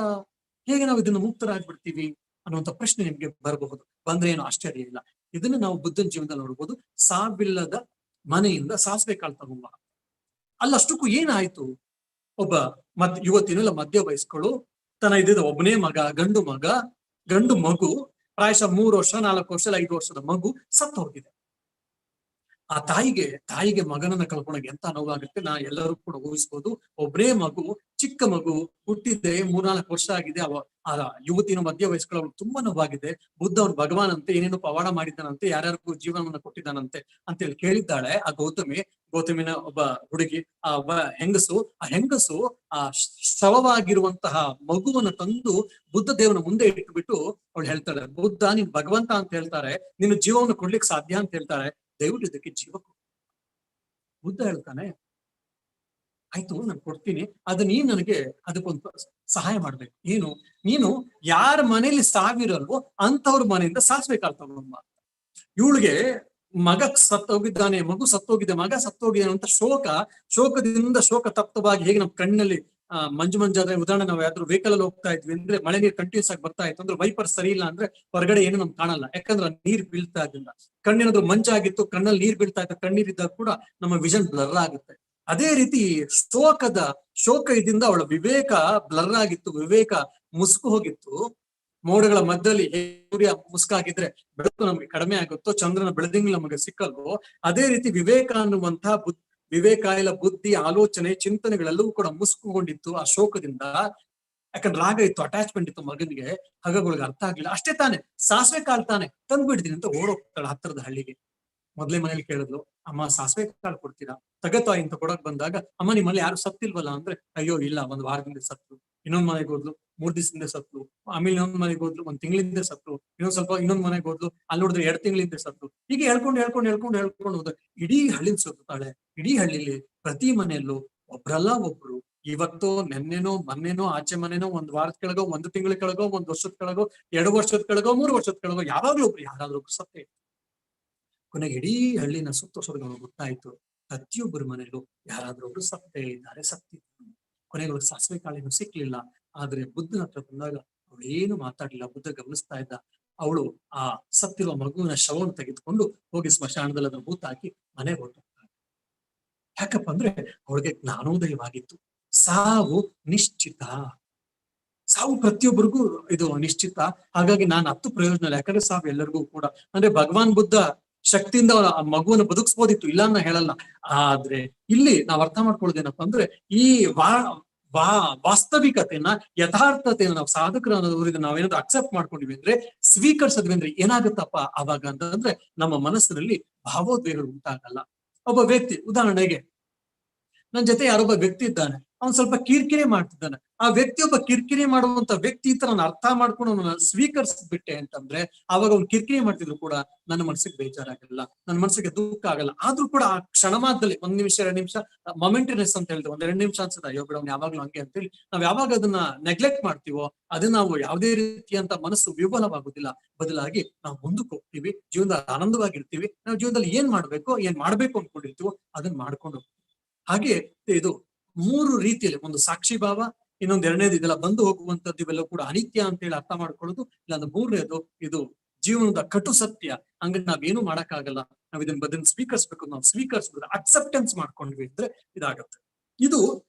ಹೇಗೆ ನಾವು ಇದನ್ನ ಮುಕ್ತರಾಗ್ಬಿಡ್ತೀವಿ ಅನ್ನುವಂಥ ಪ್ರಶ್ನೆ ನಿಮ್ಗೆ ಬರಬಹುದು. ಬಂದ್ರೆ ಏನು ಆಶ್ಚರ್ಯ ಇಲ್ಲ. ಇದನ್ನ ನಾವು ಬುದ್ಧನ ಜೀವನದಲ್ಲಿ ನೋಡ್ಬೋದು. ಸಾವಿಲ್ಲದ ಮನೆಯಿಂದ ಸಾಸಿವೆ ಕಾಳು ತಗೊಂಬ. ಅಲ್ಲಷ್ಟಕ್ಕೂ ಏನಾಯ್ತು? ಒಬ್ಬ ಯುವತಿನೆಲ್ಲ ಮಧ್ಯ ವಯಸ್ಕಳು, ತನ್ನ ಇದ್ದಿದ್ದ ಒಬ್ಬನೇ ಮಗ, ಗಂಡು ಮಗು, ಪ್ರಾಯಶಃ 3 ವರ್ಷ 4 ವರ್ಷ 5 ವರ್ಷದ ಮಗು ಸತ್ತು ಹೋಗಿದೆ. ಆ ತಾಯಿಗೆ ಮಗನನ್ನ ಕಳ್ಕೊಂಡಾಗ ಎಂತ ನೋವಾಗುತ್ತೆ ನಾ ಎಲ್ಲರೂ ಕೂಡ ಊಹಿಸ್ಬೋದು. ಒಬ್ಬನೇ ಮಗು, ಚಿಕ್ಕ ಮಗು, ಹುಟ್ಟಿದ್ದೆ 3-4 ವರ್ಷ ಆಗಿದೆ. ಆ ಯುವತಿನ ಮಧ್ಯ ವಯಸ್ಕಳು ತುಂಬಾ ನೋವಾಗಿದೆ. ಬುದ್ಧ ಅವ್ನು ಭಗವಾನ್ ಅಂತೆ, ಏನೇನು ಪವಾಡ ಮಾಡಿದ್ದಾನಂತೆ, ಯಾರ್ಯಾರಿಗೂ ಜೀವನವನ್ನ ಕೊಟ್ಟಿದ್ದಾನಂತೆ ಅಂತೇಳಿ ಕೇಳಿದ್ದಾಳೆ ಆ ಗೌತಮಿನ ಒಬ್ಬ ಹುಡುಗಿ. ಆ ಒಬ್ಬ ಹೆಂಗಸು ಆ ಶವವಾಗಿರುವಂತಹ ಮಗುವನ್ನ ತಂದು ಬುದ್ಧ ದೇವನ ಮುಂದೆ ಇಟ್ಬಿಟ್ಟು ಅವಳು ಹೇಳ್ತಾಳೆ, ಬುದ್ಧ ನೀನ್ ಭಗವಂತ ಅಂತ ಹೇಳ್ತಾರೆ, ನಿನ್ನ ಜೀವವನ್ನು ಕೊಡ್ಲಿಕ್ಕೆ ಸಾಧ್ಯ ಅಂತ ಹೇಳ್ತಾರೆ, ದಯವಿಟ್ಟು ಇದಕ್ಕೆ ಜೀವ ಕೊಡು. ಬುದ್ಧ ಹೇಳ್ತಾನೆ, ಆಯ್ತು ನಾನು ಕೊಡ್ತೀನಿ, ಅದು ನೀನ್ ನನಗೆ ಅದಕ್ಕೊಂದು ಸಹಾಯ ಮಾಡ್ಬೇಕು. ನೀನು ಯಾರ ಮನೇಲಿ ಸಾವಿರಲ್ವೋ ಅಂತವ್ರ ಮನೆಯಿಂದ ಸಾಸಿವೆ ಕಾಳು ತಗೊಂಡ್ ಬಾ. ಇವಳಿಗೆ ಮಗ ಸತ್ತೋಗಿದ್ದಾನೆ, ಮಗು ಸತ್ತೋಗಿದೆ, ಮಗ ಸತ್ತೋಗಿದ್ದಾನೆ ಅಂತ ಶೋಕದಿಂದ ಶೋಕ ತಪ್ತವಾಗಿ, ಹೇಗೆ ನಮ್ಮ ಕಣ್ಣಲ್ಲಿ ಮಂಜಾದ್ರೆ ಉದಾಹರಣೆ, ನಾವು ಯಾವ್ದಾದ್ರು ವೆಹಿಕಲ್ ಅಲ್ಲಿ ಹೋಗ್ತಾ ಇದ್ವಿ ಅಂದ್ರೆ ಮಳೆ ನೀರು ಕಂಟಿನ್ಯೂಸ್ ಆಗಿ ಬರ್ತಾ ಇತ್ತು ಅಂದ್ರೆ ವೈಪರ್ ಸರಿ ಇಲ್ಲ ಅಂದ್ರೆ ಹೊರಗಡೆ ಏನು ನಮ್ಗೆ ಕಾಣಲ್ಲ, ಯಾಕಂದ್ರೆ ನೀರ್ ಬೀಳ್ತಾ ಇದ್ರಿಂದ. ಕಣ್ಣೇನಾದ್ರು ಮಂಜಾಗಿತ್ತು, ಕಣ್ಣಲ್ಲಿ ನೀರ್ ಬೀಳ್ತಾ ಇತ್ತು, ಕಣ್ಣೀರಿದ್ದಾಗ ಕೂಡ ನಮ್ಮ ವಿಷನ್ ಬ್ಲರ್ ಆಗುತ್ತೆ. ಅದೇ ರೀತಿ ಶೋಕ ಇದರಿಂದ ಅವಳ ವಿವೇಕ ಬ್ಲರ್ ಆಗಿತ್ತು, ವಿವೇಕ ಮುಸುಕು ಹೋಗಿತ್ತು. ಮೋಡಗಳ ಮಧ್ಯದಲ್ಲಿ ಸೂರ್ಯ ಮುಸ್ಕಾಗಿದ್ರೆ ಬೆಳಕು ನಮ್ಗೆ ಕಡಿಮೆ ಆಗುತ್ತೋ, ಚಂದ್ರನ ಬೆಳದಿಂಗಳು ನಮಗೆ ಸಿಕ್ಕಲ್ವೋ, ಅದೇ ರೀತಿ ವಿವೇಕ ಅನ್ನುವಂತಹ ವಿವೇಕ ಇಲ್ಲ ಬುದ್ಧಿ, ಆಲೋಚನೆ, ಚಿಂತನೆಗಳೆಲ್ಲವೂ ಕೂಡ ಮುಸುಕುಗೊಂಡಿತ್ತು ಆ ಶೋಕದಿಂದ. ಯಾಕಂದ್ರೆ ರಾಗ ಇತ್ತು, ಅಟ್ಯಾಚ್ಮೆಂಟ್ ಇತ್ತು ಮಗನಿಗೆ. ಹಾಗಾಗಿ ಅರ್ಥ ಆಗ್ಲಿಲ್ಲ. ಅಷ್ಟೇ ತಾನೆ, ಸಾಸಿವೆ ಕಾಳು ತಾನೆ ತಂದ್ಬಿಡ್ತೀನಿ ಅಂತ ಓಡೋಗ್ತಾಳೆ ಹತ್ತಿರದ ಹಳ್ಳಿಗೆ. ಮೊದ್ಲೇ ಮನೇಲಿ ಕೇಳಿದ್ಲು, ಅಮ್ಮ ಸಾಸಿವೆ ಕಾಳು ಕೊಡ್ತೀರಾ? ತಗತಾಯಿ ಅಂತ ಕೊಡಕ್ ಬಂದಾಗ, ಅಮ್ಮ ನಿಮ್ಮಲ್ಲಿ ಯಾರು ಸತ್ತಿಲ್ವಲ್ಲ ಅಂದ್ರೆ, ಅಯ್ಯೋ ಇಲ್ಲ, 1 ವಾರದಿಂದ ಸತ್ರು. ಇನ್ನೊಂದ್ ಮನೆಗೆ ಹೋದ್ಲು, 3 ದಿವಸದಿಂದ ಸತ್ರು. ಆಮೇಲೆ ಇನ್ನೊಂದ್ ಮನೆಗೆ ಹೋದ್ಲು, 1 ತಿಂಗಳಿಂದ ಸತ್ರು. ಇನ್ನೊಂದ್ ಮನೆಗೆ ಹೋದ್ಲು, ಅಲ್ಲಿ ನೋಡಿದ್ರೆ 2 ತಿಂಗಳಿಂದ ಸತ್ರು. ಹೀಗೆ ಹೇಳ್ಕೊಂಡು ಹೋದ. ಇಡೀ ಹಳ್ಳಿನ ಸುತ್ತಾಳೆ. ಇಡೀ ಹಳ್ಳಿಲಿ ಪ್ರತಿ ಮನೆಯಲ್ಲೂ ಒಬ್ರಲ್ಲ ಒಬ್ರು, ಇವತ್ತೋ ನೆನ್ನೆನೋ ಮೊನ್ನೆನೋ ಆಚೆ ಮನೆನೋ 1 ವಾರದ ಕೆಳಗೋ, 1 ತಿಂಗಳ ಕೆಳಗೋ, 1 ವರ್ಷದ ಕೆಳಗೋ, 2 ವರ್ಷದ ಕೆಳಗೋ, 3 ವರ್ಷದ ಕೆಳಗೋ, ಯಾರಾದ್ರೂ ಒಬ್ರು ಸತ್ತೇ. ಕೊನೆಗೆ ಇಡೀ ಹಳ್ಳಿನ ಸುತ್ತೋಸೋದು ಗೊತ್ತಾಯ್ತು, ಪ್ರತಿಯೊಬ್ಬರ ಮನೆಯಲ್ಲೂ ಯಾರಾದ್ರೂ ಒಬ್ರು ಸತ್ತೇ ಇದ್ದಾರೆ, ಸತ್ತಿದ್ರು. ಕೊನೆಗೆ ಸಾಸಿವೆ ಕಾಳಿನೂ ಸಿಕ್ಲಿಲ್ಲ. ಆದ್ರೆ ಬುದ್ಧನ ಹತ್ರ ಬಂದಾಗ ಅವಳೇನು ಮಾತಾಡ್ಲಿಲ್ಲ. ಬುದ್ಧ ಗಮನಿಸ್ತಾ ಇದ್ದ. ಅವಳು ಆ ಸತ್ತಿರುವ ಮಗುವಿನ ಶವವನ್ನು ತೆಗೆದುಕೊಂಡು ಹೋಗಿ ಸ್ಮಶಾನದಲ್ಲಿ ಅದನ್ನು ಹೂತಾಕಿ ಮನೆಗೆ ಹೊರಟೋಗ್ತಾಳೆ. ಯಾಕಪ್ಪ ಅಂದ್ರೆ ಅವಳಿಗೆ ಜ್ಞಾನೋದಯವಾಗಿತ್ತು. ಸಾವು ನಿಶ್ಚಿತ, ಸಾವು ಪ್ರತಿಯೊಬ್ಬರಿಗೂ ಇದು ನಿಶ್ಚಿತ. ಹಾಗಾಗಿ ನಾನು ಹತ್ತು ಪ್ರಯೋಜನ ಇಲ್ಲ, ಯಾಕಂದ್ರೆ ಸಾವು ಎಲ್ಲರಿಗೂ ಕೂಡ. ಅಂದ್ರೆ ಭಗವಾನ್ ಬುದ್ಧ ಶಕ್ತಿಯಿಂದ ಆ ಮಗುವನ್ನು ಬದುಕಿಸ್ಬೋದಿತ್ತು, ಇಲ್ಲ ಅಂತ ಹೇಳಲ್ಲ. ಆದ್ರೆ ಇಲ್ಲಿ ನಾವ್ ಅರ್ಥ ಮಾಡ್ಕೊಳ್ಳೋದೇನಪ್ಪ ಅಂದ್ರೆ, ಈ ವಾಸ್ತವಿಕತೆಯನ್ನ, ಯಥಾರ್ಥತೆಯನ್ನ ನಾವು ಸಾಧಕರನ್ನ ನಾವೇನಾದ್ರು ಅಕ್ಸೆಪ್ಟ್ ಮಾಡ್ಕೊಂಡಿವಿ ಅಂದ್ರೆ, ಸ್ವೀಕರಿಸಿದ್ವಿ ಅಂದ್ರೆ ಏನಾಗುತ್ತಪ್ಪ ಅವಾಗ ಅಂತಂದ್ರೆ, ನಮ್ಮ ಮನಸ್ಸಿನಲ್ಲಿ ಭಾವೋದ್ವೇಗಗಳು ಉಂಟಾಗಲ್ಲ. ಒಬ್ಬ ವ್ಯಕ್ತಿ, ಉದಾಹರಣೆಗೆ ನನ್ನ ಜೊತೆ ಯಾರೊಬ್ಬ ವ್ಯಕ್ತಿ ಇದ್ದಾನೆ, ಅವನ್ ಸ್ವಲ್ಪ ಕಿರಿಕಿರಿ ಮಾಡ್ತಿದ್ದಾನೆ. ಆ ವ್ಯಕ್ತಿ ಒಬ್ಬ ಕಿರಿಕಿರಿ ಮಾಡುವಂತ ವ್ಯಕ್ತಿ ಅಂತ ನಾನು ಅರ್ಥ ಮಾಡ್ಕೊಂಡು ಅವನ ಸ್ವೀಕರಿಸ್ಬಿಟ್ಟೆ ಅಂತಂದ್ರೆ ಅವಾಗ ಅವ್ನು ಕಿರಿಕಿರಿ ಮಾಡ್ತಿದ್ರು ಕೂಡ ನನ್ನ ಮನಸ್ಸಿಗೆ ಬೇಜಾರಾಗಲ್ಲ, ನನ್ನ ಮನಸ್ಸಿಗೆ ದುಃಖ ಆಗಲ್ಲ. ಆದ್ರೂ ಕೂಡ ಆ ಕ್ಷಣ ಮಾತ್ರದಲ್ಲಿ 1 ನಿಮಿಷ 2 ನಿಮಿಷ ಮೊಮೆಂಟರಿನೆಸ್ ಅಂತ ಹೇಳಿದ್ರೆ 1-2 ನಿಮಿಷ ಅನ್ಸುತ್ತೆ, ಅಯ್ಯೋ ಬಿಡ ಅವ್ನು ಯಾವಾಗ್ಲೂ ಹಂಗೆ ಅಂತೇಳಿ ನಾವ್ ಯಾವಾಗ ಅದನ್ನ ನೆಗ್ಲೆಕ್ಟ್ ಮಾಡ್ತೀವೋ ಅದನ್ನ ನಾವು ಯಾವುದೇ ರೀತಿಯಂತ ಮನಸ್ಸು ವಿಫಲವಾಗುದಿಲ್ಲ. ಬದಲಾಗಿ ನಾವು ಮುಂದಕ್ಕೆ ಹೋಗ್ತೀವಿ, ಜೀವನದಲ್ಲಿ ಆನಂದವಾಗಿರ್ತೀವಿ. ನಾವು ಜೀವನದಲ್ಲಿ ಏನ್ ಮಾಡ್ಬೇಕು ಅನ್ಕೊಂಡಿರ್ತೀವೋ ಅದನ್ನ ಮಾಡ್ಕೊಂಡು ಹೋಗ್ತೀವಿ. ಹಾಗೆ ಇದು 3 ರೀತಿಯಲ್ಲಿ, ಒಂದು ಸಾಕ್ಷಿ ಭಾವ, ಇನ್ನೊಂದು 2ನೇದು ಇದೆಲ್ಲ ಬಂದು ಹೋಗುವಂತದ್ದು, ಇವೆಲ್ಲ ಕೂಡ ಅನಿತ್ಯ ಅಂತ ಹೇಳಿ ಅರ್ಥ ಮಾಡ್ಕೊಳ್ಳೋದು. ಇಲ್ಲ 3ನೇದು ಇದು ಜೀವನದ ಕಟು ಸತ್ಯ, ಹಂಗ ನಾವೇನು ಮಾಡಕ್ಕಾಗಲ್ಲ, ನಾವ್ ಇದನ್ನ ಸ್ವೀಕರಿಸ್ಬೇಕು. ನಾವು ಸ್ವೀಕರಿಸ್ಬೇಕು, ಅಕ್ಸೆಪ್ಟೆನ್ಸ್ ಮಾಡ್ಕೊಂಡ್ವಿ ಅಂದ್ರೆ ಇದಾಗತ್ತೆ. ಇದು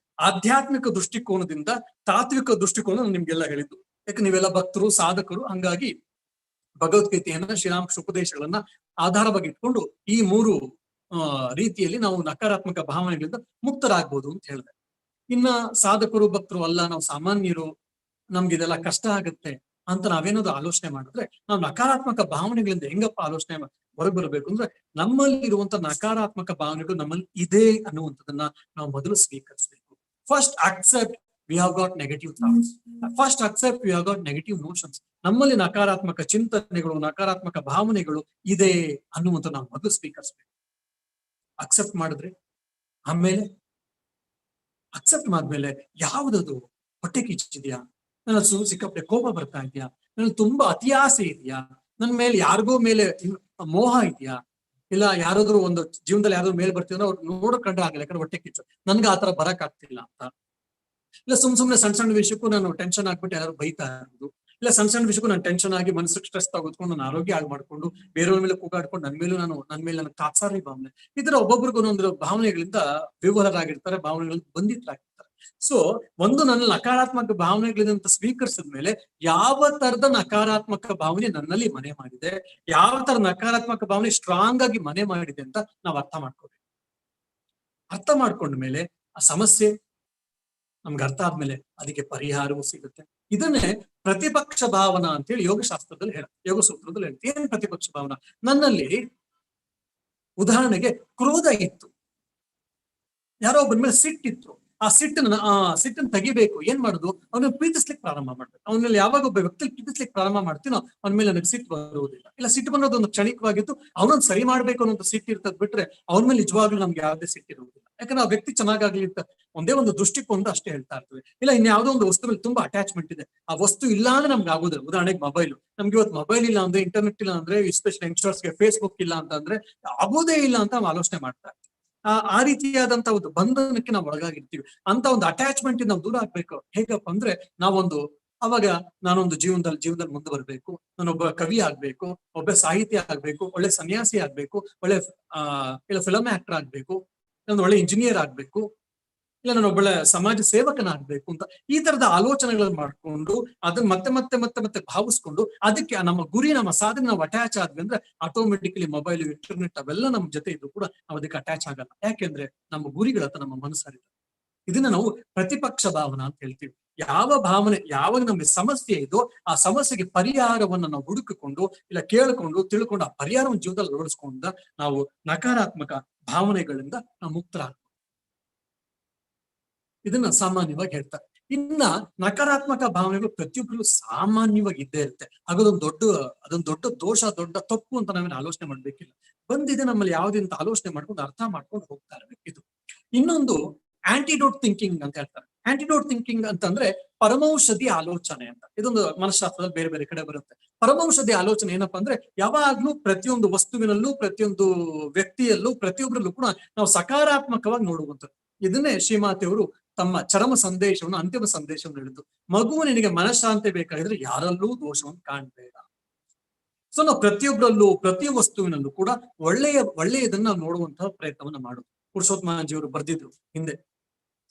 ಆಧ್ಯಾತ್ಮಿಕ ದೃಷ್ಟಿಕೋನದಿಂದ. ತಾತ್ವಿಕ ದೃಷ್ಟಿಕೋನ ನಿಮ್ಗೆಲ್ಲ ಹೇಳಿದ್ದು, ಯಾಕೆ ನೀವೆಲ್ಲ ಭಕ್ತರು ಸಾಧಕರು, ಹಂಗಾಗಿ ಭಗವದ್ಗೀತೆಯನ್ನ ಶ್ರೀರಾಮಕೃಷ್ಣ ಉಪದೇಶಗಳನ್ನ ಆಧಾರವಾಗಿ ಇಟ್ಕೊಂಡು ಈ 3 ರೀತಿಯಲ್ಲಿ ನಾವು ನಕಾರಾತ್ಮಕ ಭಾವನೆಗಳಿಂದ ಮುಕ್ತರಾಗ್ಬೋದು ಅಂತ ಹೇಳಿದೆ. ಇನ್ನ ಸಾಧಕರು ಭಕ್ತರು ಅಲ್ಲ, ನಾವು ಸಾಮಾನ್ಯರು, ನಮ್ಗೆ ಇದೆಲ್ಲ ಕಷ್ಟ ಆಗತ್ತೆ ಅಂತ ನಾವೇನಾದ್ರು ಆಲೋಚನೆ ಮಾಡಿದ್ರೆ, ನಾವು ನಕಾರಾತ್ಮಕ ಭಾವನೆಗಳಿಂದ ಹೆಂಗಪ್ಪ ಆಲೋಚನೆ ಹೊರಗೆ ಬರಬೇಕು ಅಂದ್ರೆ, ನಮ್ಮಲ್ಲಿ ಇರುವಂತ ನಕಾರಾತ್ಮಕ ಭಾವನೆಗಳು ನಮ್ಮಲ್ಲಿ ಇದೆ ಅನ್ನುವಂಥದ್ದನ್ನ ನಾವು ಮೊದಲು ಸ್ವೀಕರಿಸಬೇಕು. First accept we have got negative thoughts, first accept we have got negative notions. ನಮ್ಮಲ್ಲಿ ನಕಾರಾತ್ಮಕ ಚಿಂತನೆಗಳು, ನಕಾರಾತ್ಮಕ ಭಾವನೆಗಳು ಇದೆ ಅನ್ನುವಂಥ ನಾವು ಮೊದಲು ಸ್ವೀಕರಿಸಬೇಕು. ಅಕ್ಸೆಪ್ಟ್ ಮಾಡಿದ್ರೆ ಆಮೇಲೆ ಅಕ್ಸೆಪ್ಟ್ ಮಾಡಿದ್ಮೇಲೆ ಯಾವ್ದದು ಹೊಟ್ಟೆ ಕಿಚ್ಚಿದ್ಯಾ, ನನ್ನ ಸಿಕ್ಕಾಪಟ್ಟೆ ಕೋಪ ಬರ್ತಾ ಇದೆಯಾ, ನನ್ಗೆ ತುಂಬಾ ಅತಿಯಾಸೆ ಇದೆಯಾ, ನನ್ ಮೇಲೆ ಯಾರಿಗೋ ಮೇಲೆ ಮೋಹ ಇದೆಯಾ, ಇಲ್ಲ ಯಾರಾದ್ರೂ ಒಂದು ಜೀವನದಲ್ಲಿ ಯಾರಾದ್ರೂ ಮೇಲೆ ಬರ್ತಿದ್ರೆ ಅವ್ರು ನೋಡೋಕಂಡ್ರೆ ಆಗಲ್ಲ, ಯಾಕಂದ್ರೆ ಹೊಟ್ಟೆ ಕಿಚ್ಚು, ನನ್ಗೆ ಆತರ ಬರಕ್ ಆಗ್ತಿಲ್ಲ ಅಂತ. ಇಲ್ಲ ಸುಮ್ನೆ ಸಣ್ಣ ವಿಷಯಕ್ಕೂ ನಾನು ಟೆನ್ಷನ್ ಆಗ್ಬಿಟ್ಟು ಯಾರು ಬೈತಾ ಇರೋದು, ಇಲ್ಲ ಸಣ್ಣ ವಿಷಯಕ್ಕೂ ನಾನು ಟೆನ್ಷನ್ ಆಗಿ ಮನಸ್ಸಿಗೆ ಸ್ಟ್ರೆಸ್ ತಗೋದ್ಕೊಂಡು ನನ್ನ ಆರೋಗ್ಯ ಹಾಳು ಮಾಡ್ಕೊಂಡು ಬೇರೆಯವ್ರ ಮೇಲೆ ಕೂಗಾಡ್ಕೊಂಡು ನನ್ನ ಮೇಲೆ ನನ್ನ ತಾತ್ಸಾರಿ ಭಾವನೆ, ಈ ತರ ಒಬ್ಬೊಬ್ರಿಗೂ ಒಂದೊಂದು ಭಾವನೆಗಳಿಂದ ವಿವಲರಾಗಿರ್ತಾರೆ, ಭಾವನೆಗಳಿಂದ ಬಂಧಿತರಾಗಿರ್ತಾರೆ. ಸೊ ಒಂದು ನನ್ನ ನಕಾರಾತ್ಮಕ ಭಾವನೆಗಳಿಂದ ಸ್ವೀಕರಿಸಿದ ಮೇಲೆ ಯಾವ ತರದ ನಕಾರಾತ್ಮಕ ಭಾವನೆ ನನ್ನಲ್ಲಿ ಮನೆ ಮಾಡಿದೆ, ಯಾವ ತರ ನಕಾರಾತ್ಮಕ ಭಾವನೆ ಸ್ಟ್ರಾಂಗ್ ಆಗಿ ಮನೆ ಮಾಡಿದೆ ಅಂತ ನಾವು ಅರ್ಥ ಮಾಡ್ಕೋಬೇಕು. ಅರ್ಥ ಮಾಡ್ಕೊಂಡ್ಮೇಲೆ ಆ ಸಮಸ್ಯೆ ನಮ್ಗೆ ಅರ್ಥ ಆದ್ಮೇಲೆ ಅದಕ್ಕೆ ಪರಿಹಾರವೂ ಸಿಗುತ್ತೆ. ಇದನ್ನೇ ಪ್ರತಿಪಕ್ಷ ಭಾವನಾ ಅಂತೇಳಿ ಯೋಗಶಾಸ್ತ್ರದಲ್ಲಿ ಯೋಗ ಸೂತ್ರದಲ್ಲಿ ಹೇಳುತ್ತೆ. ಏನ್ ಪ್ರತಿಪಕ್ಷ ಭಾವನಾ? ನನ್ನಲ್ಲಿ ಉದಾಹರಣೆಗೆ ಕ್ರೋಧ ಇತ್ತು, ಯಾರೋ ಒಬ್ಬನ ಮೇಲೆ ಸಿಟ್ಟಿತ್ತು, ಆ ಸಿಟ್ಟನ್ನು ತೆಗಿಬೇಕು. ಏನ್ ಮಾಡುದು? ಅವನ ಪ್ರೀತಿಸ್ಲಿಕ್ಕೆ ಪ್ರಾರಂಭ ಮಾಡ್ಬೇಕು. ಅವನ ಮೇಲೆ ಯಾವಾಗ ಒಬ್ಬ ವ್ಯಕ್ತಿ ಪ್ರೀತಿಸ್ಲಿಕ್ಕೆ ಪ್ರಾರಂಭ ಮಾಡ್ತೀನೋ ಅವನ ಮೇಲೆ ನನಗೆ ಸಿಟ್ಟು ಬರುವುದಿಲ್ಲ. ಇಲ್ಲ ಸಿಟ್ಟು ಬನ್ನೋದು ಒಂದು ಕ್ಷಣಿಕವಾಗಿತ್ತು, ಅವನೊಂದು ಸರಿ ಮಾಡ್ಬೇಕು ಅನ್ನೋ ಸಿಟ್ಟು ಇರ್ತದ್ ಬಿಟ್ರೆ ಅವನ ಮೇಲೆ ನಿಜವಾಗ್ಲೂ ನಮ್ಗೆ ಯಾವುದೇ ಸಿಟ್ಟು ಇರುವುದಿಲ್ಲ. ಯಾಕಂದ್ರೆ ಆ ವ್ಯಕ್ತಿ ಚೆನ್ನಾಗಾಗ್ಲಿ ಅಂತ ಒಂದೇ ಒಂದು ದೃಷ್ಟಿಕೋನ ಅಷ್ಟೇ ಹೇಳ್ತಾ ಇರ್ತದೆ. ಇಲ್ಲ ಇನ್ಯಾವುದೋ ಒಂದು ವಸ್ತು ಮೇಲೆ ತುಂಬಾ ಅಟ್ಯಾಚ್ಮೆಂಟ್ ಇದೆ, ಆ ವಸ್ತು ಇಲ್ಲ ಅಂದ್ರೆ ನಮ್ಗೆ ಆಗೋದಿಲ್ಲ. ಉದಾಹರಣೆಗೆ ಮೊಬೈಲ್, ನಮ್ಗೆ ಇವತ್ತು ಮೊಬೈಲ್ ಇಲ್ಲ ಅಂದ್ರೆ, ಇಂಟರ್ನೆಟ್ ಇಲ್ಲ ಅಂದ್ರೆ, ಎಸ್ಪೆಷಲಿ ಯಂಗ್ಸ್ಟರ್ಸ್ಗೆ ಫೇಸ್ಬುಕ್ ಇಲ್ಲ ಅಂತಂದ್ರೆ ಆಗೋದೇ ಇಲ್ಲ ಅಂತ ನಾವು ಆಲೋಚನೆ ಮಾಡ್ತಾ ಇರ್ತೀವಿ. ಆ ರೀತಿಯಾದಂತ ಒಂದು ಬಂಧನಕ್ಕೆ ನಾವು ಒಳಗಾಗಿರ್ತೀವಿ. ಅಂತ ಒಂದು ಅಟ್ಯಾಚ್ಮೆಂಟ್ ನಾವು ದೂರ ಆಗ್ಬೇಕು. ಹೇಗಪ್ಪ ಅಂದ್ರೆ ಅವಾಗ ನಾನೊಂದು ಜೀವನದಲ್ಲಿ ಮುಂದೆ ಬರ್ಬೇಕು, ನಾನೊಬ್ಬ ಕವಿ ಆಗ್ಬೇಕು, ಒಬ್ಬ ಸಾಹಿತಿ ಆಗ್ಬೇಕು, ಒಳ್ಳೆ ಸನ್ಯಾಸಿ ಆಗ್ಬೇಕು, ಒಳ್ಳೆ ಇಲ್ಲ ಫಿಲಮ್ ಆಕ್ಟರ್ ಆಗ್ಬೇಕು, ನಾನು ಒಳ್ಳೆ ಇಂಜಿನಿಯರ್ ಆಗ್ಬೇಕು, ಇಲ್ಲ ನಾನು ಒಬ್ಬಳೆ ಸಮಾಜ ಸೇವಕನಾಗ್ಬೇಕು ಅಂತ ಈ ತರದ ಆಲೋಚನೆಗಳನ್ನ ಮಾಡ್ಕೊಂಡು ಅದನ್ನ ಮತ್ತೆ ಭಾವಿಸ್ಕೊಂಡು ಅದಕ್ಕೆ ನಮ್ಮ ಗುರಿ, ನಮ್ಮ ಸಾಧನೆ ನಾವು ಅಟ್ಯಾಚ್ ಆದ್ವಿ ಅಂದ್ರೆ ಆಟೋಮೆಟಿಕಲಿ ಮೊಬೈಲ್, ಇಂಟರ್ನೆಟ್ ಅವೆಲ್ಲ ನಮ್ಮ ಜೊತೆ ಇದ್ದು ಕೂಡ ನಾವು ಅದಕ್ಕೆ ಅಟ್ಯಾಚ್ ಆಗಲ್ಲ. ಯಾಕೆಂದ್ರೆ ನಮ್ಮ ಗುರಿಗಳತ್ತ ನಮ್ಮ ಮನಸ್ಸರಿದೆ. ಇದನ್ನ ನಾವು ಪ್ರತಿಪಕ್ಷ ಭಾವನಾ ಅಂತ ಹೇಳ್ತೀವಿ. ಯಾವ ಭಾವನೆ ಯಾವಾಗ ನಮ್ಗೆ ಸಮಸ್ಯೆ ಇದೋ ಆ ಸಮಸ್ಯೆಗೆ ಪರಿಹಾರವನ್ನ ನಾವು ಹುಡುಕಿಕೊಂಡು ಇಲ್ಲ ಕೇಳ್ಕೊಂಡು ತಿಳ್ಕೊಂಡು ಆ ಪರಿಹಾರವನ್ನು ಜೀವನದಲ್ಲಿ ಅಳವಡಿಸ್ಕೊಂಡ ನಾವು ನಕಾರಾತ್ಮಕ ಭಾವನೆಗಳಿಂದ ನಾವು ಮುಕ್ತರಾಗ್ತೀವಿ. ಇದನ್ನ ಸಾಮಾನ್ಯವಾಗಿ ಹೇಳ್ತಾರೆ. ಇನ್ನ ನಕಾರಾತ್ಮಕ ಭಾವನೆಗಳು ಪ್ರತಿಯೊಬ್ಬರಿಗೂ ಸಾಮಾನ್ಯವಾಗಿ ಇದ್ದೇ ಇರುತ್ತೆ. ಅದೊಂದು ದೊಡ್ಡ ದೋಷ, ದೊಡ್ಡ ತಪ್ಪು ಅಂತ ನಾವೇನು ಆಲೋಚನೆ ಮಾಡ್ಬೇಕಿಲ್ಲ. ಬಂದಿದೆ ನಮ್ಮಲ್ಲಿ ಯಾವುದಂತ ಆಲೋಚನೆ ಮಾಡ್ಕೊಂಡು ಅರ್ಥ ಮಾಡ್ಕೊಂಡು ಹೋಗ್ತಾ ಇರ್ಬೇಕು. ಇದು ಇನ್ನೊಂದು ಆಂಟಿಡೋಟ್ ಥಿಂಕಿಂಗ್ ಅಂತ ಹೇಳ್ತಾರೆ. ಆಂಟಿಡೋಟ್ ಥಿಂಕಿಂಗ್ ಅಂತಂದ್ರೆ ಪರಮೌಷಧಿ ಆಲೋಚನೆ ಅಂತ. ಇದೊಂದು ಮನಃಶಾಸ್ತ್ರದಲ್ಲಿ ಬೇರೆ ಬೇರೆ ಕಡೆ ಬರುತ್ತೆ. ಪರಮೌಷಧಿ ಆಲೋಚನೆ ಏನಪ್ಪಾ ಅಂದ್ರೆ ಯಾವಾಗ್ಲೂ ಪ್ರತಿಯೊಂದು ವಸ್ತುವಿನಲ್ಲೂ, ಪ್ರತಿಯೊಂದು ವ್ಯಕ್ತಿಯಲ್ಲೂ, ಪ್ರತಿಯೊಬ್ಬರಲ್ಲೂ ಕೂಡ ನಾವು ಸಕಾರಾತ್ಮಕವಾಗಿ ನೋಡುವಂಥದ್ದು. ಇದನ್ನೇ ಶ್ರೀಮಾತೆಯವರು ತಮ್ಮ ಚರಮ ಸಂದೇಶವನ್ನು, ಅಂತಿಮ ಸಂದೇಶವನ್ನು ಹೇಳಿದ್ದು. ಮಗು ನಿನಗೆ ಮನಃಶಾಂತಿ ಬೇಕಾಗಿದ್ರೆ ಯಾರಲ್ಲೂ ದೋಷವನ್ನು ಕಾಣಬೇಡ. ಸೊ ನಾವು ಪ್ರತಿಯೊಬ್ಬರಲ್ಲೂ, ಪ್ರತಿ ವಸ್ತುವಿನಲ್ಲೂ ಕೂಡ ಒಳ್ಳೆಯದನ್ನ ನೋಡುವಂತಹ ಪ್ರಯತ್ನವನ್ನ ಮಾಡುದು. ಪುರುಷೋತ್ತಮಾಜಿಯವರು ಬರ್ದಿದ್ರು ಹಿಂದೆ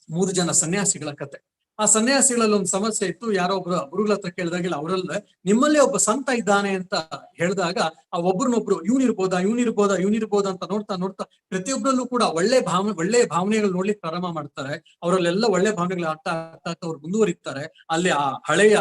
3 ಜನ ಸನ್ಯಾಸಿಗಳ ಕತೆ. ಆ ಸನ್ಯಾಸಿಗಳಲ್ಲಿ ಒಂದು ಸಮಸ್ಯೆ ಇತ್ತು. ಯಾರೋ ಒಬ್ರು ಗುರುಗಳ ಹತ್ರ ಕೇಳಿದಾಗಿಲ್ಲ, ಅವರಲ್ಲ ನಿಮ್ಮಲ್ಲೇ ಒಬ್ಬ ಸಂತ ಇದ್ದಾನೆ ಅಂತ ಹೇಳಿದಾಗ ಆ ಒಬ್ರನ್ನೊಬ್ರು ಇವನಿರ್ಬೋದಾ ಅಂತ ನೋಡ್ತಾ ಪ್ರತಿಯೊಬ್ಬರಲ್ಲೂ ಕೂಡ ಒಳ್ಳೆ ಭಾವನೆಗಳು ನೋಡ್ಲಿಕ್ಕೆ ಪ್ರಾರಂಭ ಮಾಡ್ತಾರೆ. ಅವರಲ್ಲೆಲ್ಲ ಒಳ್ಳೆ ಭಾವನೆಗಳು ಆಗ್ತಾ ಅವ್ರು ಮುಂದುವರಿತಾರೆ. ಅಲ್ಲಿ ಆ ಹಳೆಯ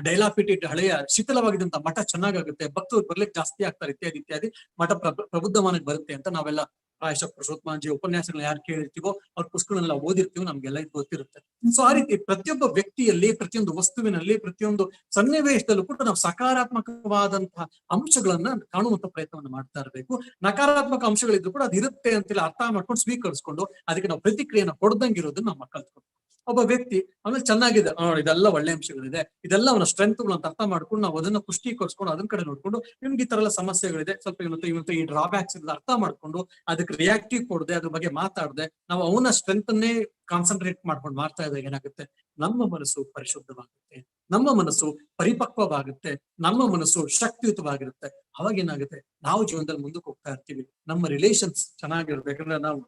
ಡೈಲಾಪಿಟೆಡ್, ಹಳೆಯ ಶಿಥಿಲವಾಗಿದ್ದಂತ ಮಠ ಚೆನ್ನಾಗಾಗುತ್ತೆ, ಭಕ್ತರು ಬರ್ಲಿಕ್ಕೆ ಜಾಸ್ತಿ ಆಗ್ತಾರೆ, ಇತ್ಯಾದಿ ಮಠ ಪ್ರಬುದ್ಧಮಾನಕ್ಕೆ ಬರುತ್ತೆ ಅಂತ ನಾವೆಲ್ಲ ಪ್ರಾಯಶಃ ಪುರುಷೋತ್ತಮಾಂಜಿ ಉಪನ್ಯಾಸಗಳನ್ನ ಯಾರು ಕೇಳಿರ್ತೀವೋ ಅವ್ರ ಪುಸ್ತಕಗಳನ್ನೆಲ್ಲ ಓದಿರ್ತೀವೋ ನಮ್ಗೆಲ್ಲ ಇದು ಗೊತ್ತಿರುತ್ತೆ. ಸೊ ಆ ರೀತಿ ಪ್ರತಿಯೊಬ್ಬ ವ್ಯಕ್ತಿಯಲ್ಲಿ, ಪ್ರತಿಯೊಂದು ವಸ್ತುವಿನಲ್ಲಿ, ಪ್ರತಿಯೊಂದು ಸನ್ನಿವೇಶದಲ್ಲೂ ಕೂಡ ನಾವು ಸಕಾರಾತ್ಮಕವಾದಂತಹ ಅಂಶಗಳನ್ನ ಕಾಣುವಂತ ಪ್ರಯತ್ನವನ್ನು ಮಾಡ್ತಾ ಇರಬೇಕು. ನಕಾರಾತ್ಮಕ ಅಂಶಗಳಿದ್ರು ಕೂಡ ಅದು ಇರುತ್ತೆ ಅಂತೆಲ್ಲ ಅರ್ಥ ಮಾಡ್ಕೊಂಡು ಸ್ವೀಕರಿಸ್ಕೊಂಡು ಅದಕ್ಕೆ ನಾವು ಪ್ರತಿಕ್ರಿಯೆನ ಕೊಡ್ದಂಗಿರೋದನ್ನ ನಮ್ಮ ಕಲ್ತ್ಕೊಂಡು, ಒಬ್ಬ ವ್ಯಕ್ತಿ ಆಮೇಲೆ ಚೆನ್ನಾಗಿದೆ ಇದೆಲ್ಲ ಒಳ್ಳೆ ಅಂಶಗಳಿದೆ, ಇದೆಲ್ಲ ಅವನ ಸ್ಟ್ರೆಂತ್ಗಳು ಅಂತ ಅರ್ಥ ಮಾಡ್ಕೊಂಡು ನಾವು ಅದನ್ನ ಪುಷ್ಟೀಕರಿಸ್ಕೊಂಡು ಅದನ್ನ ಕಡೆ ನೋಡ್ಕೊಂಡು ನಿಮ್ಗೆ ಈ ತರ ಎಲ್ಲ ಸಮಸ್ಯೆಗಳಿದೆ, ಸ್ವಲ್ಪ ಇವತ್ತು ಈ ಡ್ರಾಬ್ಯಾಕ್ಸ್ ಅರ್ಥ ಮಾಡ್ಕೊಂಡು ಅದಕ್ಕೆ ರಿಯಾಕ್ಟಿವ್ ಕೊಡದೆ ಅದ್ರ ಬಗ್ಗೆ ಮಾತಾಡದೆ ನಾವು ಅವನ ಸ್ಟ್ರೆಂತ್ ಅನ್ನೇ ಕಾನ್ಸಂಟ್ರೇಟ್ ಮಾಡ್ಕೊಂಡು ಮಾಡ್ತಾ ಇದ್ದಾಗ ಏನಾಗುತ್ತೆ, ನಮ್ಮ ಮನಸ್ಸು ಪರಿಶುದ್ಧವಾಗುತ್ತೆ, ನಮ್ಮ ಮನಸ್ಸು ಪರಿಪಕ್ವವಾಗುತ್ತೆ, ನಮ್ಮ ಮನಸ್ಸು ಶಕ್ತಿಯುತವಾಗಿರುತ್ತೆ. ಅವಾಗ ಏನಾಗುತ್ತೆ, ನಾವು ಜೀವನದಲ್ಲಿ ಮುಂದಕ್ಕೆ ಹೋಗ್ತಾ ಇರ್ತೀವಿ. ನಮ್ಮ ರಿಲೇಷನ್ಸ್ ಚೆನ್ನಾಗಿರ್ಬೇಕಂದ್ರೆ ನಾವು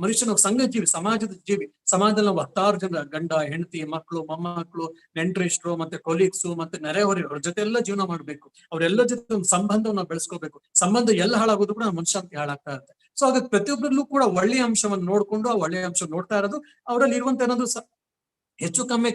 ಮನುಷ್ಯನ ಸಂಘ ಜೀವಿ, ಸಮಾಜದ ಜೀವಿ. ಸಮಾಜದಲ್ಲಿ ನಾವು 10 ಜನ ಗಂಡ ಹೆಂಡತಿ ಮಕ್ಕಳು ಮೊಮ್ಮಕ್ಕಳು ನೆಂಟರಿಷ್ಟರು ಮತ್ತೆ ಕೊಲೀಗ್ಸು ಮತ್ತೆ ನೆರೆಹೊರೆಯವ್ರ ಜೊತೆ ಎಲ್ಲ ಜೀವನ ಮಾಡ್ಬೇಕು. ಅವರೆಲ್ಲ ಜೊತೆ ಒಂದು ಸಂಬಂಧವನ್ನ ಬೆಳೆಸ್ಕೋಬೇಕು. ಸಂಬಂಧ ಎಲ್ಲ ಹಾಳಾಗೋದು ಕೂಡ ಮನುಷ್ಯಂತಿ ಹಾಳಾಗ್ತಾ ಇರುತ್ತೆ. ಸೊ ಹಾಗಾಗಿ ಪ್ರತಿಯೊಬ್ಬರಲ್ಲೂ ಕೂಡ ಒಳ್ಳೆಯ ಅಂಶವನ್ನು ನೋಡ್ಕೊಂಡು ಆ ಒಳ್ಳೆಯ ಅಂಶ ನೋಡ್ತಾ ಇರೋದು, ಅವರಲ್ಲಿ ಇರುವಂತ ಏನಾದ್ರು ಹೆಚ್ಚು ಕಮ್ಮಿ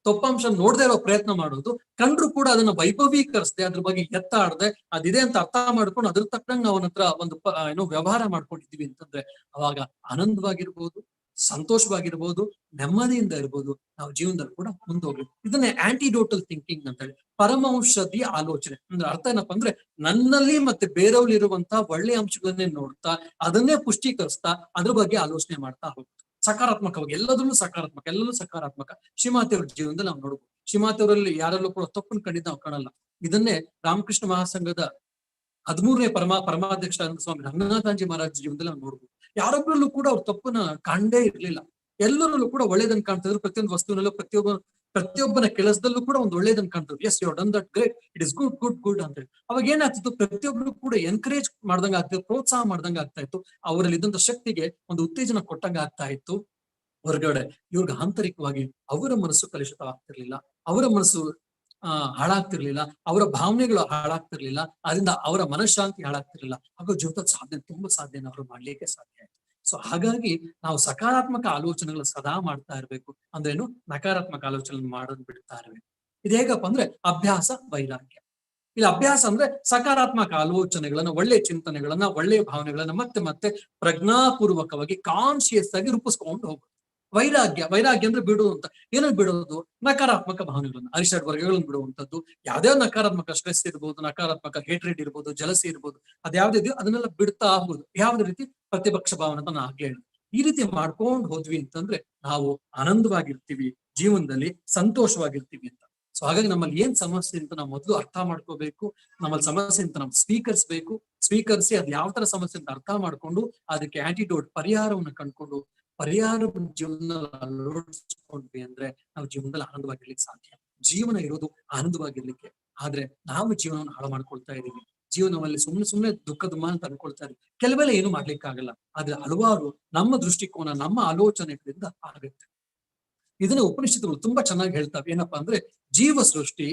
ತಪ್ಪಾಂಶ ನೋಡದೆ ಇರೋ ಪ್ರಯತ್ನ ಮಾಡೋದು, ಕಂಡ್ರು ಕೂಡ ಅದನ್ನ ವೈಭವೀಕರಿಸದೆ ಅದ್ರ ಬಗ್ಗೆ ಎತ್ತಾಡದೆ ಅದಿದೆ ಅಂತ ಅರ್ಥ ಮಾಡ್ಕೊಂಡು ಅದ್ರ ತಕ್ಕಂಗೆ ನಾವು ಅವನ ಹತ್ರ ಒಂದು ವ್ಯವಹಾರ ಮಾಡ್ಕೊಂಡಿದೀವಿ ಅಂತಂದ್ರೆ ಅವಾಗ ಆನಂದವಾಗಿರ್ಬೋದು, ಸಂತೋಷವಾಗಿರ್ಬೋದು, ನೆಮ್ಮದಿಯಿಂದ ಇರ್ಬೋದು, ನಾವು ಜೀವನದಲ್ಲಿ ಕೂಡ ಮುಂದೋಗ್ಬೇಕು. ಇದನ್ನೇ ಆಂಟಿಡೋಟಲ್ ಥಿಂಕಿಂಗ್ ಅಂತ ಹೇಳಿ, ಪರಮೌಷಧಿಯ ಆಲೋಚನೆ ಅಂದ್ರೆ ಅರ್ಥ ಏನಪ್ಪಾ ಅಂದ್ರೆ ನನ್ನಲ್ಲಿ ಮತ್ತೆ ಬೇರೆಯವ್ರಲ್ಲಿ ಇರುವಂತಹ ಒಳ್ಳೆಯ ಅಂಶಗಳನ್ನೇ ನೋಡ್ತಾ ಅದನ್ನೇ ಪುಷ್ಟೀಕರಿಸ್ತಾ ಅದ್ರ ಬಗ್ಗೆ ಆಲೋಚನೆ ಮಾಡ್ತಾ ಹೋಗ್ತಾರೆ ಸಕಾರಾತ್ಮಕವಾಗಿ. ಎಲ್ಲದರಲ್ಲೂ ಸಕಾರಾತ್ಮಕ, ಎಲ್ಲರೂ ಸಕಾರಾತ್ಮಕ. ಶ್ರೀಮಾತೆಯವ್ರ ಜೀವನದಲ್ಲಿ ನಾವು ನೋಡ್ಬೋದು. ಶ್ರೀಮಾತೆಯವರಲ್ಲಿ ಯಾರೆಲ್ಲೂ ಕೂಡ ತಪ್ಪನ್ನು ಕಂಡಿದ್ದು ನಾವು ಕಾಣಲ್ಲ. ಇದನ್ನೇ ರಾಮಕೃಷ್ಣ ಮಹಾಸಂಘದ 13ನೇ ಪರಮಾಧ್ಯಕ್ಷ ಸ್ವಾಮಿ ರಂಗನಾಥಾಂಜಿ ಮಹಾರಾಜ್ ಜೀವನದಲ್ಲಿ ನಾವು ನೋಡ್ಬೋದು. ಯಾರೊಬ್ಬರಲ್ಲೂ ಕೂಡ ಅವ್ರ ತಪ್ಪನ್ನ ಕಾಣದೇ ಇರ್ಲಿಲ್ಲ. ಎಲ್ಲರಲ್ಲೂ ಕೂಡ ಒಳ್ಳೇದನ್ನ ಕಾಣ್ತಿದ್ರು. ಪ್ರತಿಯೊಂದು ವಸ್ತುವಿನಲ್ಲೂ ಪ್ರತಿಯೊಬ್ಬನ ಕೆಲಸದಲ್ಲೂ ಕೂಡ ಒಂದು ಒಳ್ಳೇದನ್ನ ಕಾಣ್ತಿದ್ರು. Yes you done that great, it is good good good ಅಂತ ಹೇಳಿ. ಅವಾಗ ಏನಾಗ್ತಿತ್ತು, ಪ್ರತಿಯೊಬ್ರು ಕೂಡ ಎನ್ಕರೇಜ್ ಮಾಡ್ದಂಗ ಆಗ್ತಿತ್ತು, ಪ್ರೋತ್ಸಾಹ ಮಾಡ್ದಂಗ ಆಗ್ತಾ ಇತ್ತು. ಅವರಲ್ಲಿ ಇದ್ದಂತ ಶಕ್ತಿಗೆ ಒಂದು ಉತ್ತೇಜನ ಕೊಟ್ಟಂಗ ಆಗ್ತಾ ಇತ್ತು. ಹೊರಗಡೆ ಇವ್ರಿಗೆ ಆಂತರಿಕವಾಗಿ ಅವರ ಮನಸ್ಸು ಕಲುಷಿತವಾಗ್ತಿರ್ಲಿಲ್ಲ, ಅವರ ಮನಸ್ಸು ಹಾಳಾಗ್ತಿರ್ಲಿಲ್ಲ, ಅವರ ಭಾವನೆಗಳು ಹಾಳಾಗ್ತಿರ್ಲಿಲ್ಲ, ಅದರಿಂದ ಅವರ ಮನಃಶಾಂತಿ ಹಾಳಾಗ್ತಿರ್ಲಿಲ್ಲ. ಹಾಗೂ ಜೀವನದ ಸಾಧನೆ ತುಂಬಾ ಸಾಧ್ಯನ ಅವರು ಮಾಡ್ಲಿಕ್ಕೆ ಸಾಧ್ಯ ಆಯ್ತು. ಸೊ ಹಾಗಾಗಿ ನಾವು ಸಕಾರಾತ್ಮಕ ಆಲೋಚನೆಗಳು ಸದಾ ಮಾಡ್ತಾ ಇರ್ಬೇಕು. ಅಂದ್ರೇನು, ನಕಾರಾತ್ಮಕ ಆಲೋಚನೆ ಮಾಡೋದ್ ಬಿಡ್ತಾ ಇರ್ಬೇಕು. ಇದು ಹೇಗಪ್ಪ ಅಂದ್ರೆ ಅಭ್ಯಾಸ ವೈರಾಗ್ಯ. ಇಲ್ಲಿ ಅಭ್ಯಾಸ ಅಂದ್ರೆ ಸಕಾರಾತ್ಮಕ ಆಲೋಚನೆಗಳನ್ನ, ಒಳ್ಳೆಯ ಚಿಂತನೆಗಳನ್ನ, ಒಳ್ಳೆಯ ಭಾವನೆಗಳನ್ನ ಮತ್ತೆ ಮತ್ತೆ ಪ್ರಜ್ಞಾಪೂರ್ವಕವಾಗಿ ಕಾನ್ಶಿಯಸ್ ಆಗಿ ರೂಪಿಸ್ಕೊಂಡು ಹೋಗೋದು. ವೈರಾಗ್ಯ ಅಂದ್ರೆ ಬಿಡುವುದು ಅಂತ. ಏನೋ ಬಿಡೋದು, ನಕಾರಾತ್ಮಕ ಭಾವನೆಗಳನ್ನ, ಅರಿಷಡ್ ವರ್ಗಗಳನ್ನು ಬಿಡುವಂತದ್ದು. ಯಾವ್ದೇ ನಕಾರಾತ್ಮಕ ಸ್ಟ್ರೆಸ್ ಇರ್ಬೋದು, ನಕಾರಾತ್ಮಕ ಹೇಟ್ರೇಟ್ ಇರ್ಬೋದು, ಜಲಸಿ ಇರ್ಬೋದು, ಅದ್ಯಾವ್ದಿದೆಯೋ ಅದನ್ನೆಲ್ಲ ಬಿಡ್ತಾ ಹೋಗುದು. ಯಾವ್ದೇ ರೀತಿ ಪ್ರತಿಪಕ್ಷ ಭಾವನೆ ಅಂತ ನಾ ಆಗ್ಲೇ ಹೇಳಿದೆ. ಈ ರೀತಿ ಮಾಡ್ಕೊಂಡು ಹೋದ್ವಿ ಅಂತಂದ್ರೆ ನಾವು ಆನಂದವಾಗಿರ್ತೀವಿ, ಜೀವನದಲ್ಲಿ ಸಂತೋಷವಾಗಿರ್ತೀವಿ ಅಂತ. ಸೊ ಹಾಗಾಗಿ ನಮ್ಮಲ್ಲಿ ಏನ್ ಸಮಸ್ಯೆ ಅಂತ ನಾವು ಮೊದಲು ಅರ್ಥ ಮಾಡ್ಕೋಬೇಕು. ನಮ್ಮಲ್ಲಿ ಸಮಸ್ಯೆ ಅಂತ ನಾವು ಸ್ವೀಕರಿಸಿ ಅದ್ ಯಾವ ತರ ಸಮಸ್ಯೆ ಅಂತ ಅರ್ಥ ಮಾಡ್ಕೊಂಡು ಅದಕ್ಕೆ ಆಂಟಿಡೋಟ್ ಪರಿಹಾರವನ್ನು ಕಂಡ್ಕೊಂಡು ಪರಿಹಾರ ಜೀವನ ಅಳವಡಿಸ್ಕೊಂಡ್ವಿ ಅಂದ್ರೆ ನಾವು ಜೀವನದಲ್ಲಿ ಆನಂದವಾಗಿರ್ಲಿಕ್ಕೆ ಸಾಧ್ಯ. ಜೀವನ ಇರೋದು ಆನಂದವಾಗಿರ್ಲಿಕ್ಕೆ. ಆದ್ರೆ ನಾವು ಜೀವನವನ್ನು ಹಾಳು ಮಾಡ್ಕೊಳ್ತಾ ಇದೀವಿ. ಜೀವನದಲ್ಲಿ ಸುಮ್ಮನೆ ದುಃಖ ಅಂತ ಅನ್ಕೊಳ್ತಾ ಇದೀವಿ. ಕೆಲವೆಲ್ಲ ಏನು ಮಾಡ್ಲಿಕ್ಕಾಗಲ್ಲ. ಆದ್ರೆ ಹಲವಾರು ನಮ್ಮ ದೃಷ್ಟಿಕೋನ, ನಮ್ಮ ಆಲೋಚನೆಗಳಿಂದ ಆಗುತ್ತೆ. ಇದನ್ನ ಉಪನಿಷತ್ತುಗಳು ತುಂಬಾ ಚೆನ್ನಾಗಿ ಹೇಳ್ತಾವೆ. ಏನಪ್ಪಾ ಅಂದ್ರೆ ಜೀವ ಸೃಷ್ಟಿ,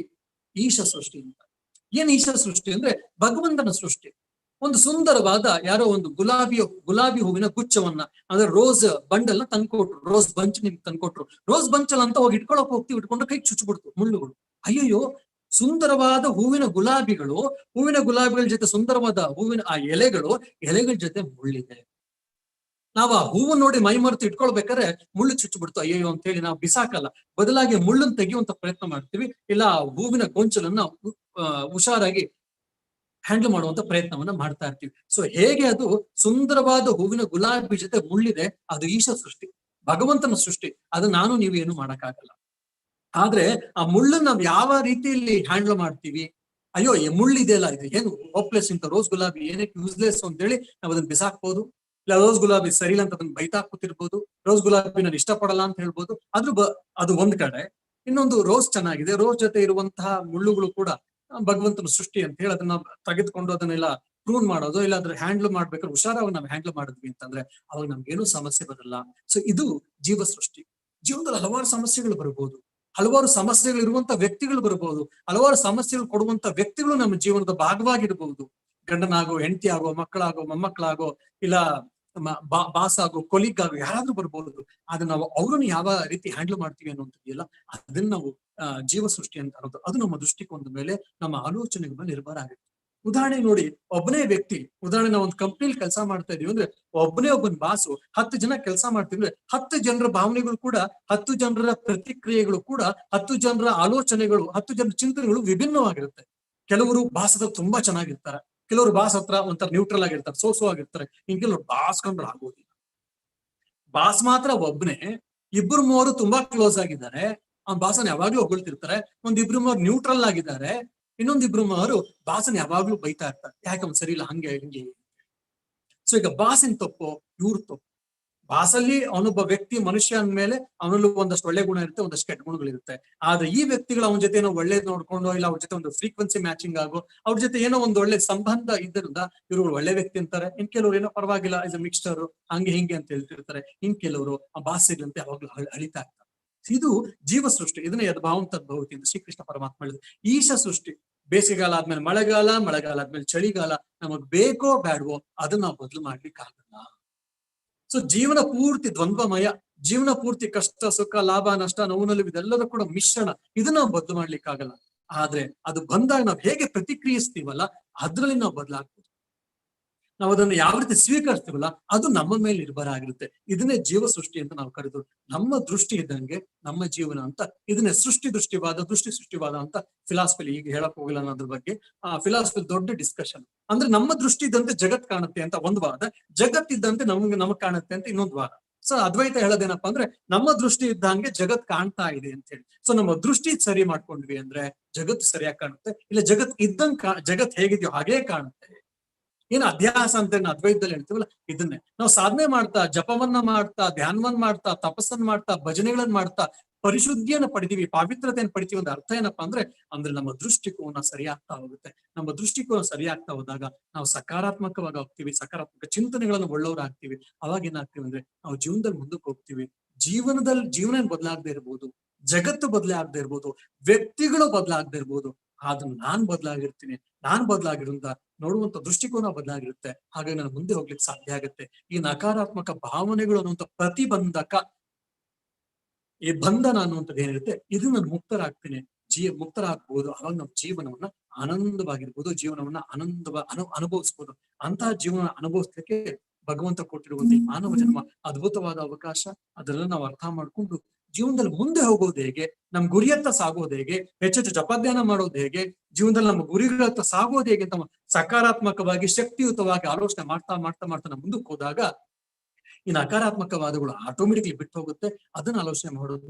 ಈಶ ಸೃಷ್ಟಿ ಅಂತ. ಏನ್ ಈಶ ಸೃಷ್ಟಿ ಅಂದ್ರೆ ಭಗವಂತನ ಸೃಷ್ಟಿ. ಒಂದು ಸುಂದರವಾದ ಯಾರೋ ಒಂದು ಗುಲಾಬಿ ಹೂವಿನ ಗುಚ್ಛವನ್ನ ಅಂದ್ರೆ ರೋಸ್ ಬಂಡಲ್ ನ ತಂದ್ಕೊಟ್ರು, ರೋಸ್ ಬಂಚ್ ನಿಮ್ಗೆ ತಂದ್ಕೊಟ್ರು. ರೋಸ್ ಬಂಚಲ್ ಅಂತ ಹೋಗಿ ಇಟ್ಕೊಂಡು ಕೈ ಚುಚ್ಚಿಬಿಡ್ತು ಮುಳ್ಳುಗಳು. ಅಯ್ಯಯ್ಯೋ, ಸುಂದರವಾದ ಹೂವಿನ ಗುಲಾಬಿಗಳ ಜೊತೆ ಸುಂದರವಾದ ಹೂವಿನ ಆ ಎಲೆಗಳ ಜೊತೆ ಮುಳ್ಳಿದೆ. ನಾವು ಆ ಹೂವು ನೋಡಿ ಮೈ ಮರೆತು ಇಟ್ಕೊಳ್ಬೇಕಾದ್ರೆ ಮುಳ್ಳು ಚುಚ್ಚಿಬಿಡ್ತು, ಅಯ್ಯಯ್ಯೋ ಅಂತ ಹೇಳಿ ನಾವು ಬಿಸಾಕಲ್ಲ. ಬದಲಾಗಿ ಮುಳ್ಳನ್ನು ತೆಗೆಯುವಂತ ಪ್ರಯತ್ನ ಮಾಡ್ತೀವಿ. ಇಲ್ಲ ಆ ಹೂವಿನ ಗೊಂಚಲನ್ನ ಹುಷಾರಾಗಿ ಹ್ಯಾಂಡಲ್ ಮಾಡುವಂತ ಪ್ರಯತ್ನವನ್ನ ಮಾಡ್ತಾ ಇರ್ತೀವಿ. ಸೊ ಹೇಗೆ ಅದು ಸುಂದರವಾದ ಹೂವಿನ ಗುಲಾಬಿ ಜೊತೆ ಮುಳ್ಳಿದೆ, ಅದು ಈಶ ಸೃಷ್ಟಿ, ಭಗವಂತನ ಸೃಷ್ಟಿ. ಅದು ನಾನು ನೀವು ಏನು ಮಾಡಕ್ಕಾಗಲ್ಲ. ಆದ್ರೆ ಆ ಮುಳ್ಳನ್ನು ನಾವು ಯಾವ ರೀತಿಯಲ್ಲಿ ಹ್ಯಾಂಡಲ್ ಮಾಡ್ತೀವಿ, ಅಯ್ಯೋ ಮುಳ್ಳಿದೆಯಲ್ಲ, ಇದು ಏನು ಹೋಪ್ಲೆಸ್ ಇಂತ ರೋಸ್ ಗುಲಾಬಿ ಏನಕ್ಕೆ ಯೂಸ್ಲೆಸ್ ಅಂತ ಹೇಳಿ ನಾವು ಅದನ್ನ ಬಿಸಾಕ್ಬೋದು. ಇಲ್ಲ ರೋಸ್ ಗುಲಾಬಿ ಸರಿಲ್ಲ ಅಂತ ಅದನ್ನ ಬೈತಾ ಕೂತಿರ್ಬೋದು. ರೋಸ್ ಗುಲಾಬಿ ನಾನು ಇಷ್ಟಪಡಲ್ಲ ಅಂತ ಹೇಳ್ಬೋದು. ಅದು ಒಂದ್ ಕಡೆ. ಇನ್ನೊಂದು ರೋಸ್ ಚೆನ್ನಾಗಿದೆ, ರೋಸ್ ಜೊತೆ ಇರುವಂತಹ ಮುಳ್ಳುಗಳು ಕೂಡ ಭಗವಂತನ ಸೃಷ್ಟಿ ಅಂತ ಹೇಳಿ ಅದನ್ನ ತೆಗೆದುಕೊಂಡು ಅದನ್ನೆಲ್ಲ ಪ್ರೂನ್ ಮಾಡೋದು, ಇಲ್ಲ ಅದ್ರ ಹ್ಯಾಂಡಲ್ ಮಾಡ್ಬೇಕಾದ್ರೆ ಹುಷಾರಾಗಿ ನಾವು ಹ್ಯಾಂಡಲ್ ಮಾಡಿದ್ವಿ ಅಂತಂದ್ರೆ ಅವಾಗ ನಮ್ಗೇನು ಸಮಸ್ಯೆ ಬರಲ್ಲ. ಸೊ ಇದು ಜೀವ ಸೃಷ್ಟಿ. ಜೀವನದಲ್ಲಿ ಹಲವಾರು ಸಮಸ್ಯೆಗಳು ಬರ್ಬೋದು, ಹಲವಾರು ಸಮಸ್ಯೆಗಳು ಇರುವಂತ ವ್ಯಕ್ತಿಗಳು ಬರ್ಬೋದು, ಹಲವಾರು ಸಮಸ್ಯೆಗಳು ಕೊಡುವಂತ ವ್ಯಕ್ತಿಗಳು ನಮ್ಮ ಜೀವನದ ಭಾಗವಾಗಿರ್ಬಹುದು. ಗಂಡನಾಗೋ, ಹೆಂಡತಿ ಆಗೋ, ಮಕ್ಕಳಾಗೋ, ಮೊಮ್ಮಕ್ಕಳಾಗೋ, ಇಲ್ಲ ಬಾಸ್ ಆಗೋ, ಕೊಲೀಗ್ ಆಗೋ, ಯಾರಾದ್ರೂ ಬರ್ಬೋದು. ಆದ್ರೆ ನಾವು ಅವ್ರನ್ನ ಯಾವ ರೀತಿ ಹ್ಯಾಂಡಲ್ ಮಾಡ್ತೀವಿ ಅನ್ನೋಂಥದ್ದಿಲ್ಲ, ಅದನ್ನ ನಾವು ಜೀವ ಸೃಷ್ಟಿ ಅಂತ ಅನ್ನೋದು. ಅದು ನಮ್ಮ ದೃಷ್ಟಿಕೋನದ ಮೇಲೆ, ನಮ್ಮ ಆಲೋಚನೆಗಳ ಮೇಲೆ ನಿರ್ಭರ ಆಗುತ್ತೆ. ಉದಾಹರಣೆ ನೋಡಿ, ಒಬ್ಬನೇ ವ್ಯಕ್ತಿ, ಉದಾಹರಣೆ ನಾವು ಒಂದು ಕಂಪ್ನಿಲಿ ಕೆಲಸ ಮಾಡ್ತಾ ಇದೀವಿ ಅಂದ್ರೆ ಒಬ್ಬನ ಬಾಸು 10 ಜನ ಕೆಲಸ ಮಾಡ್ತಿದ್ರೆ 10 ಜನರ ಭಾವನೆಗಳು ಕೂಡ, 10 ಜನರ ಪ್ರತಿಕ್ರಿಯೆಗಳು ಕೂಡ, 10 ಜನರ ಆಲೋಚನೆಗಳು, 10 ಜನರ ಚಿಂತನೆಗಳು ವಿಭಿನ್ನವಾಗಿರುತ್ತೆ. ಕೆಲವರು ಬಾಸ್ ಹತ್ರ ತುಂಬಾ ಚೆನ್ನಾಗಿರ್ತಾರೆ, ಕೆಲವರು ಬಾಸ್ ಹತ್ರ ಒಂಥರ ನ್ಯೂಟ್ರಲ್ ಆಗಿರ್ತಾರೆ, ಸೋ ಆಗಿರ್ತಾರೆ. ಇನ್ ಕೆಲವರು ಬಾಸ್ ಕಂಡ್ರೆ ಆಗೋದಿಲ್ಲ. ಬಾಸ್ ಮಾತ್ರ ಒಬ್ನೇ, ಇಬ್ರು ಮೂವರು ತುಂಬಾ ಕ್ಲೋಸ್ ಆಗಿದ್ದಾರೆ, ಆ ಬಾಸನ್ ಯಾವಾಗ್ಲೂ ಹೊಗಳ್ತಿರ್ತಾರೆ. ಒಂದಿಬ್ರು ಮೂವರು ನ್ಯೂಟ್ರಲ್ ಆಗಿದ್ದಾರೆ, ಇನ್ನೊಂದಿಬ್ರು ಮೂವರು ಬಾಸನ್ ಯಾವಾಗ್ಲೂ ಬೈತಾ ಇರ್ತಾರೆ, ಯಾಕೆ ಅವ್ನು ಸರಿ ಇಲ್ಲ, ಹಂಗೆ. ಸೊ ಈಗ ಬಾಸಿನ ತಪ್ಪು, ಇವ್ರ ತಪ್ಪು. ಬಾಸಲ್ಲಿ ಅವನೊಬ್ಬ ವ್ಯಕ್ತಿ, ಮನುಷ್ಯ ಅಂದ್ಮೇಲೆ ಅವನಲ್ಲೂ ಒಂದಷ್ಟು ಒಳ್ಳೆ ಗುಣ ಇರುತ್ತೆ, ಒಂದಷ್ಟು ಕೆಟ್ಟ ಗುಣಗಳಿರುತ್ತೆ. ಆದ್ರೆ ಈ ವ್ಯಕ್ತಿಗಳು ಅವನ ಜೊತೆ ಏನೋ ಒಳ್ಳೇದ್ ನೋಡ್ಕೊಂಡು, ಇಲ್ಲ ಅವ್ರ ಜೊತೆ ಒಂದು ಫ್ರೀಕ್ವೆನ್ಸಿ ಮ್ಯಾಚಿಂಗ್ ಆಗೋ, ಅವ್ರ ಜೊತೆ ಏನೋ ಒಂದು ಒಳ್ಳೆ ಸಂಬಂಧ ಇದ್ದರಿಂದ ಇವ್ರು ಒಳ್ಳೆ ವ್ಯಕ್ತಿ ಅಂತಾರೆ. ಇನ್ ಕೆಲವರು ಏನೋ ಪರವಾಗಿಲ್ಲ, ಇಸ್ ಅ ಮಿಕ್ಸ್ಚರ್, ಹಂಗೆ ಹಿಂಗೆ ಅಂತ ಹೇಳ್ತಿರ್ತಾರೆ. ಇನ್ ಕೆಲವರು ಆ ಬಾಸ್ ಇಲ್ಲಂತೆ ಯಾವಾಗ್ಲೂ ಅಳಿತಾ ಇರ್ತಾರೆ. ಇದು ಜೀವ ಸೃಷ್ಟಿ. ಇದನ್ನ ಯದ್ಭಾವಂ ತದ್ಭವತಿ ಅಂತ ಶ್ರೀಕೃಷ್ಣ ಪರಮಾತ್ಮ ಹೇಳಿದ್ರು. ಈಶ ಸೃಷ್ಟಿ. ಬೇಸಿಗೆಗಾಲ ಆದ್ಮೇಲೆ ಮಳೆಗಾಲ, ಮಳೆಗಾಲ ಆದ್ಮೇಲೆ ಚಳಿಗಾಲ. ನಮಗ್ ಬೇಕೋ ಬೇಡವೋ ಅದನ್ನ ನಾವು ಬದಲು ಮಾಡ್ಲಿಕ್ಕೆ ಆಗಲ್ಲ. ಸೊ ಜೀವನ ಪೂರ್ತಿ ದ್ವಂದ್ವಮಯ, ಜೀವನ ಪೂರ್ತಿ ಕಷ್ಟ ಸುಖ, ಲಾಭ ನಷ್ಟ, ನೋವು ನಲಿವು, ಇದೆಲ್ಲದೂ ಕೂಡ ಮಿಶ್ರಣ. ಇದನ್ನ ನಾವು ಬದಲು ಮಾಡ್ಲಿಕ್ಕೆ ಆಗಲ್ಲ. ಆದ್ರೆ ಅದು ಬಂದಾಗ ನಾವು ಹೇಗೆ ಪ್ರತಿಕ್ರಿಯಿಸ್ತೀವಲ್ಲ, ಅದ್ರಲ್ಲಿ ನಾವು ಬದಲಾಗ್ಬೋದು. ನಾವು ಅದನ್ನು ಯಾವ ರೀತಿ ಸ್ವೀಕರಿಸ್ತೀವಲ್ಲ, ಅದು ನಮ್ಮ ಮೇಲೆ ನಿರ್ಭರ ಆಗಿರುತ್ತೆ. ಇದನ್ನೇ ಜೀವ ಸೃಷ್ಟಿ ಅಂತ ನಾವು ಕರೆದು, ನಮ್ಮ ದೃಷ್ಟಿ ಇದ್ದಂಗೆ ನಮ್ಮ ಜೀವನ ಅಂತ. ಇದನ್ನೇ ದೃಷ್ಟಿ ಸೃಷ್ಟಿವಾದ ಅಂತ ಫಿಲಾಸಫಿಲಿ, ಈಗ ಹೇಳಕ್ ಹೋಗಿಲ್ಲ ಅನ್ನೋದ್ರ ಬಗ್ಗೆ. ಫಿಲಾಸಫಿ ದೊಡ್ಡ ಡಿಸ್ಕಷನ್. ಅಂದ್ರೆ ನಮ್ಮ ದೃಷ್ಟಿ ಇದ್ದಂತೆ ಜಗತ್ ಕಾಣುತ್ತೆ ಅಂತ ಒಂದು ವಾದ, ಜಗತ್ತಿದ್ದಂತೆ ನಮಗ್ ಕಾಣುತ್ತೆ ಅಂತ ಇನ್ನೊಂದು ವಾದ. ಸೊ ಅದ್ವೈತ ಹೇಳೋದೇನಪ್ಪಾ ಅಂದ್ರೆ, ನಮ್ಮ ದೃಷ್ಟಿ ಇದ್ದಂಗೆ ಜಗತ್ ಕಾಣ್ತಾ ಇದೆ ಅಂತ ಹೇಳಿ. ಸೊ ನಮ್ಮ ದೃಷ್ಟಿ ಸರಿ ಮಾಡ್ಕೊಂಡ್ವಿ ಅಂದ್ರೆ ಜಗತ್ತು ಸರಿಯಾಗಿ ಕಾಣುತ್ತೆ. ಇಲ್ಲ ಜಗತ್ ಜಗತ್ ಹೇಗಿದೆಯೋ ಹಾಗೇ ಕಾಣುತ್ತೆ. ಏನು ಅಧ್ಯಾಸ ಅಂತ ಅದ್ವೈತದಲ್ಲಿ ಹೇಳ್ತೀವಲ್ಲ, ಇದನ್ನೇ ನಾವು ಸಾಧನೆ ಮಾಡ್ತಾ, ಜಪವನ್ನ ಮಾಡ್ತಾ, ಧ್ಯಾನವನ್ನ ಮಾಡ್ತಾ, ತಪಸ್ಸನ್ನ ಮಾಡ್ತಾ, ಭಜನೆಗಳನ್ನ ಮಾಡ್ತಾ ಪರಿಶುದ್ಧಿಯನ್ನ ಪಡಿತೀವಿ, ಪಾವಿತ್ರತೆಯನ್ನು ಪಡಿತೀವಿ. ಒಂದು ಅರ್ಥ ಏನಪ್ಪಾ ಅಂದ್ರೆ ನಮ್ಮ ದೃಷ್ಟಿಕೋನ ಸರಿಯಾಗ್ತಾ ಹೋಗುತ್ತೆ. ನಮ್ಮ ದೃಷ್ಟಿಕೋನ ಸರಿಯಾಗ್ತಾ ಹೋದಾಗ ನಾವು ಸಕಾರಾತ್ಮಕವಾಗಿ ಹೋಗ್ತೀವಿ, ಸಕಾರಾತ್ಮಕ ಚಿಂತನೆಗಳನ್ನು ಒಳ್ಳವರಾಗ್ತೀವಿ. ಅವಾಗ ಏನಾಗ್ತೀವಿ ಅಂದ್ರೆ ನಾವು ಜೀವನದಲ್ಲಿ ಮುಂದಕ್ಕೆ ಹೋಗ್ತೀವಿ. ಜೀವನ ಬದಲಾಗದೆ ಇರ್ಬೋದು, ಜಗತ್ತು ಬದಲಾಗದೆ ಇರ್ಬೋದು, ವ್ಯಕ್ತಿಗಳು ಬದಲಾಗದೆ ಇರ್ಬೋದು, ಆದ್ರೂ ನಾನ್ ಬದಲಾಗಿರೋದ್ರಿಂದ ನೋಡುವಂತ ದೃಷ್ಟಿಕೋನ ಬದಲಾಗಿರುತ್ತೆ. ಹಾಗಾಗಿ ನಾನು ಮುಂದೆ ಹೋಗ್ಲಿಕ್ಕೆ ಸಾಧ್ಯ ಆಗುತ್ತೆ. ಈ ನಕಾರಾತ್ಮಕ ಭಾವನೆಗಳು ಅನ್ನುವಂಥ ಪ್ರತಿಬಂಧಕ, ಈ ಬಂಧನ ಅನ್ನುವಂಥದ್ದು ಏನಿರುತ್ತೆ, ಇದು ನಾನು ಮುಕ್ತರಾಗ್ತೀನಿ, ಮುಕ್ತರಾಗ್ಬೋದು. ಅವಾಗ ನಾವು ಜೀವನವನ್ನ ಆನಂದವಾಗಿರ್ಬೋದು, ಜೀವನವನ್ನ ಅನುಭವಿಸ್ಬೋದು. ಅಂತಹ ಜೀವನ ಅನುಭವಿಸ್ಲಿಕ್ಕೆ ಭಗವಂತ ಕೊಟ್ಟಿರುವಂತ ಮಾನವ ಜನ್ಮ ಅದ್ಭುತವಾದ ಅವಕಾಶ. ಅದೆಲ್ಲ ನಾವು ಅರ್ಥ ಮಾಡ್ಕೊಂಡು ಜೀವನದಲ್ಲಿ ಮುಂದೆ ಹೋಗೋದು ಹೇಗೆ, ನಮ್ ಗುರಿಯತ್ತ ಸಾಗೋದು ಹೇಗೆ, ಹೆಚ್ಚೆಚ್ಚು ಜಪಧ್ಯಾನ ಮಾಡೋದು ಹೇಗೆ, ಜೀವನದಲ್ಲಿ ನಮ್ಮ ಗುರಿಗಳತ್ತ ಸಾಗೋದು ಹೇಗೆ ಅಂತ ಸಕಾರಾತ್ಮಕವಾಗಿ, ಶಕ್ತಿಯುತವಾಗಿ ಆಲೋಚನೆ ಮಾಡ್ತಾ ಮಾಡ್ತಾ ಮಾಡ್ತಾ ನಾವು ಮುಂದಕ್ಕೆ ಹೋದಾಗ ಈ ನಕಾರಾತ್ಮಕವಾದಗಳು ಆಟೋಮೆಟಿಕ್ಲಿ ಬಿಟ್ಟು ಹೋಗುತ್ತೆ. ಅದನ್ನ ಆಲೋಚನೆ ಮಾಡೋದು.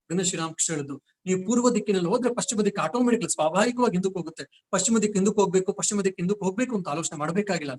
ಇದನ್ನ ಶ್ರೀರಾಮಕೃಷ್ಣ ಹೇಳಿದ್ದು, ನೀವು ಪೂರ್ವ ದಿಕ್ಕಿನಲ್ಲಿ ಹೋದ್ರೆ ಪಶ್ಚಿಮ ದಿಕ್ಕು ಆಟೋಮೆಟಿಕ್ಲಿ ಸ್ವಾಭಾವಿಕವಾಗಿ ಹಿಂದಕ್ಕೆ ಹೋಗುತ್ತೆ. ಪಶ್ಚಿಮ ದಿಕ್ಕು ಹಿಂದಕ್ಕೆ ಹೋಗ್ಬೇಕು ಅಂತ ಆಲೋಚನೆ ಮಾಡ್ಬೇಕಾಗಿಲ್ಲ,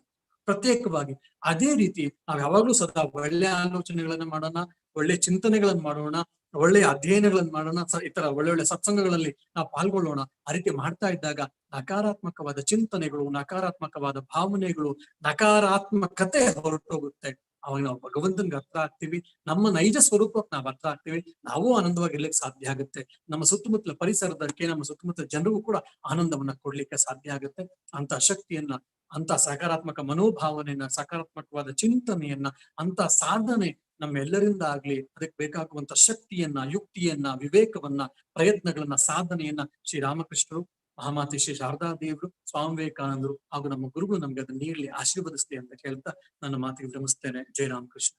ಪ್ರತ್ಯೇಕವಾಗಿ. ಅದೇ ರೀತಿ ನಾವ್ ಯಾವಾಗ್ಲೂ ಸದಾ ಒಳ್ಳೆ ಆಲೋಚನೆಗಳನ್ನ ಮಾಡೋಣ, ಒಳ್ಳೆ ಚಿಂತನೆಗಳನ್ನ ಮಾಡೋಣ, ಒಳ್ಳೆಯ ಅಧ್ಯಯನಗಳನ್ನ ಮಾಡೋಣ, ಈ ತರ ಒಳ್ಳೆ ಸತ್ಸಂಗಗಳಲ್ಲಿ ನಾವು ಪಾಲ್ಗೊಳ್ಳೋಣ. ಆ ರೀತಿ ಮಾಡ್ತಾ ಇದ್ದಾಗ ನಕಾರಾತ್ಮಕವಾದ ಚಿಂತನೆಗಳು, ನಕಾರಾತ್ಮಕವಾದ ಭಾವನೆಗಳು, ನಕಾರಾತ್ಮಕತೆ ಹೊರಟೋಗುತ್ತೆ. ಅವಾಗ ನಾವು ಭಗವಂತನ್ಗೆ ಅರ್ಥ ಆಗ್ತೀವಿ, ನಮ್ಮ ನೈಜ ಸ್ವರೂಪಕ್ಕೆ ನಾವು ಅರ್ಥ ಆಗ್ತೀವಿ, ನಾವು ಆನಂದವಾಗಿರ್ಲಿಕ್ಕೆ ಸಾಧ್ಯ ಆಗುತ್ತೆ. ನಮ್ಮ ಸುತ್ತಮುತ್ತಲ ಪರಿಸರದಕ್ಕೆ, ನಮ್ಮ ಸುತ್ತಮುತ್ತಲ ಜನರಿಗೂ ಕೂಡ ಆನಂದವನ್ನ ಕೊಡ್ಲಿಕ್ಕೆ ಸಾಧ್ಯ ಆಗುತ್ತೆ. ಅಂತ ಶಕ್ತಿಯನ್ನ, ಅಂತ ಸಕಾರಾತ್ಮಕ ಮನೋಭಾವನೆಯನ್ನ, ಸಕಾರಾತ್ಮಕವಾದ ಚಿಂತನೆಯನ್ನ, ಅಂತ ಸಾಧನೆ ನಮ್ಮೆಲ್ಲರಿಂದ ಆಗ್ಲಿ. ಅದಕ್ಕೆ ಬೇಕಾಗುವಂತ ಶಕ್ತಿಯನ್ನ, ಯುಕ್ತಿಯನ್ನ, ವಿವೇಕವನ್ನ, ಪ್ರಯತ್ನಗಳನ್ನ, ಸಾಧನೆಯನ್ನ ಶ್ರೀರಾಮಕೃಷ್ಣರು, ಮಹಾಮಾತೆ ಶ್ರೀ ಶಾರದಾ ದೇವರು, ಸ್ವಾಮಿ ವಿವೇಕಾನಂದರು ಹಾಗೂ ನಮ್ಮ ಗುರುಗಳು ನಮ್ಗೆ ಅದನ್ನ ನೀಡಲಿ, ಆಶೀರ್ವದಿಸ್ಲಿ ಅಂತ ಹೇಳ್ತಾ ನನ್ನ ಮಾತಿಗೆ ವಿರಮಿಸ್ತೇನೆ. ಜೈ ರಾಮಕೃಷ್ಣ.